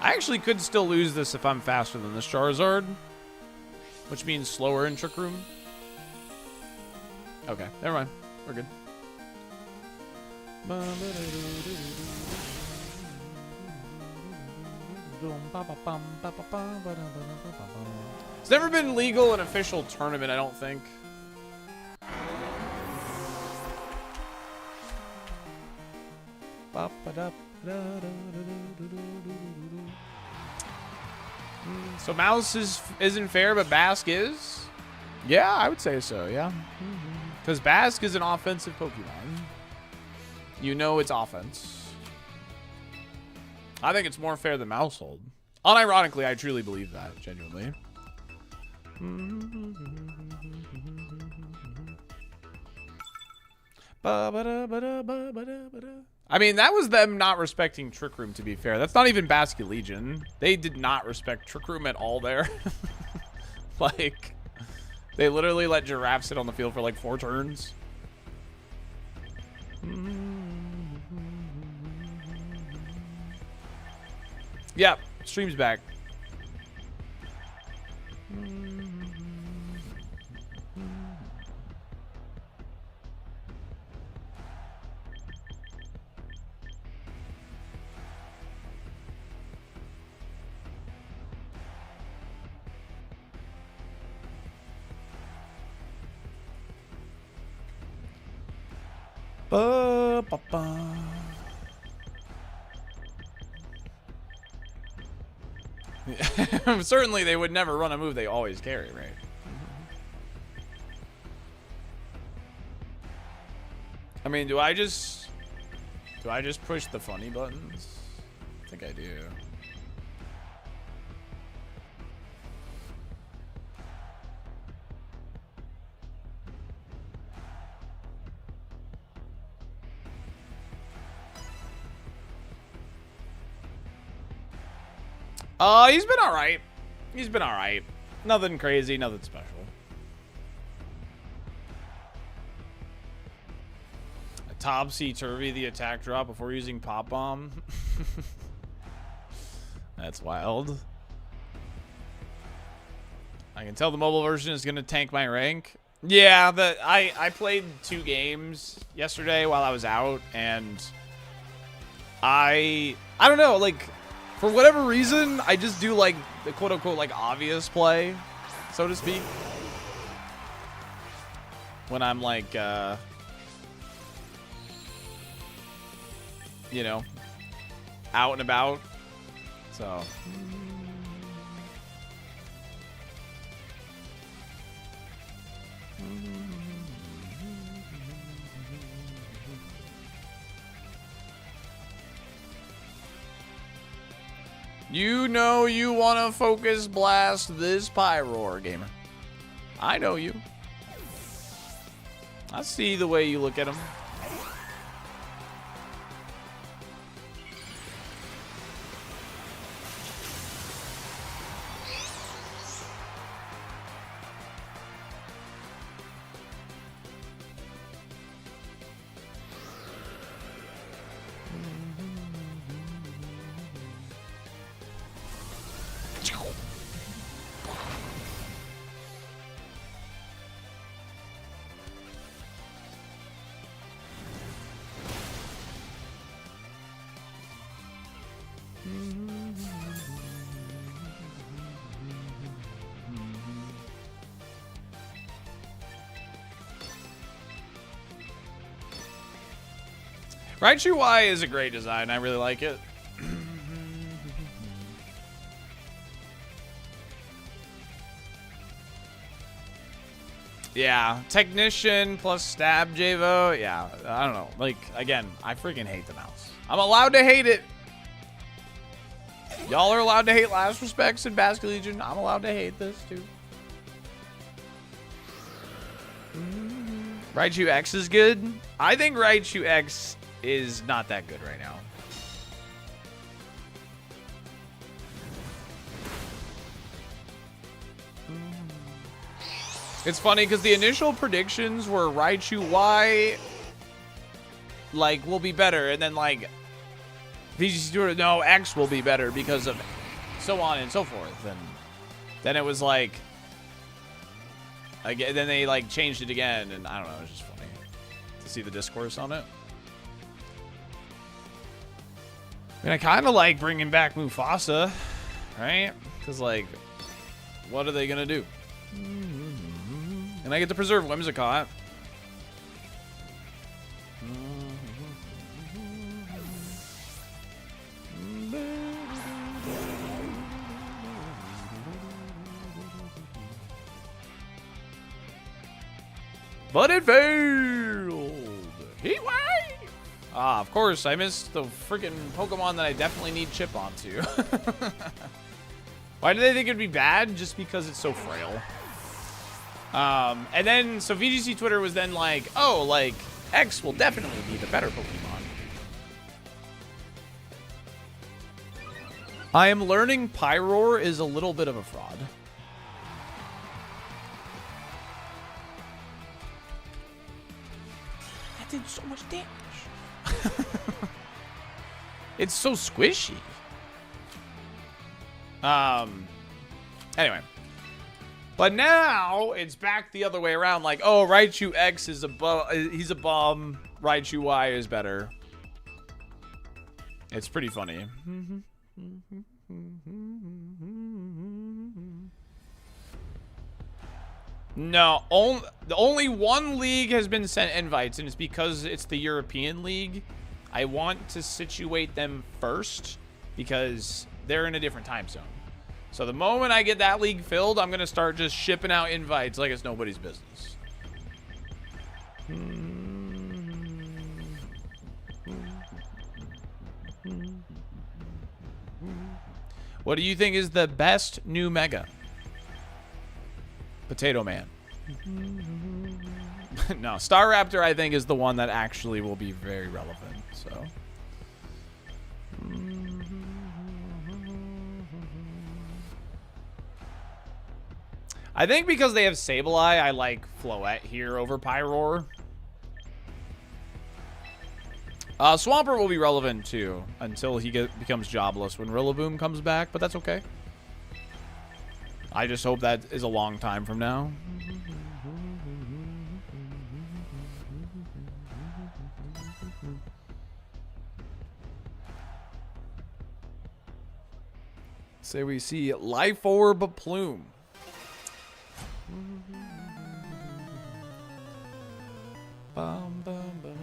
I actually could still lose this if I'm faster than this Charizard, which means slower in Trick Room. Okay, never mind. We're good. It's never been legal in official tournament, I don't think. So Mouse isn't fair, but Bask is? Yeah, I would say so, yeah. Because Bask is an offensive Pokemon. You know it's offense. I think it's more fair than Mousehold. Unironically, I truly believe that, genuinely. I mean, that was them not respecting Trick Room, to be fair. That's not even Basket Legion. They did not respect Trick Room at all there. Like, they literally let Giraffe sit on the field for like 4 turns. Yep, stream's back. Ba, ba, ba. Certainly they would never run a move they always carry, right? I mean, do I just push the funny buttons? I think I do. He's been alright. He's been alright. Nothing crazy, nothing special. A topsy-turvy the attack drop before using Pop Bomb. That's wild. I can tell the mobile version is going to tank my rank. Yeah, I played 2 games yesterday while I was out, and I don't know, like, for whatever reason, I just do like the quote-unquote like obvious play, so to speak. When I'm like, you know, out and about. So. You know you want to focus blast this Pyroar, gamer. I know you. I see the way you look at him. Raichu Y is a great design. I really like it. Yeah, Technician plus Stab Javo. Yeah, I don't know. Like, again, I freaking hate the mouse. I'm allowed to hate it. Y'all are allowed to hate Last Respects and Basket Legion. I'm allowed to hate this, too. Raichu X is good. I think Raichu X is not that good right now. It's funny because the initial predictions were Raichu Y, like, will be better, and then like VGC no, X will be better because of so on and so forth, and then it was like again, then they like changed it again, and I don't know, it's just funny to see the discourse on it. I mean, I kind of like bringing back Mufasa, right? Because, like, what are they going to do? And I get to preserve Whimsicott. But it failed. He way. Ah, of course, I missed the freaking Pokemon that I definitely need chip onto. Why do they think it'd be bad? Just because it's so frail. And then, so VGC Twitter was then like, oh, like, X will definitely be the better Pokemon. I am learning Pyroar is a little bit of a fraud. That did so much damage. It's so squishy. Anyway. But now it's back the other way around. Like, oh, Raichu X is he's a bomb. Raichu Y is better. It's pretty funny. No, only one league has been sent invites, and it's because it's the European League. I want to situate them first because they're in a different time zone. So the moment I get that league filled, I'm going to start just shipping out invites like it's nobody's business. What do you think is the best new Mega? Potato Man. No, Staraptor I think is the one that actually will be very relevant. So. I think because they have Sableye, I like Floette here over Pyroar. Swampert will be relevant too until he becomes jobless when Rillaboom comes back, but that's okay. I just hope that is a long time from now. Say we see Life Orb Plume. Bum, bum, bum.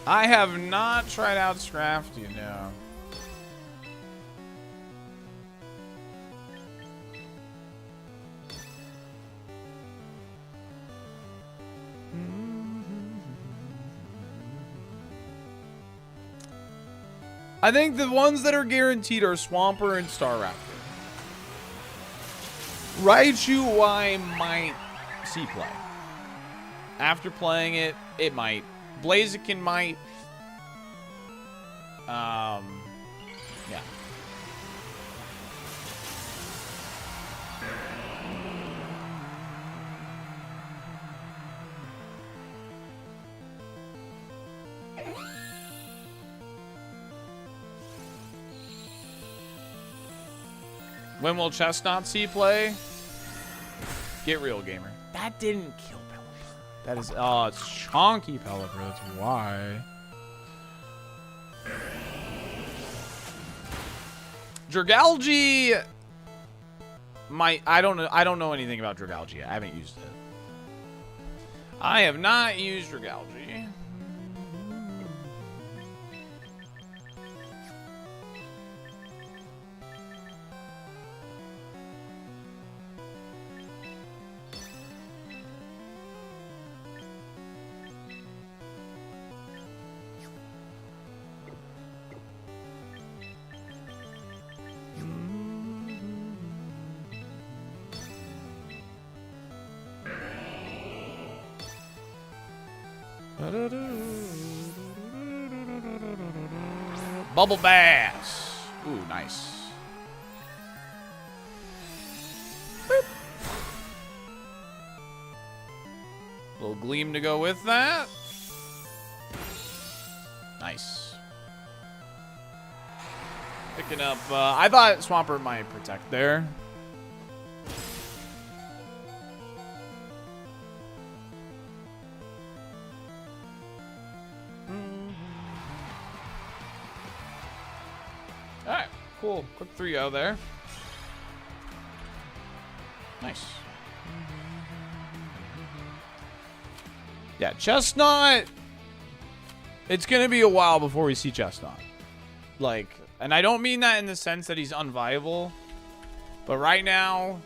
I have not tried out Scrafty, no. I think the ones that are guaranteed are Swampert and Staraptor. Raichu Y might see play. After playing it, it might. Blaziken might. Yeah. When will Chestnut see play? Get real, gamer. That didn't kill Pelipper. That is, oh, it's chonky Pelipper. That's why. Dragalge might. I don't know anything about Dragalge. I haven't used it. I have not used Dragalge. Bubble Bass. Ooh, nice. Boop. Little Gleam to go with that. Nice. Picking up, I thought Swampert might protect there. Alright, cool. Quick 3-0 there. Nice. Yeah, Chestnut. It's going to be a while before we see Chestnut. Like, And I don't mean that in the sense that he's unviable. But right now,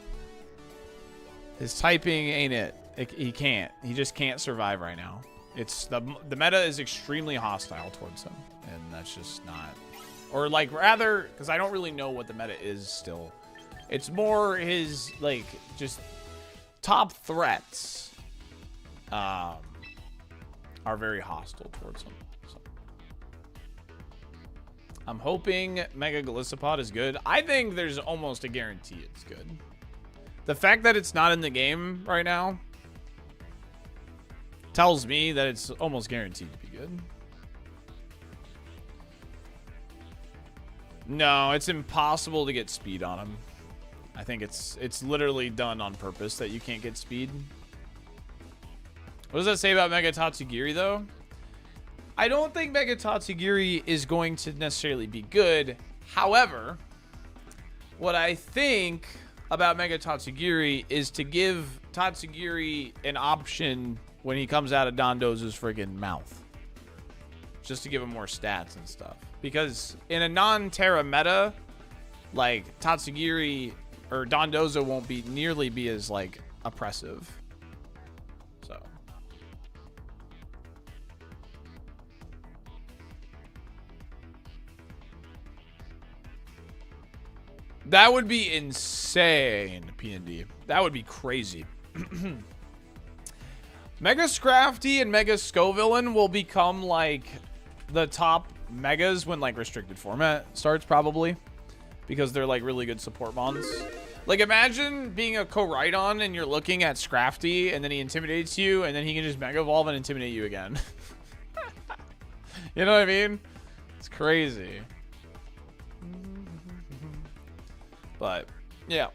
his typing ain't it. He can't. He just can't survive right now. It's the meta is extremely hostile towards him. And that's just not... Or like rather, because I don't really know what the meta is still. It's more his like just top threats are very hostile towards him. So. I'm hoping Mega Galissapod is good. I think there's almost a guarantee it's good. The fact that it's not in the game right now tells me that it's almost guaranteed to be good. No, it's impossible to get speed on him. I think it's literally done on purpose that you can't get speed. What does that say about Mega Tatsugiri, though? I don't think Mega Tatsugiri is going to necessarily be good. However, what I think about Mega Tatsugiri is to give Tatsugiri an option when he comes out of Dondozo's friggin' mouth. Just to give him more stats and stuff. Because in a non-Terra meta, like, Tatsugiri or Dondozo won't be nearly be as, like, oppressive. So. That would be insane, PND. That would be crazy. Mega Scrafty and Mega Scovillain will become, like, the top megas when, like, restricted format starts, probably. Because they're, like, really good support mons. Like, imagine being a Koraidon and you're looking at Scrafty and then he intimidates you and then he can just Mega Evolve and intimidate you again. You know what I mean? It's crazy. But, yeah.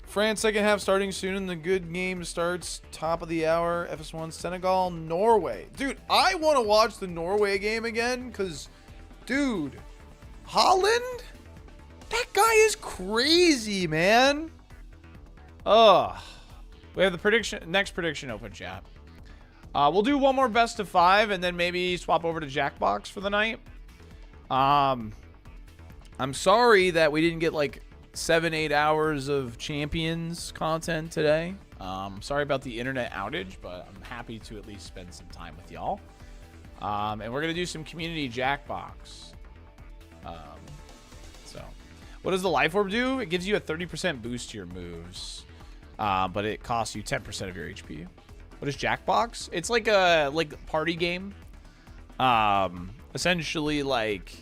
France second half starting soon and the good game starts top of the hour. FS1 Senegal, Norway. Dude, I want to watch the Norway game again because, dude, Holland? That guy is crazy, man. Ugh. We have the next prediction open, chat. We'll do one more best of 5 and then maybe swap over to Jackbox for the night. I'm sorry that we didn't get like 7-8 hours of Champions content today. Sorry about the internet outage, but I'm happy to at least spend some time with y'all. And we're gonna do some community Jackbox. So, what does the Life Orb do? It gives you a 30% boost to your moves, but it costs you 10% of your HP. What is Jackbox? It's like a party game. Essentially, like,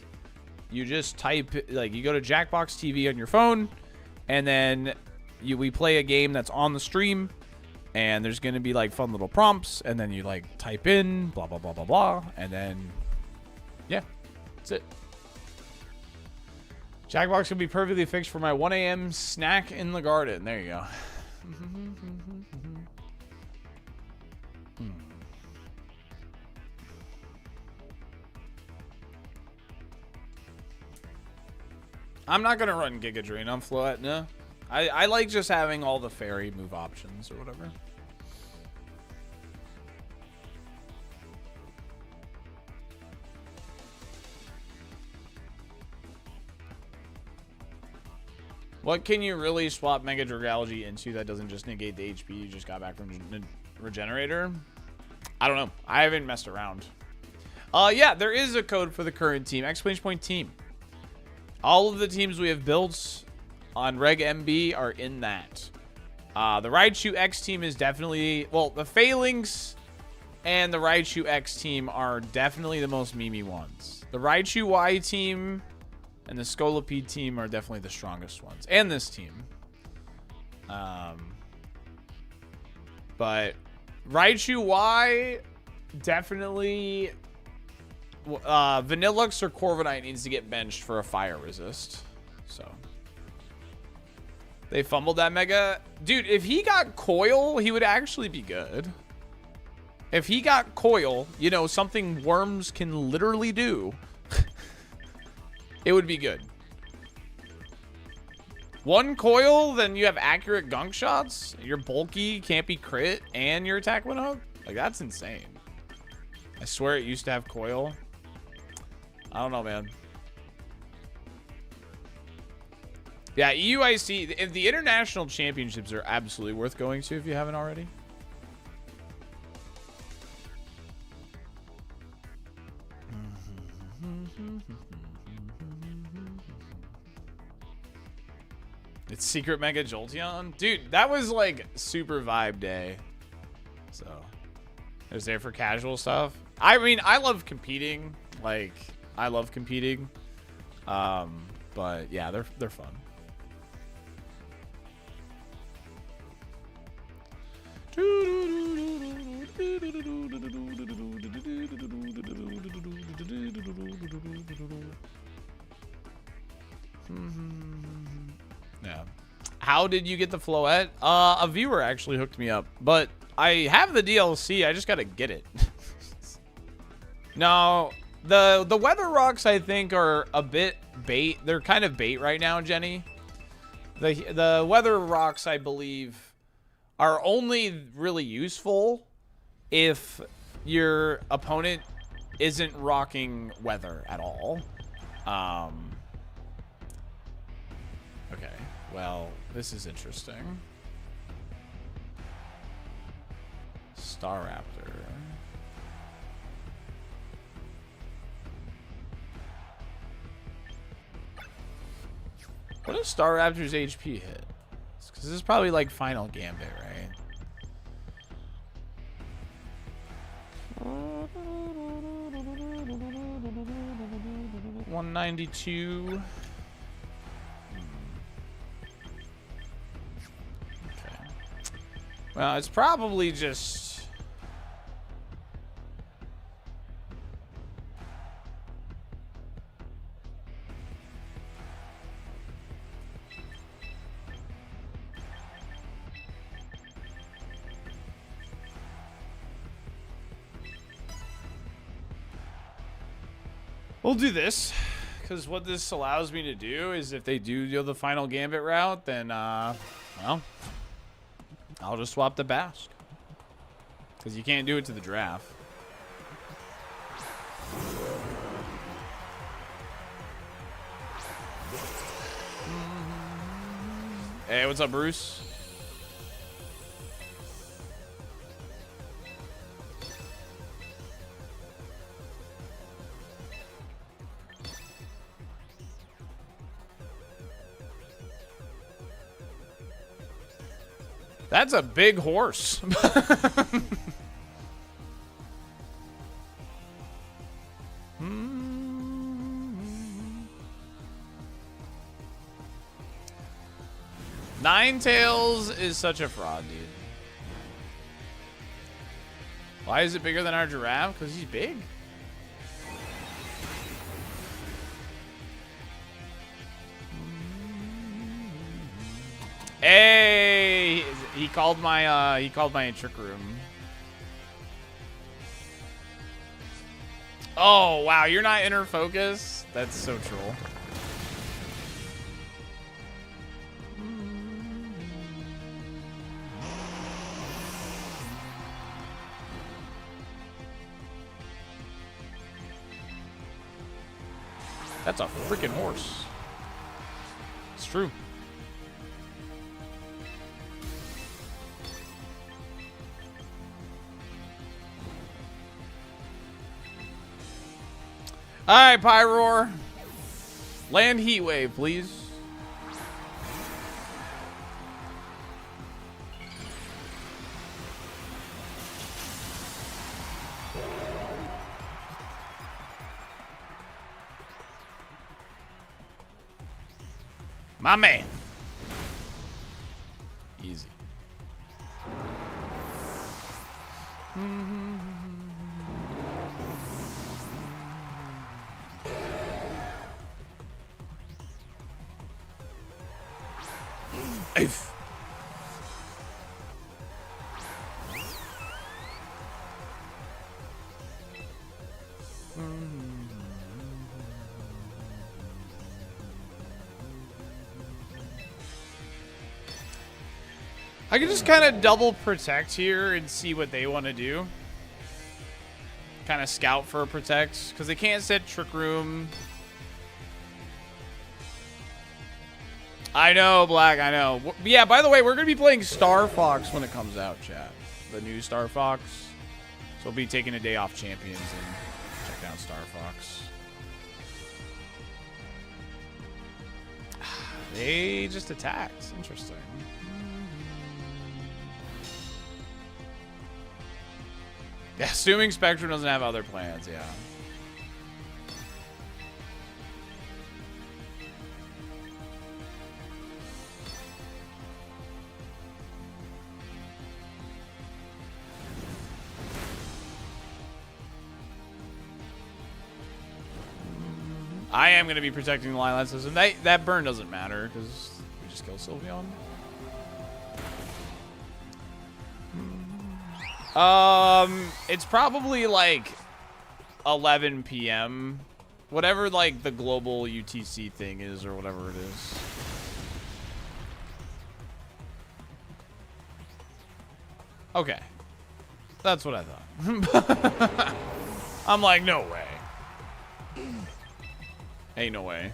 you just type, like, you go to Jackbox TV on your phone, and then we play a game that's on the stream, and there's going to be, like, fun little prompts, and then you, like, type in, blah, blah, blah, blah, blah, and then, yeah, that's it. Jackbox can be perfectly fixed for my 1 a.m. snack in the garden. There you go. I'm not going to run Giga Drain on Floetna. I like just having all the fairy move options or whatever. What can you really swap Mega Dragalgy into that doesn't just negate the HP you just got back from Regenerator? I don't know. I haven't messed around. Yeah, there is a code for the current team. Exclamation point team. All of the teams we have built on Reg MB are in that. The Raichu X team is definitely... Well, the Phalanx and the Raichu X team are definitely the most memey ones. The Raichu Y team and the Scolipede team are definitely the strongest ones. And this team. But Raichu Y definitely... Vanillux or Corviknight needs to get benched for a fire resist. So they fumbled that Mega. Dude, if he got Coil, he would actually be good. If he got Coil, you know, something worms can literally do, it would be good. 1 Coil, then you have accurate gunk shots. You're bulky, can't be crit, and your attack went up. Like, that's insane. I swear it used to have Coil. I don't know, man. Yeah, EUIC, the international championships are absolutely worth going to if you haven't already. It's Secret Mega Jolteon? Dude, that was like super vibe day. So, it was there for casual stuff. I mean, I love competing. Like, I love competing. But yeah, they're fun. Yeah. How did you get the Floette? A viewer actually hooked me up, but I have the DLC. I just gotta get it. No, the weather rocks I think are a bit bait. They're kind of bait right now, Jenny. The weather rocks I believe are only really useful if your opponent isn't rocking weather at all. Okay, well, this is interesting. Staraptor. What does Staraptor's HP hit? Because this is probably like Final Gambit, right? $192. Okay. Well, it's probably just... We'll do this, because what this allows me to do is if they do the Final Gambit route, then, well, I'll just swap the Basque. Because you can't do it to the draft. Hey, what's up, Bruce? That's a big horse. Ninetales is such a fraud, dude. Why is it bigger than our giraffe? Because he's big. Hey, he called my trick room. Oh wow, you're not inner focus. That's so troll. That's a freaking horse. It's true. All right, Pyroar. Land Heat Wave, please. My man. Easy. Oof. I can just kind of double protect here and see what they want to do. Kind of scout for a protect because they can't set Trick Room. I know, Black, I know. Yeah, by the way, we're going to be playing Star Fox when it comes out, chat. The new Star Fox. So we'll be taking a day off Champions and check out Star Fox. They just attacked. Interesting. Yeah, assuming Spectrum doesn't have other plans, yeah. I am going to be protecting the Lion system. That burn doesn't matter because we just kill Sylveon. It's probably like 11 p.m. Whatever like the global UTC thing is or whatever it is. Okay. That's what I thought. I'm like, no way. Ain't no way.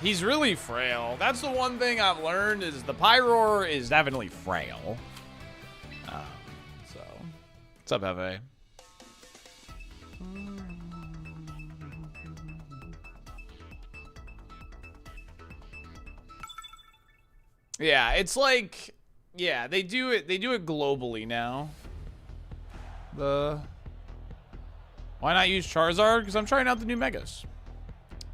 He's really frail. That's the one thing I've learned is the Pyroar is definitely frail. So, what's up, Hefe? Yeah, it's like, yeah, they do it globally now. Why not use Charizard? Because I'm trying out the new Megas.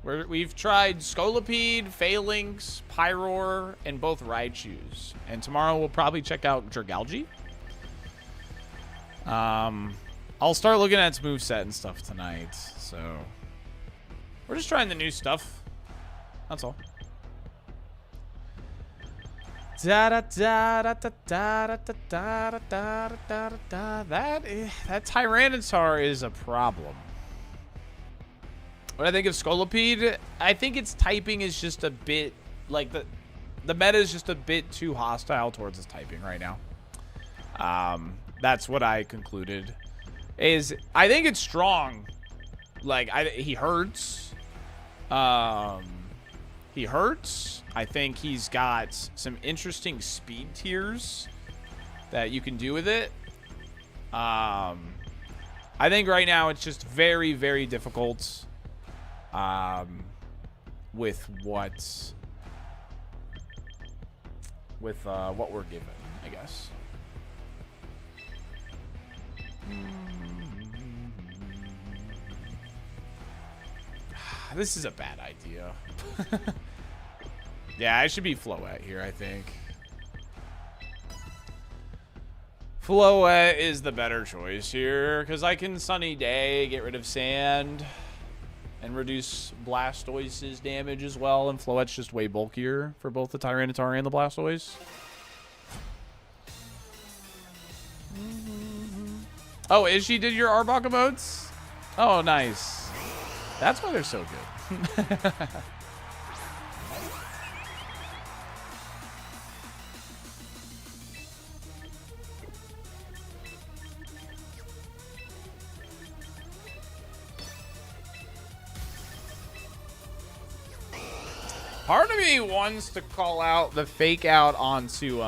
We've tried Scolipede, Phalanx, Pyroar, and both Raichus. And tomorrow we'll probably check out Dragalge. I'll start looking at its moveset and stuff tonight. So we're just trying the new stuff. That's all. That Tyranitar is a problem. What I think of Scolipede, I think its typing is just a bit like the meta is just a bit too hostile towards its typing right now. That's what I concluded. I think it's strong. Like he hurts. He hurts. I think he's got some interesting speed tiers that you can do with it. I think right now it's just very, very difficult with what we're given, I guess. This is a bad idea. Yeah, I should be Floette here, I think. Floette is the better choice here, because I can Sunny Day, get rid of Sand, and reduce Blastoise's damage as well, and Floette's just way bulkier for both the Tyranitar and the Blastoise. Oh, Ishii did your Arbok emotes? Oh, nice. That's why they're so good. Part of me wants to call out the fake out onto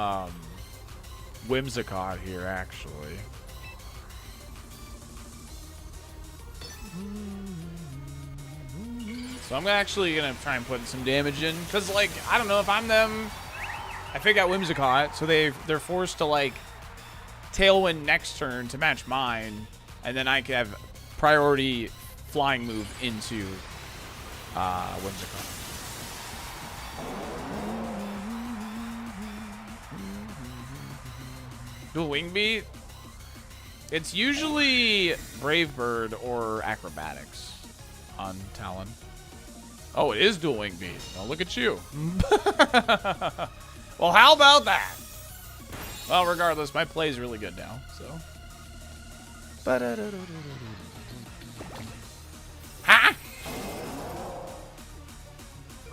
Whimsicott here, actually. So I'm actually gonna try and put some damage in, cause like I don't know if I'm them. I fake out Whimsicott, so they're forced to like Tailwind next turn to match mine, and then I can have priority flying move into Whimsicott. Dual Wing Beat? It's usually Brave Bird or Acrobatics on Talon. Oh, it is Dual Wing Beat. Well, look at you. Well, how about that? Well, regardless, my play is really good now, so. Ha!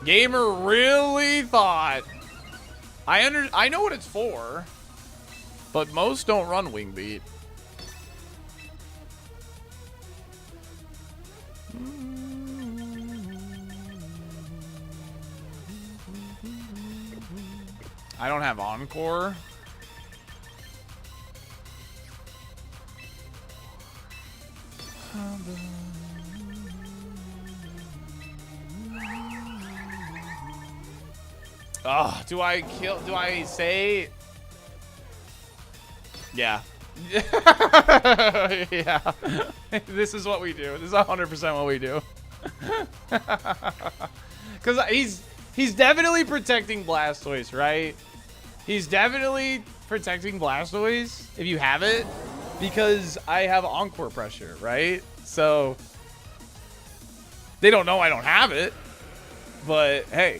Gamer really thought. I know what it's for. But most don't run wing beat. I don't have Encore. Oh, do I say? Yeah. Yeah. This is what we do. This is 100% what we do. Because he's definitely protecting Blastoise, right? He's definitely protecting Blastoise if you have it, because I have Encore pressure, right? So they don't know I don't have it, but hey.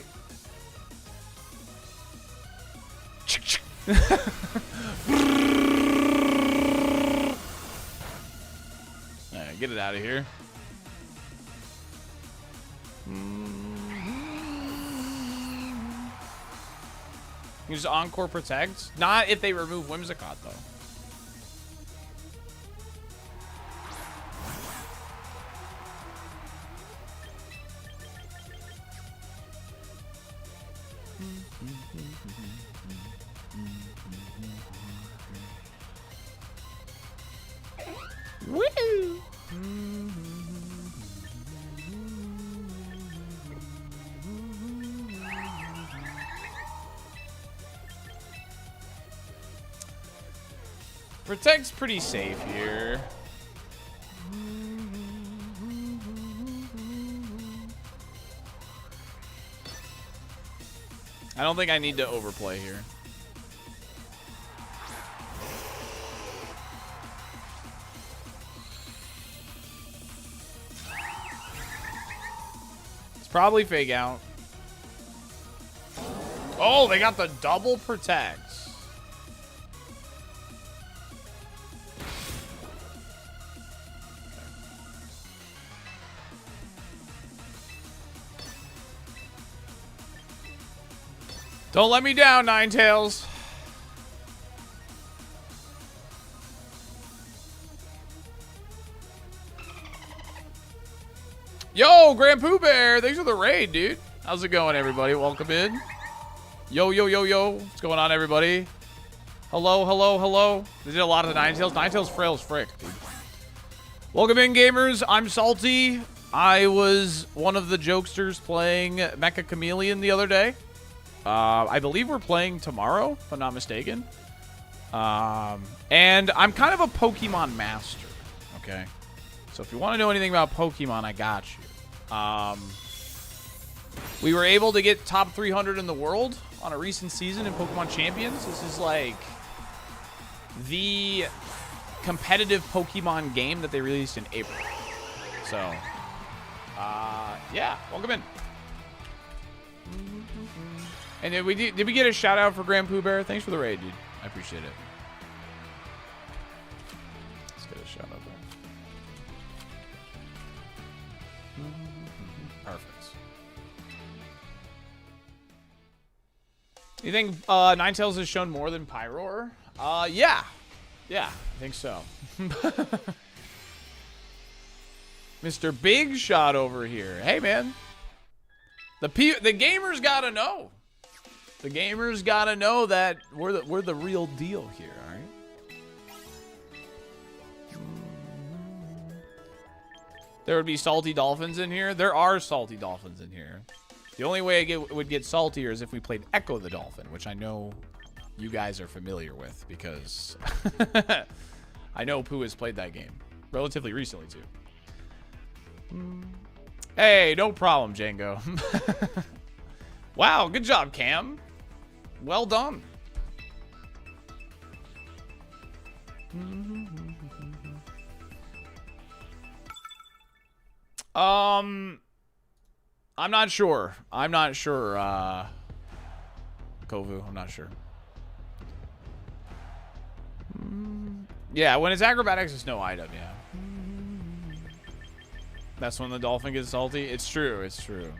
Alright, get it out of here. Use Encore Protect. Not if they remove Whimsicott, though. Woo! Protect's pretty safe here. I don't think I need to overplay here. It's probably fake out. Oh, they got the double protect. Don't let me down, Ninetales. Yo, Grand Pooh Bear, thanks for the raid, dude. How's it going, everybody? Welcome in. Yo, yo, yo, yo. What's going on, everybody? Hello, hello, hello. They did a lot of the Ninetales. Ninetales frail as frick, dude. Welcome in, gamers. I'm Salty. I was one of the jokesters playing Mecha Chameleon the other day. I believe we're playing tomorrow, if I'm not mistaken. And I'm kind of a Pokemon master, okay? So if you want to know anything about Pokemon, I got you. We were able to get top 300 in the world on a recent season in Pokemon Champions. This is like the competitive Pokemon game that they released in April. So, yeah, welcome in. And did we get a shout out for Grand Pooh Bear? Thanks for the raid, dude. I appreciate it. Let's get a shout out there. Perfect. You think Ninetales has shown more than Pyroar? Yeah. Yeah, I think so. Mr. Big Shot over here. Hey, man. The gamers gotta know. The gamers gotta know that we're the real deal here, all right? There would be salty dolphins in here. There are salty dolphins in here. The only way it would get saltier is if we played Echo the Dolphin, which I know you guys are familiar with because I know Pooh has played that game relatively recently too. Hey, no problem, Django. Wow, good job, Cam. Well done. I'm not sure. I'm not sure, Kovu. I'm not sure. Yeah, when it's acrobatics, it's no item, yeah. That's when the dolphin gets salty. It's true. It's true.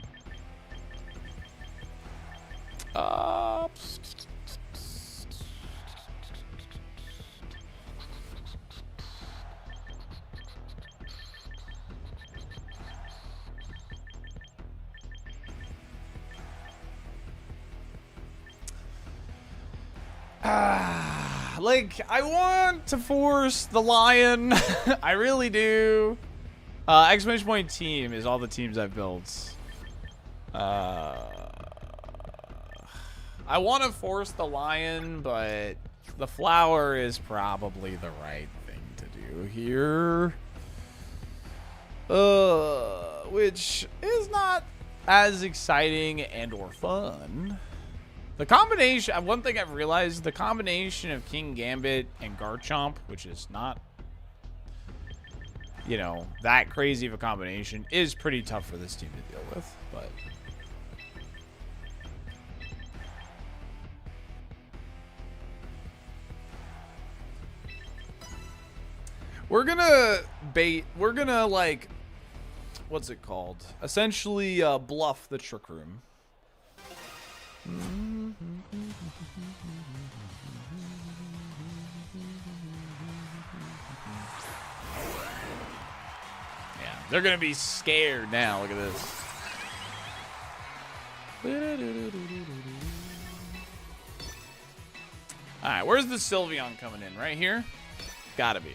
Like, I want to force the lion. I really do. Exclamation point team is all the teams I've built. I want to force the lion, but the flower is probably the right thing to do here. Which is not as exciting and or fun. The combination, one thing I've realized, the combination of King Gambit and Garchomp, which is not, you know, that crazy of a combination, is pretty tough for this team to deal with, but... we're gonna like, what's it called? Essentially, bluff the Trick Room. Yeah, they're gonna be scared now. Look at this. All right, where's the Sylveon coming in? Right here? Gotta be.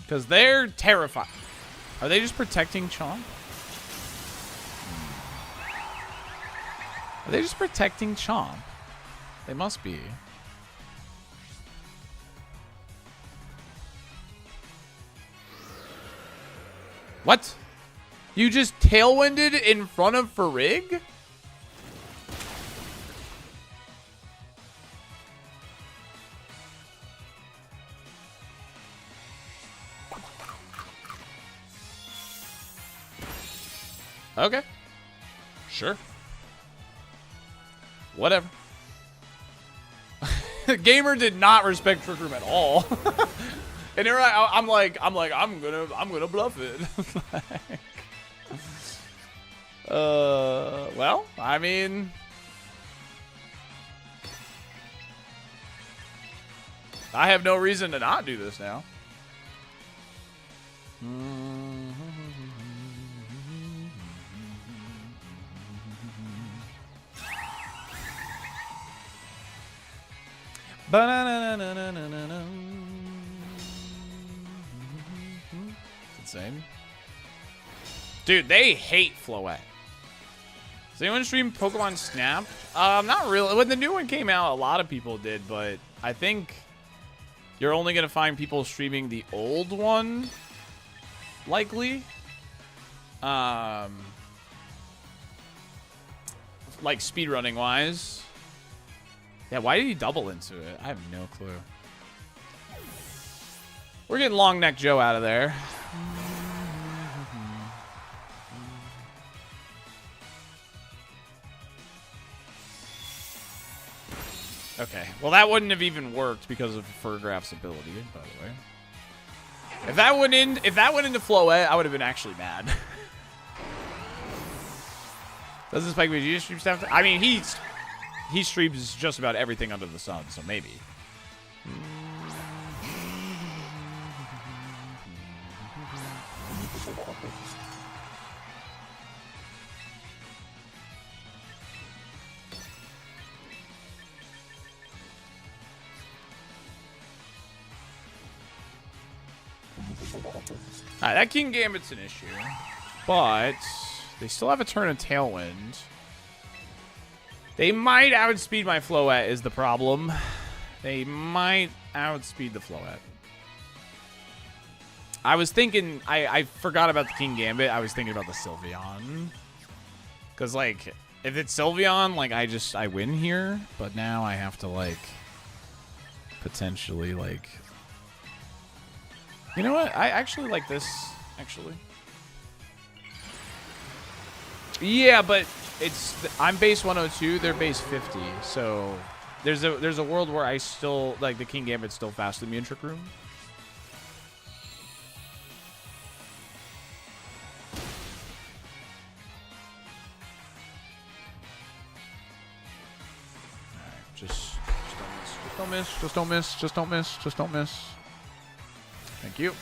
Because they're terrified. Are they just protecting Chomp? Are they just protecting Chomp? They must be. What? You just tailwinded in front of Farig? Okay. Sure. Whatever. Gamer did not respect Trick Room at all. And here I'm gonna bluff it. Well, I mean, I have no reason to not do this now. It's insane. Dude, they hate Floette. Does anyone stream Pokemon Snap? Not really. When the new one came out, a lot of people did, but I think you're only going to find people streaming the old one, likely. Like speedrunning wise. Yeah, why did he double into it? I have no clue. We're getting Long Neck Joe out of there. Okay, well that wouldn't have even worked because of Furgraph's ability, by the way. If that went into Floette, I would have been actually mad. Does this Spike VG stream stuff? I mean, he streams just about everything under the sun, so maybe. Alright, that King Gambit's an issue. But they still have a turn of Tailwind. They might outspeed my Floette is the problem. They might outspeed the Floette. I was thinking, I forgot about the King Gambit. I was thinking about the Sylveon. Because, like, if it's Sylveon, like, I win here. But now I have to, like, potentially, like... You know what? I actually like this, actually. Yeah, but I'm base 102, they're base 50, so there's a world where I still, like, the King Gambit's still faster than me in Trick Room. Alright, just don't miss, just don't miss, just don't miss, just don't miss. Thank you.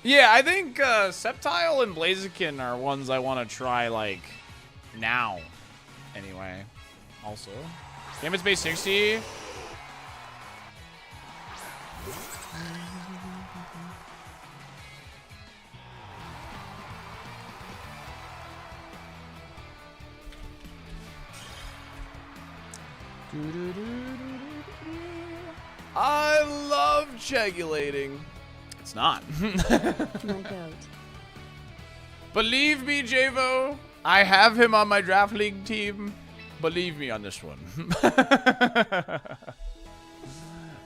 Yeah, I think Sceptile and Blaziken are ones I want to try, like, now. Anyway. Also. Damage base 60. I love chegulating. It's not. My goat. Believe me, Javo, I have him on my draft league team. Believe me on this one.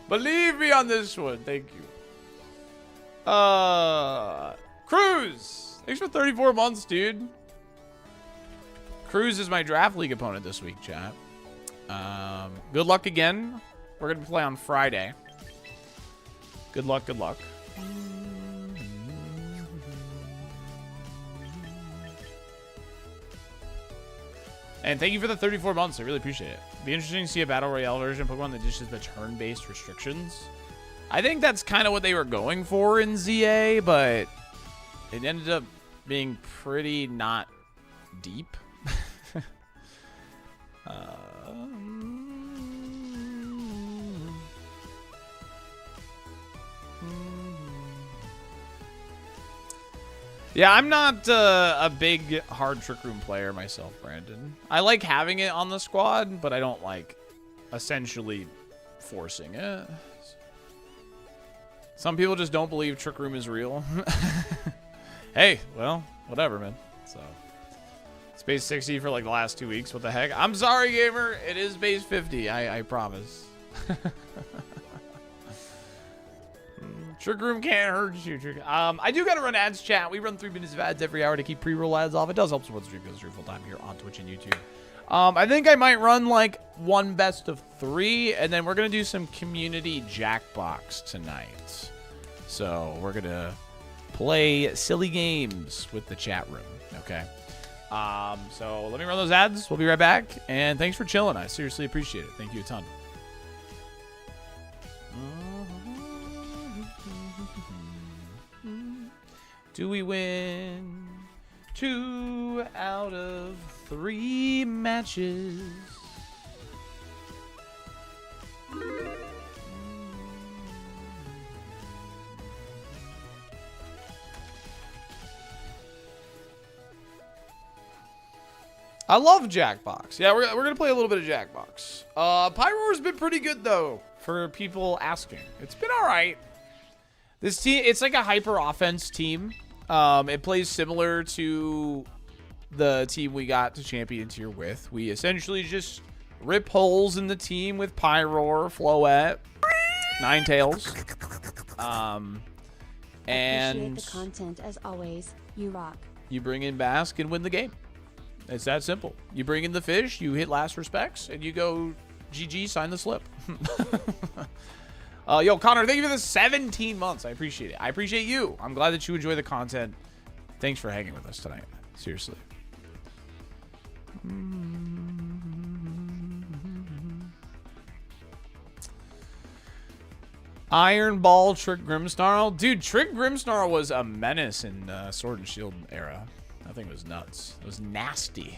Believe me on this one. Thank you. Cruz. Thanks for 34 months, dude. Cruz is my draft league opponent this week, chat. Good luck again. We're going to play on Friday. Good luck, good luck. And thank you for the 34 months. I really appreciate it. Be interesting to see a Battle Royale version of Pokemon that dishes the turn-based restrictions. I think that's kind of what they were going for in ZA, but it ended up being pretty not deep. Yeah, I'm not a big hard Trick Room player myself, Brandon. I like having it on the squad, but I don't like essentially forcing it. Some people just don't believe Trick Room is real. Hey, well, whatever, man. So, it's base 60 for like the last 2 weeks. What the heck? I'm sorry, gamer. It is base 50. I promise. Trick Room can't hurt you. I do gotta run ads, chat. We run 3 minutes of ads every hour to keep pre-roll ads off. It does help support the stream because we're full time here on Twitch and YouTube. I think I might run like one best of 3, and then we're gonna do some community Jackbox tonight. So we're gonna play silly games with the chat room. Okay. So let me run those ads. We'll be right back. And thanks for chilling. I seriously appreciate it. Thank you a ton. Do we win 2 out of 3 matches? I love Jackbox. Yeah, we're going to play a little bit of Jackbox. Pyroar's been pretty good, though, for people asking. It's been all right. This team, it's like a hyper offense team. It plays similar to the team we got to champion tier with. We essentially just rip holes in the team with Pyroar, Floette, Ninetales. And appreciate the content as always. You rock. You bring in Basque and win the game. It's that simple. You bring in the fish, you hit last respects, and you go GG, sign the slip. Yo, Connor, thank you for the 17 months. I appreciate it. I appreciate you. I'm glad that you enjoy the content. Thanks for hanging with us tonight. Seriously. Iron Ball Trick Grimmsnarl. Dude, Trick Grimmsnarl was a menace in Sword and Shield era. That thing was nuts. It was nasty.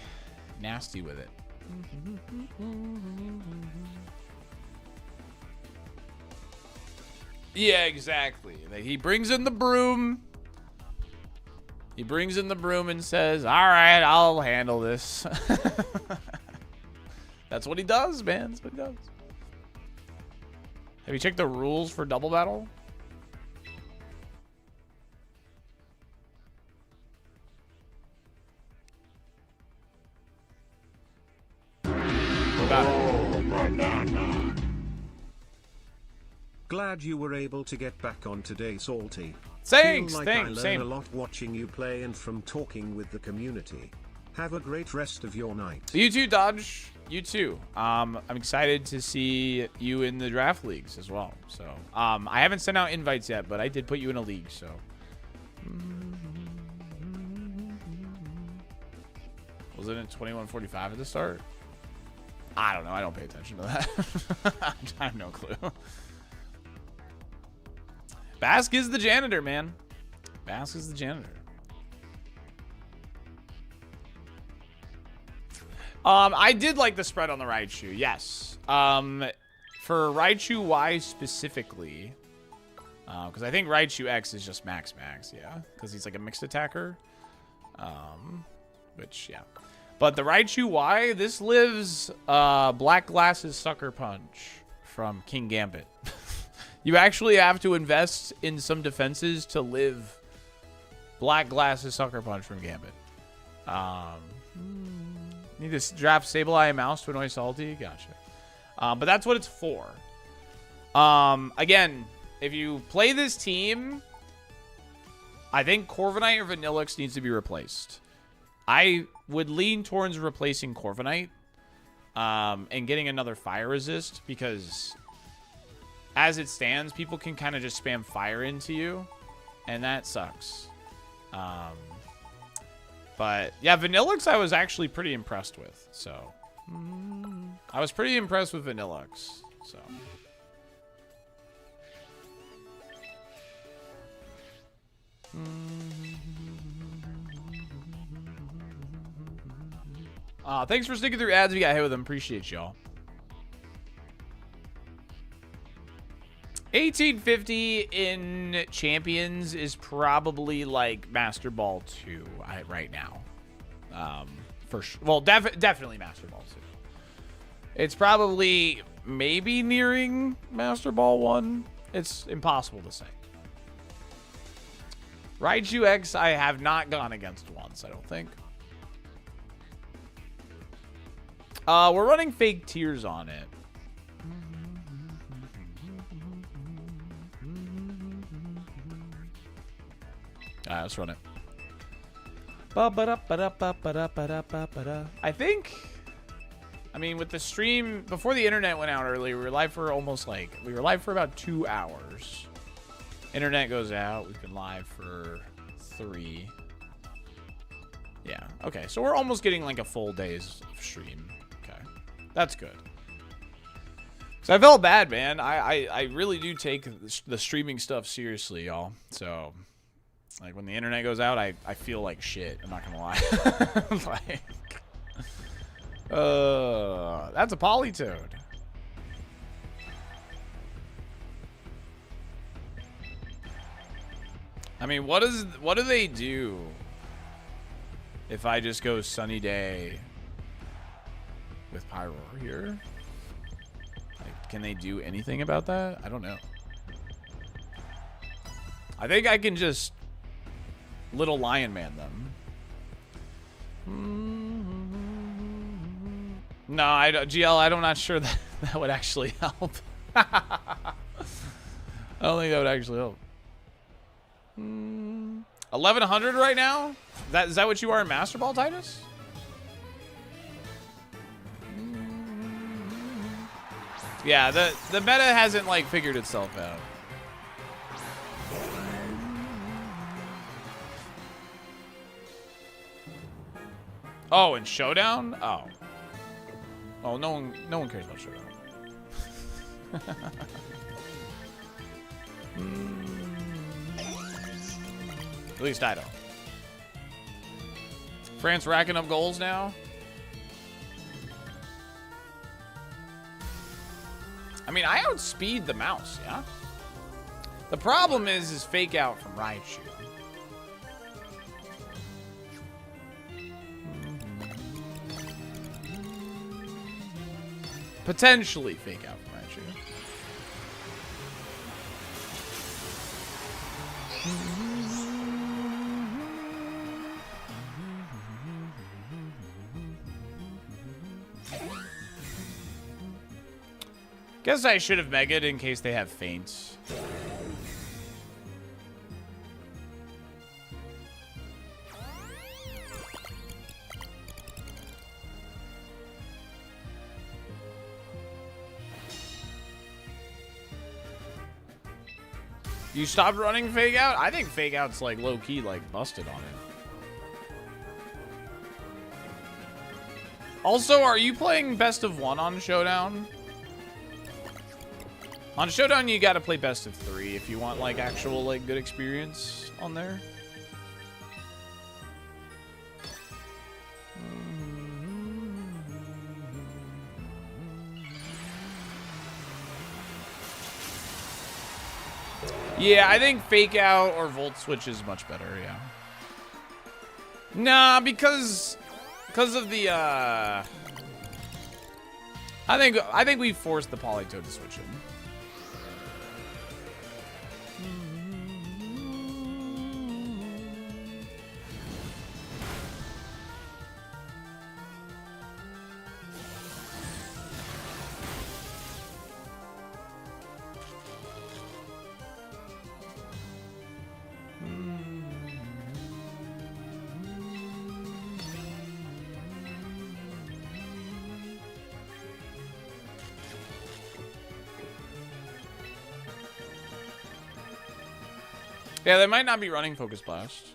Nasty with it. Yeah, exactly. He brings in the broom. He brings in the broom and says, all right, I'll handle this. That's what he does, man. That's what he does. Have you checked the rules for double battle? Glad you were able to get back on today, Salty. Thanks, Feel like thanks, I learn same. a lot watching you play and from talking with the community. Have a great rest of your night. You too, Dodge. You too. I'm excited to see you in the draft leagues as well. So, I haven't sent out invites yet, but I did put you in a league. So, Wasn't it 21:45 at the start? I don't know. I don't pay attention to that. I have no clue. Bask is the janitor, man. Bask is the janitor. I did like the spread on the Raichu, yes. For Raichu Y specifically, because I think Raichu X is just max, yeah, because he's like a mixed attacker. Which, yeah. But the Raichu Y, this lives Black Glasses Sucker Punch from King Gambit. You actually have to invest in some defenses to live Black Glasses Sucker Punch from Gambit. Need to draft Sableye and Mouse to annoy Salty? Gotcha. But that's what it's for. Again, if you play this team, I think Corviknight or Vanillix needs to be replaced. I would lean towards replacing Corviknight and getting another Fire Resist, because as it stands, people can kind of just spam Fire into you, and that sucks. But yeah, Vanillix I was actually pretty impressed with. So I was pretty impressed with Vanillix. So thanks for sticking through ads. We got hit with them. Appreciate y'all. 1850 in Champions is probably like Master Ball 2 right now. For sure. Well, definitely Master Ball 2. It's probably maybe nearing Master Ball 1. It's impossible to say. Raichu X, I have not gone against once, I don't think. We're running fake tears on it. Alright, let's run it. I think, I mean, with the stream, before the internet went out early, we were live for about 2 hours. Internet goes out, we've been live for 3. Yeah, okay, so we're almost getting like a full day's stream. Okay, that's good. So I felt bad, man. I really do take the streaming stuff seriously, y'all. So like when the internet goes out, I feel like shit. I'm not gonna lie. Like, that's a Polytoad. I mean, what do they do if I just go Sunny Day with Pyro here? Like, can they do anything about that? I don't know. I think I can just Little Lion Man them. No, GL, I'm not sure that would actually help. I don't think that would actually help. 1100 right now? Is that what you are in Master Ball, Titus? Yeah, the meta hasn't like figured itself out. Oh, and Showdown? Oh. Oh, no one cares about Showdown. At least I don't. France racking up goals now. I mean, I outspeed the mouse, yeah? The problem is fake out from Raichu. Potentially fake out from Raichu. Guess I should have Mega'd in case they have feints. You stopped running fake out? I think fake out's like low key like busted on it. Also, are you playing best of 1 on Showdown? On Showdown, you gotta play best of 3 if you want, like, actual, like, good experience on there. Yeah, I think Fake Out or Volt Switch is much better, yeah. Nah, because of the, I think we forced the Polytoad to switch him. Yeah, they might not be running Focus Blast.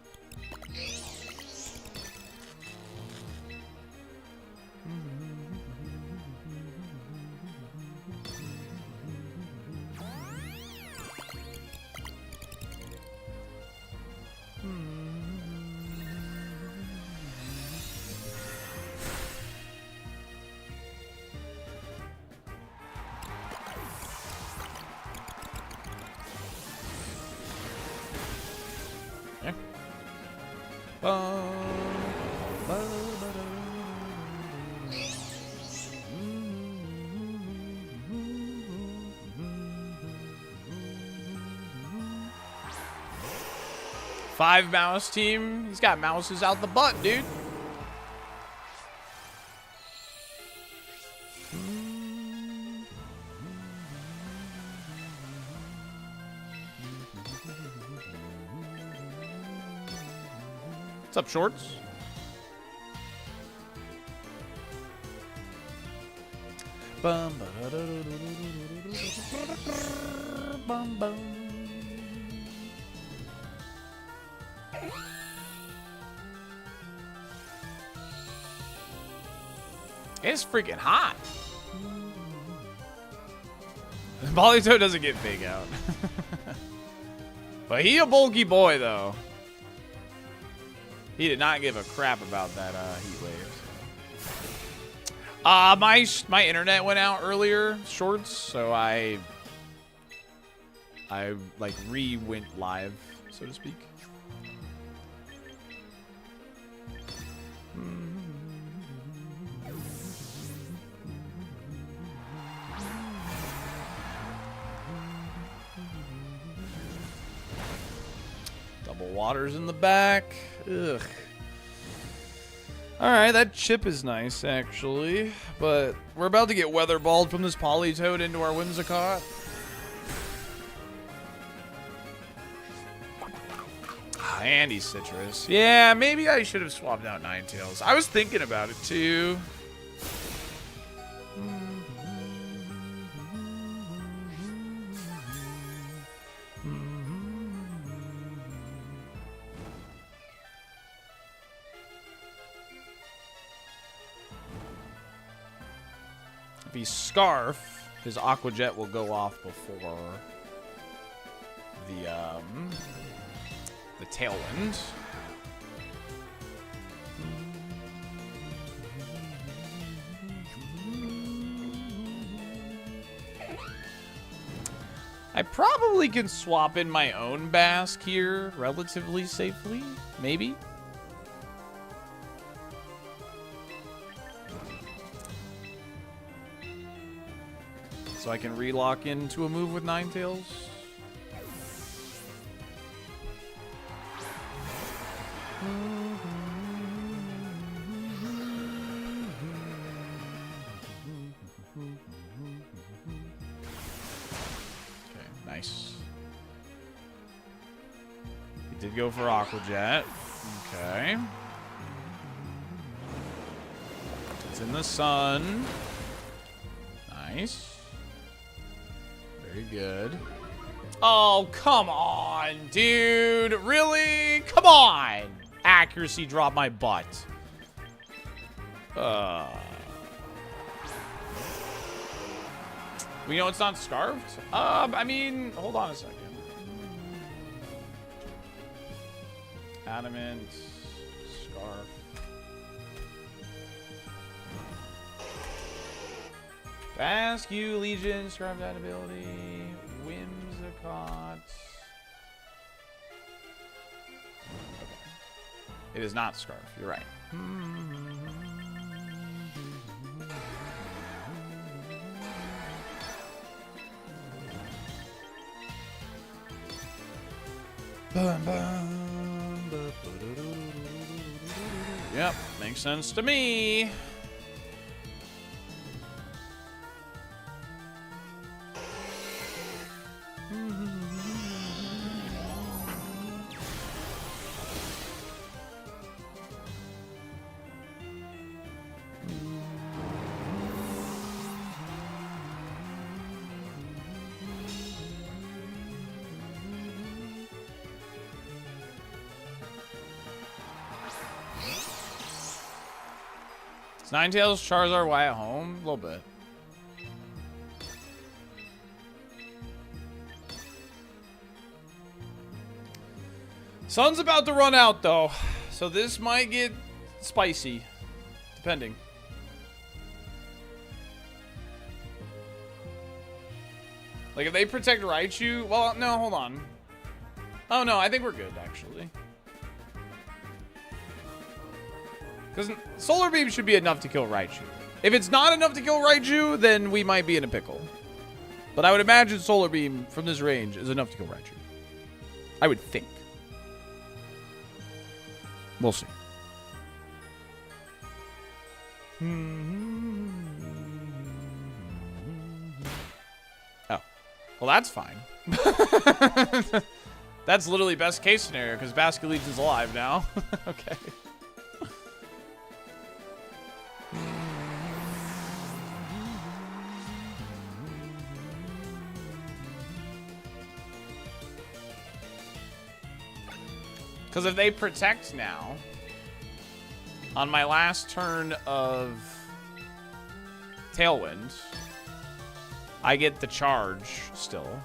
Five mouse team. He's got mouses out the butt, dude. What's up, Shorts? Bum, bum, bum. It's freaking hot. Polytoad doesn't get Fake Out. But he a bulky boy, though. He did not give a crap about that heat wave. My internet went out earlier, Shorts, so I like went live, so to speak. Double waters in the back. Ugh. Alright, that chip is nice, actually. But we're about to get weatherballed from this Polytoad into our Whimsicott. And he's Citrus. Yeah, maybe I should have swapped out Ninetales. I was thinking about it, too. If he's Scarf, his Aqua Jet will go off before the Tailwind. I probably can swap in my own Basque here relatively safely, maybe. So I can relock into a move with Ninetales. Okay, nice. He did go for Aqua Jet. Okay. It's in the sun. Nice. Very good. Oh, come on, dude. Really? Come on. Accuracy dropped my butt. We know it's not scarfed? I mean, hold on a second. Adamant, scarf. Basque Legion, scarf that ability. Whimsicott. Okay. It is not scarf, you're right. Yep, makes sense to me. Ninetales, Charizard, why at home? A little bit. Sun's about to run out, though. So this might get spicy. Depending. Like, if they protect Raichu... Well, no, hold on. Oh, no, I think we're good, actually. Because Solar Beam should be enough to kill Raichu. If it's not enough to kill Raichu, then we might be in a pickle. But I would imagine Solar Beam from this range is enough to kill Raichu. I would think. We'll see. Oh. Well, that's fine. That's literally best case scenario, because Basque Legion's alive now. Okay. Because if they protect now, on my last turn of Tailwind, I get the charge still.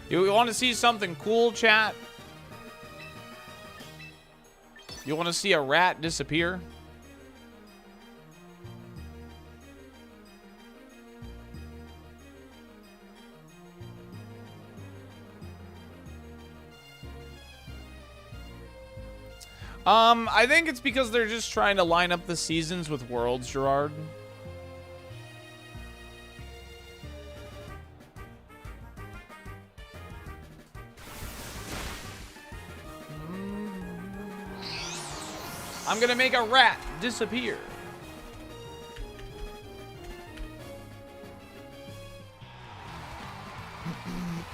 You want to see something cool, chat? You want to see a rat disappear? I think it's because they're just trying to line up the seasons with Worlds, Gerard. I'm gonna make a rat disappear.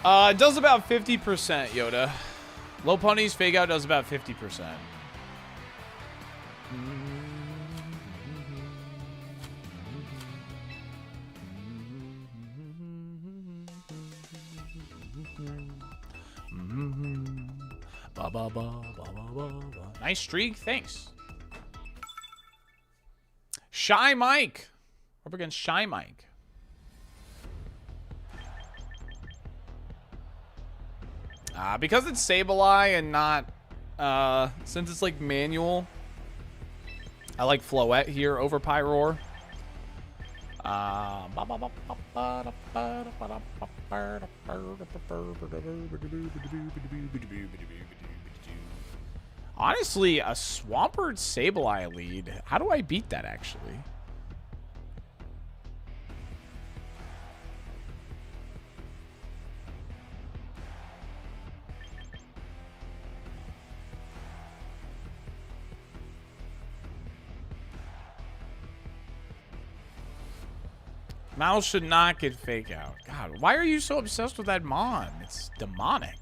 It does about 50%, Yoda. Low Pony's Fake Out does about 50%. Nice streak, thanks. Shy Mike. Up against Shy Mike. Because it's Sableye and not, since it's like manual, I like Floette here over Pyroar. Honestly, a Swampert Sableye lead. How do I beat that, actually? Mouse should not get Fake Out. God, why are you so obsessed with that Mon? It's demonic.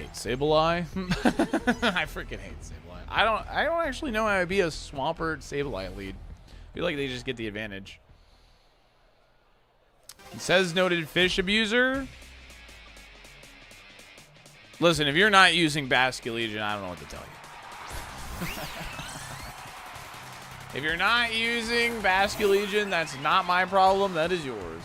hate Sableye. I freaking hate Sableye. I don't actually know how to be a Swampert Sableye lead. I feel like they just get the advantage. It says noted fish abuser. Listen, if you're not using Basculegion, I don't know what to tell you. If you're not using Basculegion, that's not my problem. That is yours.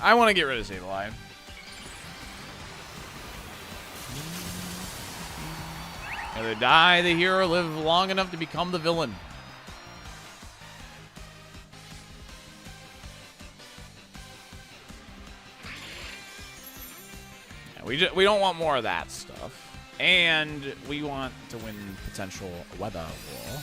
I want to get rid of Sableye. Either die the hero, live long enough to become the villain. Yeah, we don't want more of that stuff. And we want to win potential weather war.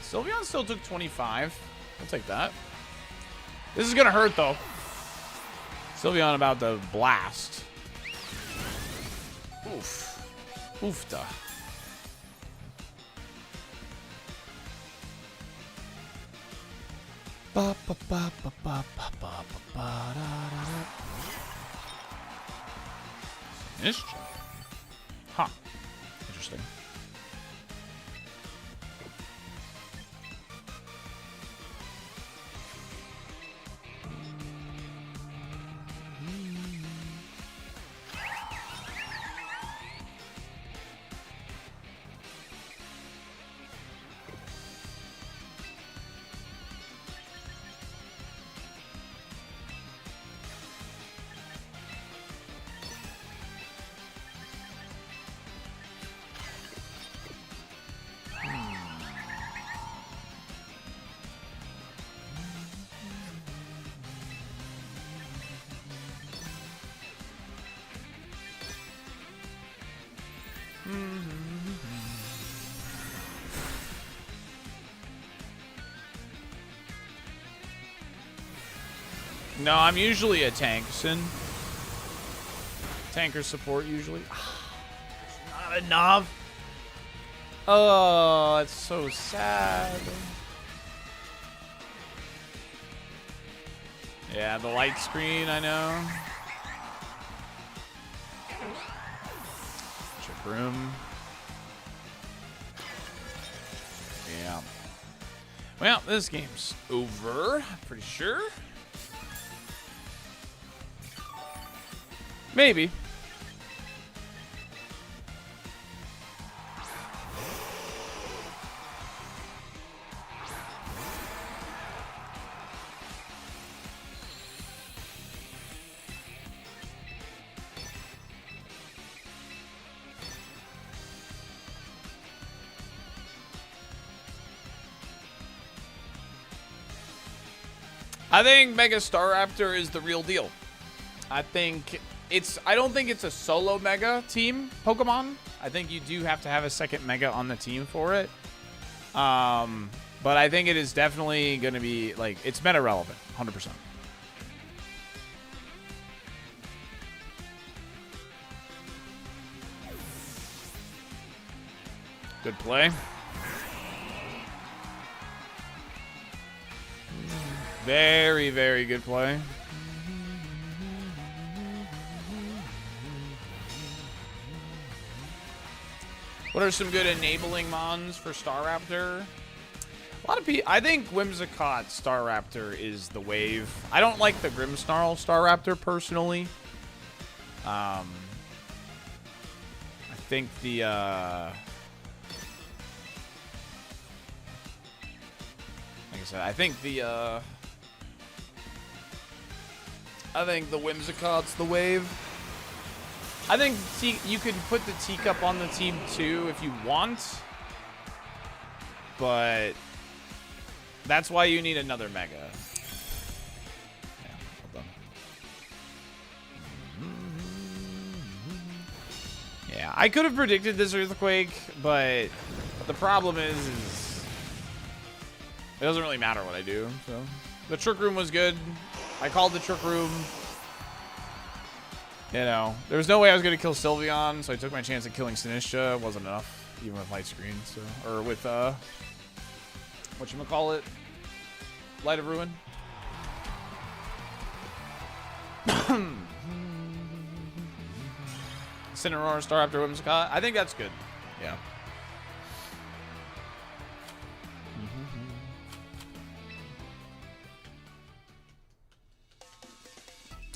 Sylveon still took 25. I'll take that. This is going to hurt, though. Sylveon about to blast. Oof. Oofta. Mischief. Huh. Interesting. No, I'm usually a tankson. Tanker support usually. Not enough. Oh, that's so sad. Yeah, the light screen, I know. Chip room. Yeah. Well, this game's over, pretty sure. Maybe. I think Mega Staraptor is the real deal. I don't think it's a solo Mega team Pokemon. I think you do have to have a second Mega on the team for it. But I think it is definitely going to be, like, it's meta relevant, 100%. Good play. Very, very good play. What are some good enabling mons for Staraptor? A lot of people. I think Whimsicott Staraptor is the wave. I don't like the Grimmsnarl Staraptor personally. I think the like I said, I think the I think the Whimsicott's the wave. I think you could put the teacup on the team too if you want. But that's why you need another mega. Yeah, well done. Yeah, I could have predicted this earthquake, but the problem is it doesn't really matter what I do. So the trick room was good. I called the trick room. You know, there was no way I was going to kill Sylveon, so I took my chance at killing Sinistra. It wasn't enough, even with light screen, so, or with, whatchamacallit? Light of Ruin. Cinnamoroar, Staraptor, Whimsicott. I think that's good. Yeah.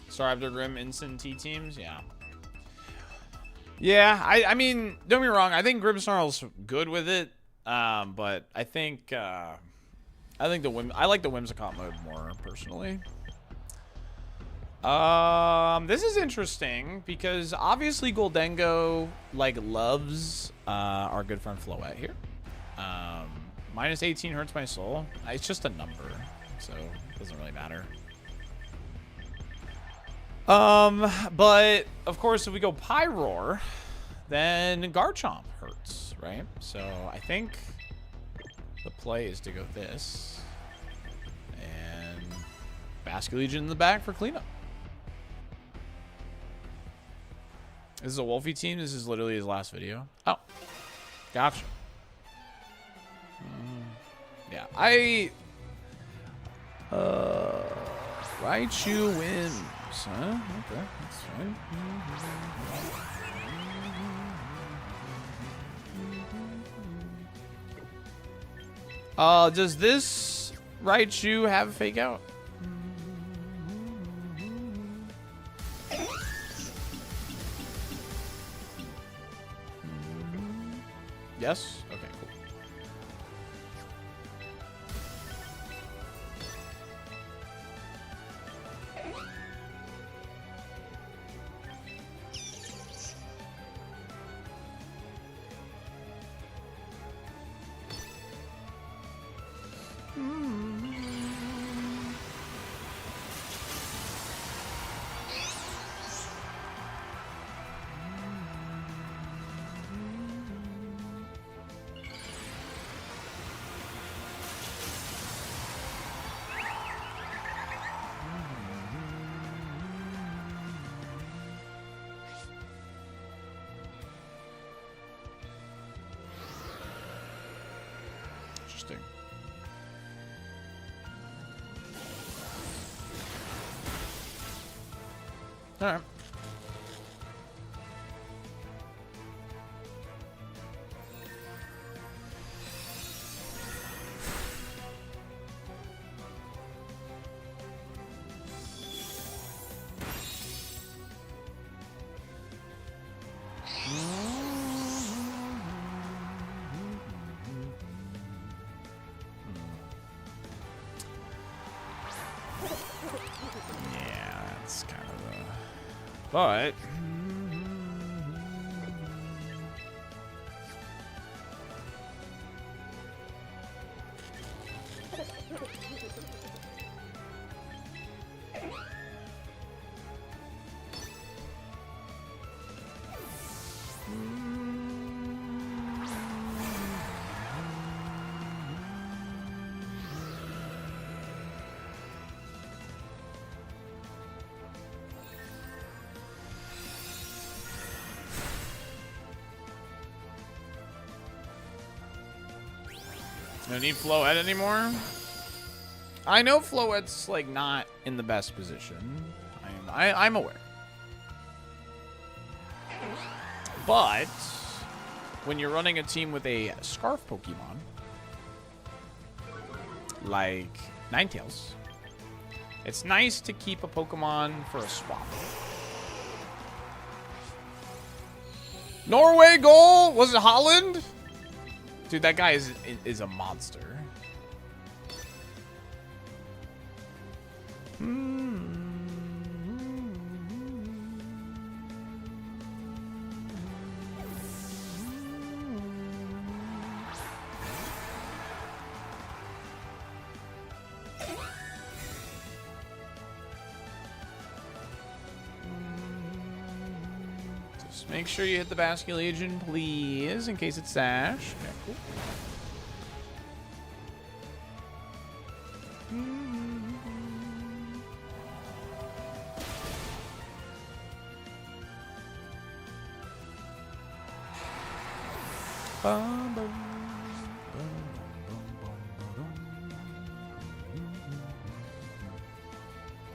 Staraptor, Grim, Instant T teams. Yeah. Yeah, I mean, don't be wrong. I think Grimmsnarl's good with it. But I think I like the Whimsicott mode more personally. This is interesting because obviously Goldengo like loves our good friend Floette here. Minus 18 hurts my soul. It's just a number, so it doesn't really matter. But of course, if we go Pyroar, then Garchomp hurts, right? So I think the play is to go this and Basculegion in the back for cleanup. This is a Wolfie team. This is literally his last video. Oh, gotcha. Yeah, Raichu wins. Huh? Okay, that's fine. Does this Raichu have a fake out? Yes? Okay, cool. Interesting. All right. Yeah, that's kind of a... But... don't need Floette anymore. I know Floette's like not in the best position. I'm aware. But when you're running a team with a Scarf Pokemon like Ninetales, it's nice to keep a Pokemon for a swap. Norway goal? Was it Holland? Dude, that guy is a monster. please. Make sure you hit the Basque Legion, please, in case it's Sash. Okay, cool. Bum, bum, bum, bum,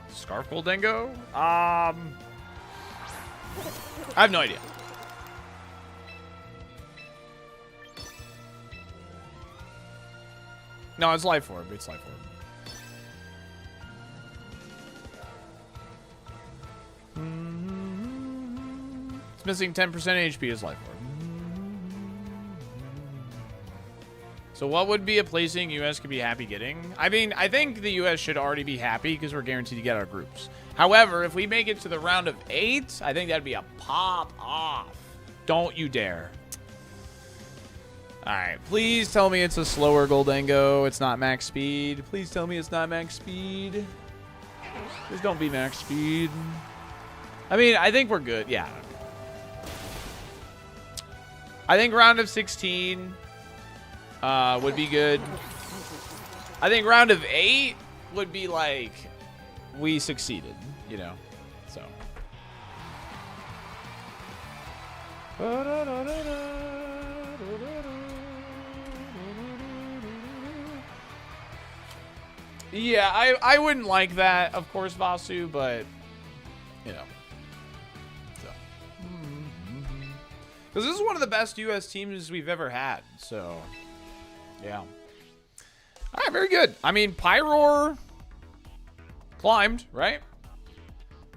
Scarf Goldengo? I have no idea. No, it's Life Orb. It's Life Orb. It's missing 10% HP as Life Orb. So what would be a placing US could be happy getting? I mean, I think the US should already be happy because we're guaranteed to get our groups. However, if we make it to the round of 8, I think that'd be a pop off. Don't you dare. All right, please tell me it's a slower Goldengo. It's not max speed. Please tell me it's not max speed. Please don't be max speed. I mean, I think we're good. Yeah. I think round of 16 would be good. I think round of 8 would be like we succeeded, you know. So. Yeah, I wouldn't like that, of course, Vasu, but you know. So. Because this is one of the best US teams we've ever had, so yeah. All right, very good. I mean, Pyroar climbed, right?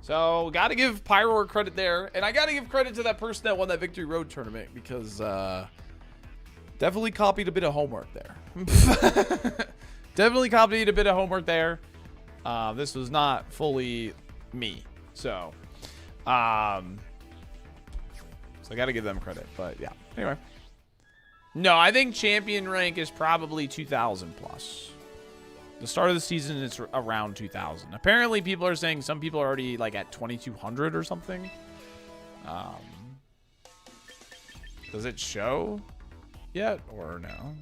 So, got to give Pyroar credit there. And I got to give credit to that person that won that Victory Road tournament because definitely copied a bit of homework there. Definitely copied a bit of homework there. This was not fully me. So, I got to give them credit. But, yeah. Anyway. No, I think champion rank is probably 2,000 plus. The start of the season is around 2,000. Apparently, people are saying some people are already like at 2,200 or something. Does it show yet or no?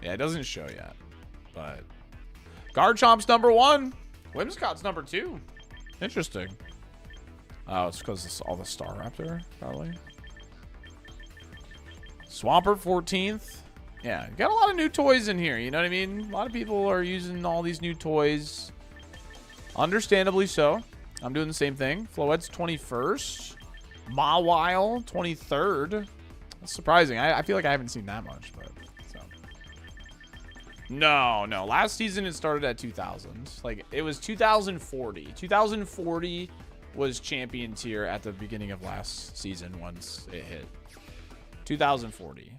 Yeah, it doesn't show yet. But Garchomp's number 1. Whimscott's number 2. Interesting. Oh, it's because it's all the Star Raptor, probably. Swampert 14th. Yeah, got a lot of new toys in here. You know what I mean? A lot of people are using all these new toys. Understandably so. I'm doing the same thing. Floette's 21st. Mawile 23rd. That's surprising. I feel like I haven't seen that much, but so. No. Last season it started at 2,000. Like it was 2,040. 2,040 was champion tier at the beginning of last season once it hit 2,040.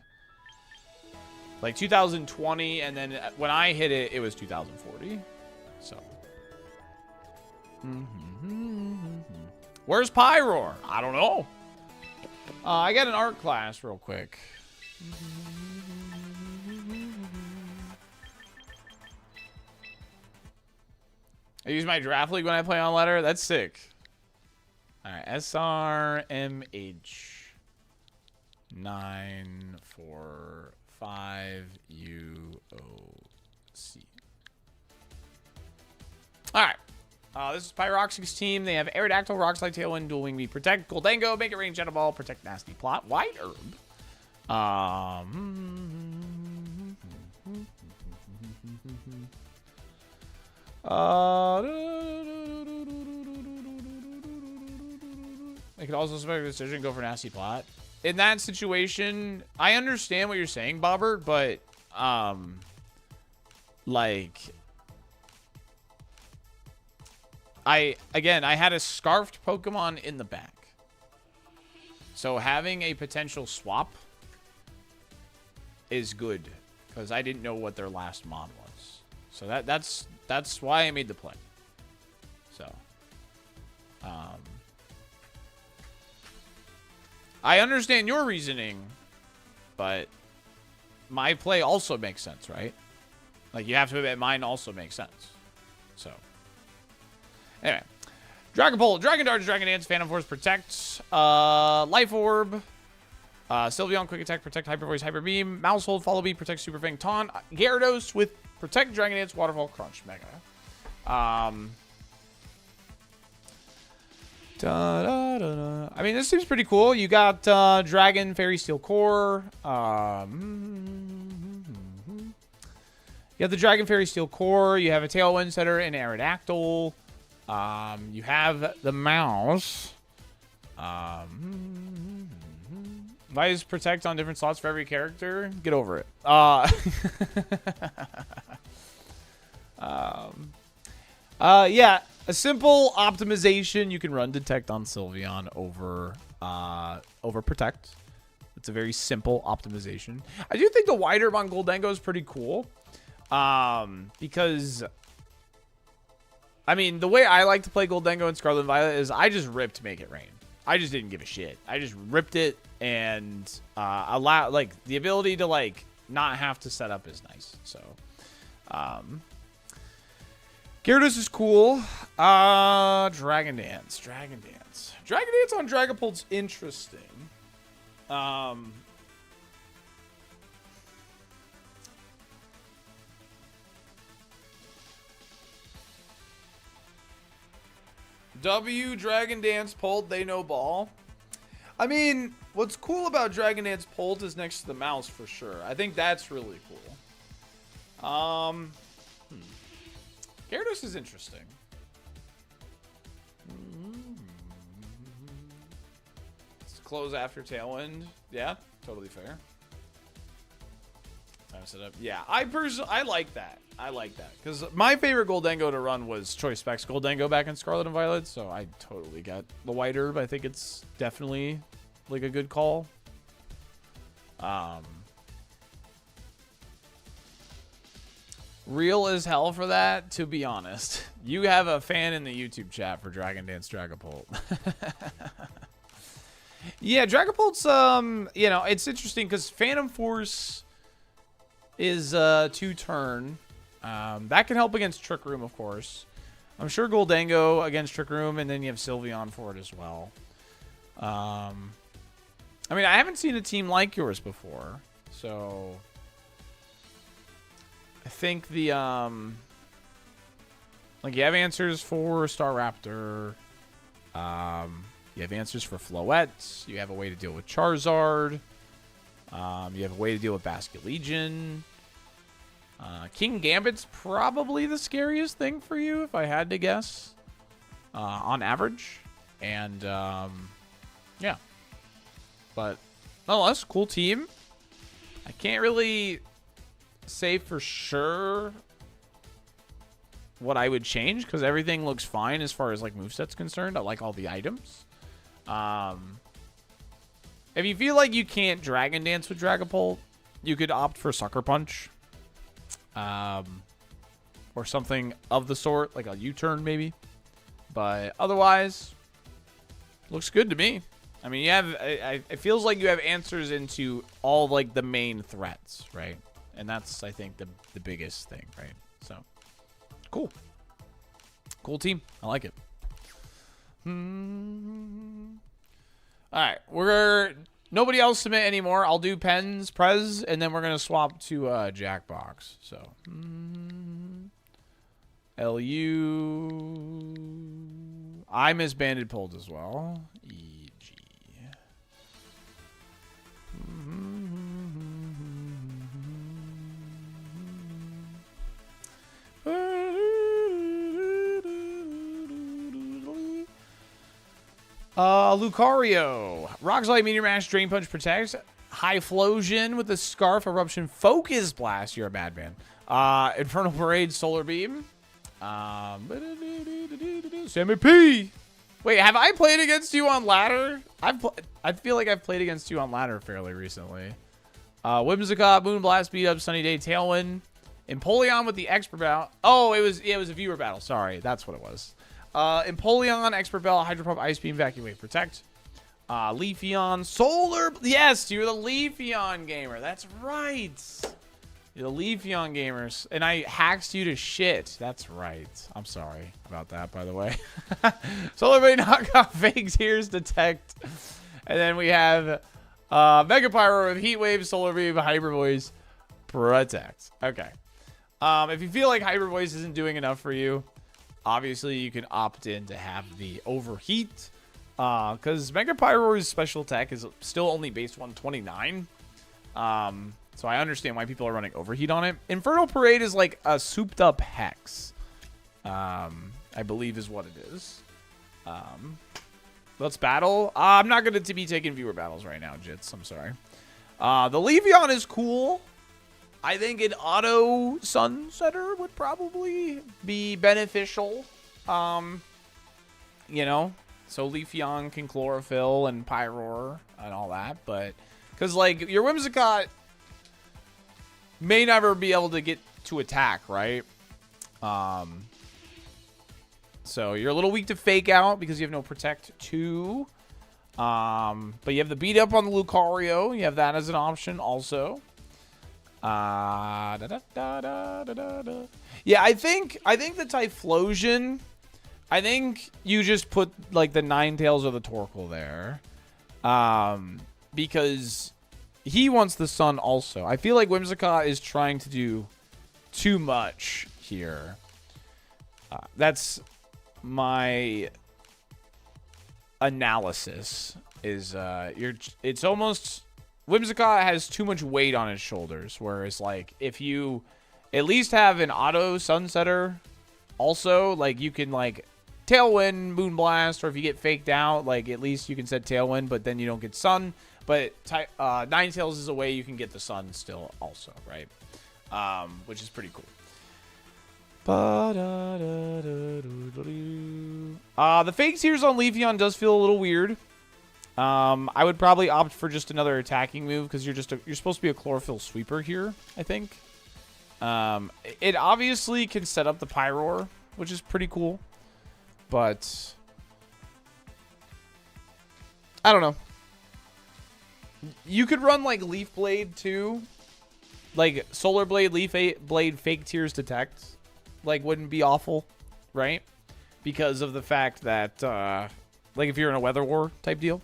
Like 2020, and then when I hit it, it was 2040. So. Where's Pyroar? I don't know. I got an art class real quick. I use my draft league when I play on ladder. That's sick. All right, SRMH 945 UOC. All right. This is Pyroxy's team. They have Aerodactyl, Rockslide, Tailwind, Dual Wing, Protect, Goldango, Make It Rain, Shadow Ball, Protect, Nasty Plot, White Herb. I could also expect a decision go for Nasty Plot. In that situation, I understand what you're saying, Bobbert, but like I had a scarfed Pokemon in the back. So having a potential swap is good because I didn't know what their last mod was. So that's why I made the play. So I understand your reasoning, but my play also makes sense, right? Like, you have to admit mine also makes sense. So, Anyway. Dragon Bolt, Dragon Dart, Dragon Dance, Phantom Force, Protect, Life Orb, Sylveon, Quick Attack, Protect, Hyper Voice, Hyper Beam, Mouse Hold, Follow Beat, Protect, Super Fang, Taunt, Gyarados with Protect, Dragon Dance, Waterfall, Crunch, Mega. I mean, this seems pretty cool. You got Dragon, Fairy Steel Core. You have the Dragon, Fairy Steel Core. You have a Tailwind Setter and Aerodactyl. You have the mouse. Why is Protect on different slots for every character? Get over it. Yeah, a simple optimization. You can run Detect on Sylveon over Protect. It's a very simple optimization. I do think the wide herb on Goldengo is pretty cool. Because I mean, the way I like to play Goldengo and Scarlet and Violet is I just ripped to make it rain. I just didn't give a shit. I just ripped it and allow the ability to not have to set up is nice. So Gyarados is cool. Dragon Dance on Dragapult's interesting. Dragon Dance Pult, they know ball. I mean, what's cool about Dragon Dance Pult is next to the mouse for sure. I think that's really cool. Gyarados is interesting. Let's close after Tailwind. Yeah, totally fair. Time to set up. Yeah, I like that. I like that. Because my favorite Goldengo to run was Choice Specs Goldengo back in Scarlet and Violet, so I totally got the White Herb. I think it's definitely a good call. Real as hell for that, to be honest. You have a fan in the YouTube chat for Dragon Dance Dragapult. Yeah, Dragapult's, it's interesting because Phantom Force is 2-turn. That can help against Trick Room, of course. I'm sure Goldengo against Trick Room, and then you have Sylveon for it as well. I mean, I haven't seen a team like yours before, so I think the you have answers for Staraptor. You have answers for Floette. You have a way to deal with Charizard. You have a way to deal with Basculegion. King Gambit's probably the scariest thing for you, if I had to guess, on average. And, yeah. But, nonetheless, cool team. I can't really say for sure what I would change, because everything looks fine as far as, moveset's concerned. I like all the items. If you feel like you can't Dragon Dance with Dragapult, you could opt for Sucker Punch. Or something of the sort, like a U-turn maybe. But otherwise, looks good to me. I mean, it feels like you have answers into all the main threats, right? And that's, I think, the biggest thing, right? So, cool. Cool team. I like it. All right, nobody else submit anymore. I'll do Prez, and then we're gonna swap to Jackbox. So, LU. I miss Banded Pulled as well. EG. Lucario. Rock Slide, Meteor Mash, Drain Punch, Protect. High Flosion with the Scarf, Eruption, Focus Blast. You're a bad man. Infernal Parade, Solar Beam. Sammy P. Wait, have I played against you on ladder? I feel like I've played against you on ladder fairly recently. Whimsicott, Moonblast, Beat Up, Sunny Day, Tailwind. Empoleon with the Expert Battle. Oh, it was a viewer battle. Sorry, that's what it was. Empoleon, Expert Bell, Hydro Pump, Ice Beam, Vacuum Wave, Protect. Leafeon, Solar. Yes, you're the Leafeon gamer. That's right. The Leafeon gamers. And I hacked you to shit. That's right. I'm sorry about that, by the way. Solar Blade knockoff fake tears detect. And then we have Mega Pyro with Heat Wave, Solar Beam, Hyper Voice, protect. Okay. If you feel like Hyper Voice isn't doing enough for you, obviously you can opt in to have the Overheat. Because Mega Pyro's special attack is still only base 129. So I understand why people are running Overheat on it. Infernal Parade is like a souped up Hex. I believe is what it is. Let's battle. I'm not going to be taking viewer battles right now, Jits. I'm sorry. The Leafeon is cool. I think an auto Sunsetter would probably be beneficial. You know, so Leafeon can Chlorophyll and Pyroar and all that. But, because, like, your Whimsicott may never be able to get to attack, right? So you're a little weak to Fake Out because you have no Protect 2. But you have the beat up on the Lucario. You have that as an option also. Yeah, I think the Typhlosion, I think you just put like the Ninetales or the Torkoal there. Because he wants the Sun also. I feel like Whimsicott is trying to do too much here. That's my analysis. Is it's almost Whimsicott has too much weight on his shoulders. Whereas like if you at least have an auto Sunsetter, also like you can like Tailwind, Moonblast, or if you get faked out, like at least you can set Tailwind, but then you don't get Sun. But Ninetales is a way you can get the Sun still also, right? Which is pretty cool. The fake tears on Leafeon does feel a little weird. I would probably opt for just another attacking move because you're supposed to be a Chlorophyll sweeper here, I think. It obviously can set up the Pyroar, which is pretty cool. But I don't know. You could run like Leaf Blade too. Like Solar Blade, Leaf Blade, Fake Tears Detect. Like wouldn't be awful, right? Because of the fact that like if you're in a Weather War type deal.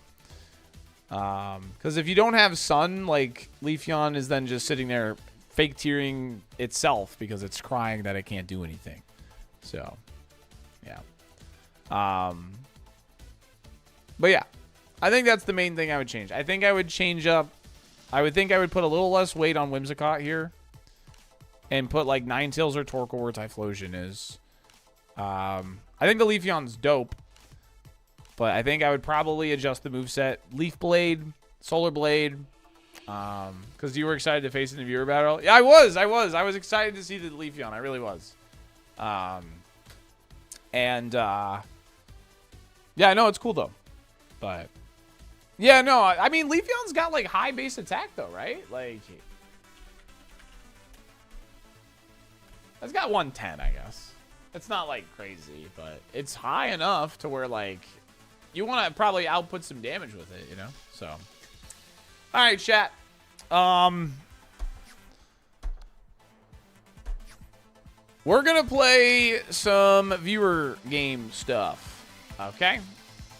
Because if you don't have Sun, like Leafeon is then just sitting there fake tearing itself because it's crying that it can't do anything. So, yeah. But yeah, I think that's the main thing I would change. I think I would change up. I would think I would put a little less weight on Whimsicott here. And put like Ninetales or Torkoal where Typhlosion is. I think the Leafeon's dope. But I think I would probably adjust the moveset. Leaf Blade, Solar Blade. Because you were excited to face in the viewer battle. Yeah, I was. I was excited to see the Leafeon. I really was. Yeah, no, it's cool though. But yeah, no, I mean Leafeon's got like high base attack though, right? Like it's got 110, I guess. It's not like crazy, but it's high enough to where like you want to probably output some damage with it, you know? So all right, chat. We're gonna play some viewer game stuff. Okay.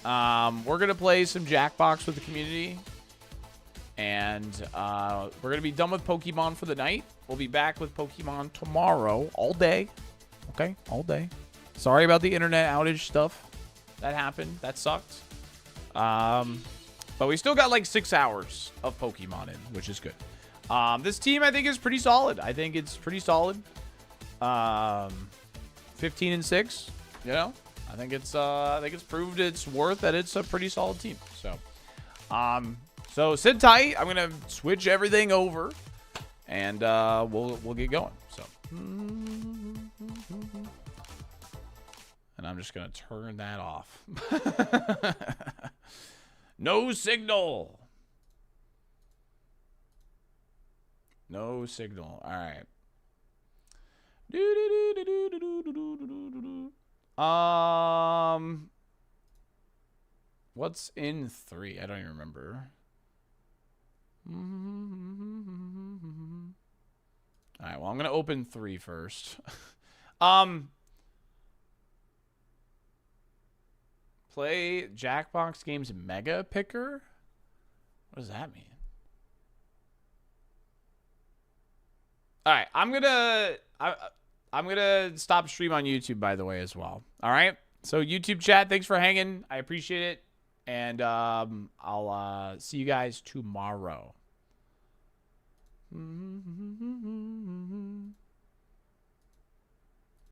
We're gonna play some Jackbox with the community. And we're gonna be done with Pokemon for the night. We'll be back with Pokemon tomorrow, all day. Okay, all day. Sorry about the internet outage stuff that happened. That sucked. But we still got like 6 hours of Pokemon in, which is good. This team I think is pretty solid. I think it's pretty solid. 15-6. You know, I think it's proved its worth that it's a pretty solid team. So sit tight. I'm gonna switch everything over, and we'll get going. So, and I'm just gonna turn that off. No signal. No signal. All right. What's in 3? I don't even remember. All right, well, I'm going to open 3 first. Play Jackbox Games Mega Picker? What does that mean? All right, I'm gonna stop stream on YouTube, by the way, as well. All right, so YouTube chat, thanks for hanging. I appreciate it, and I'll see you guys tomorrow.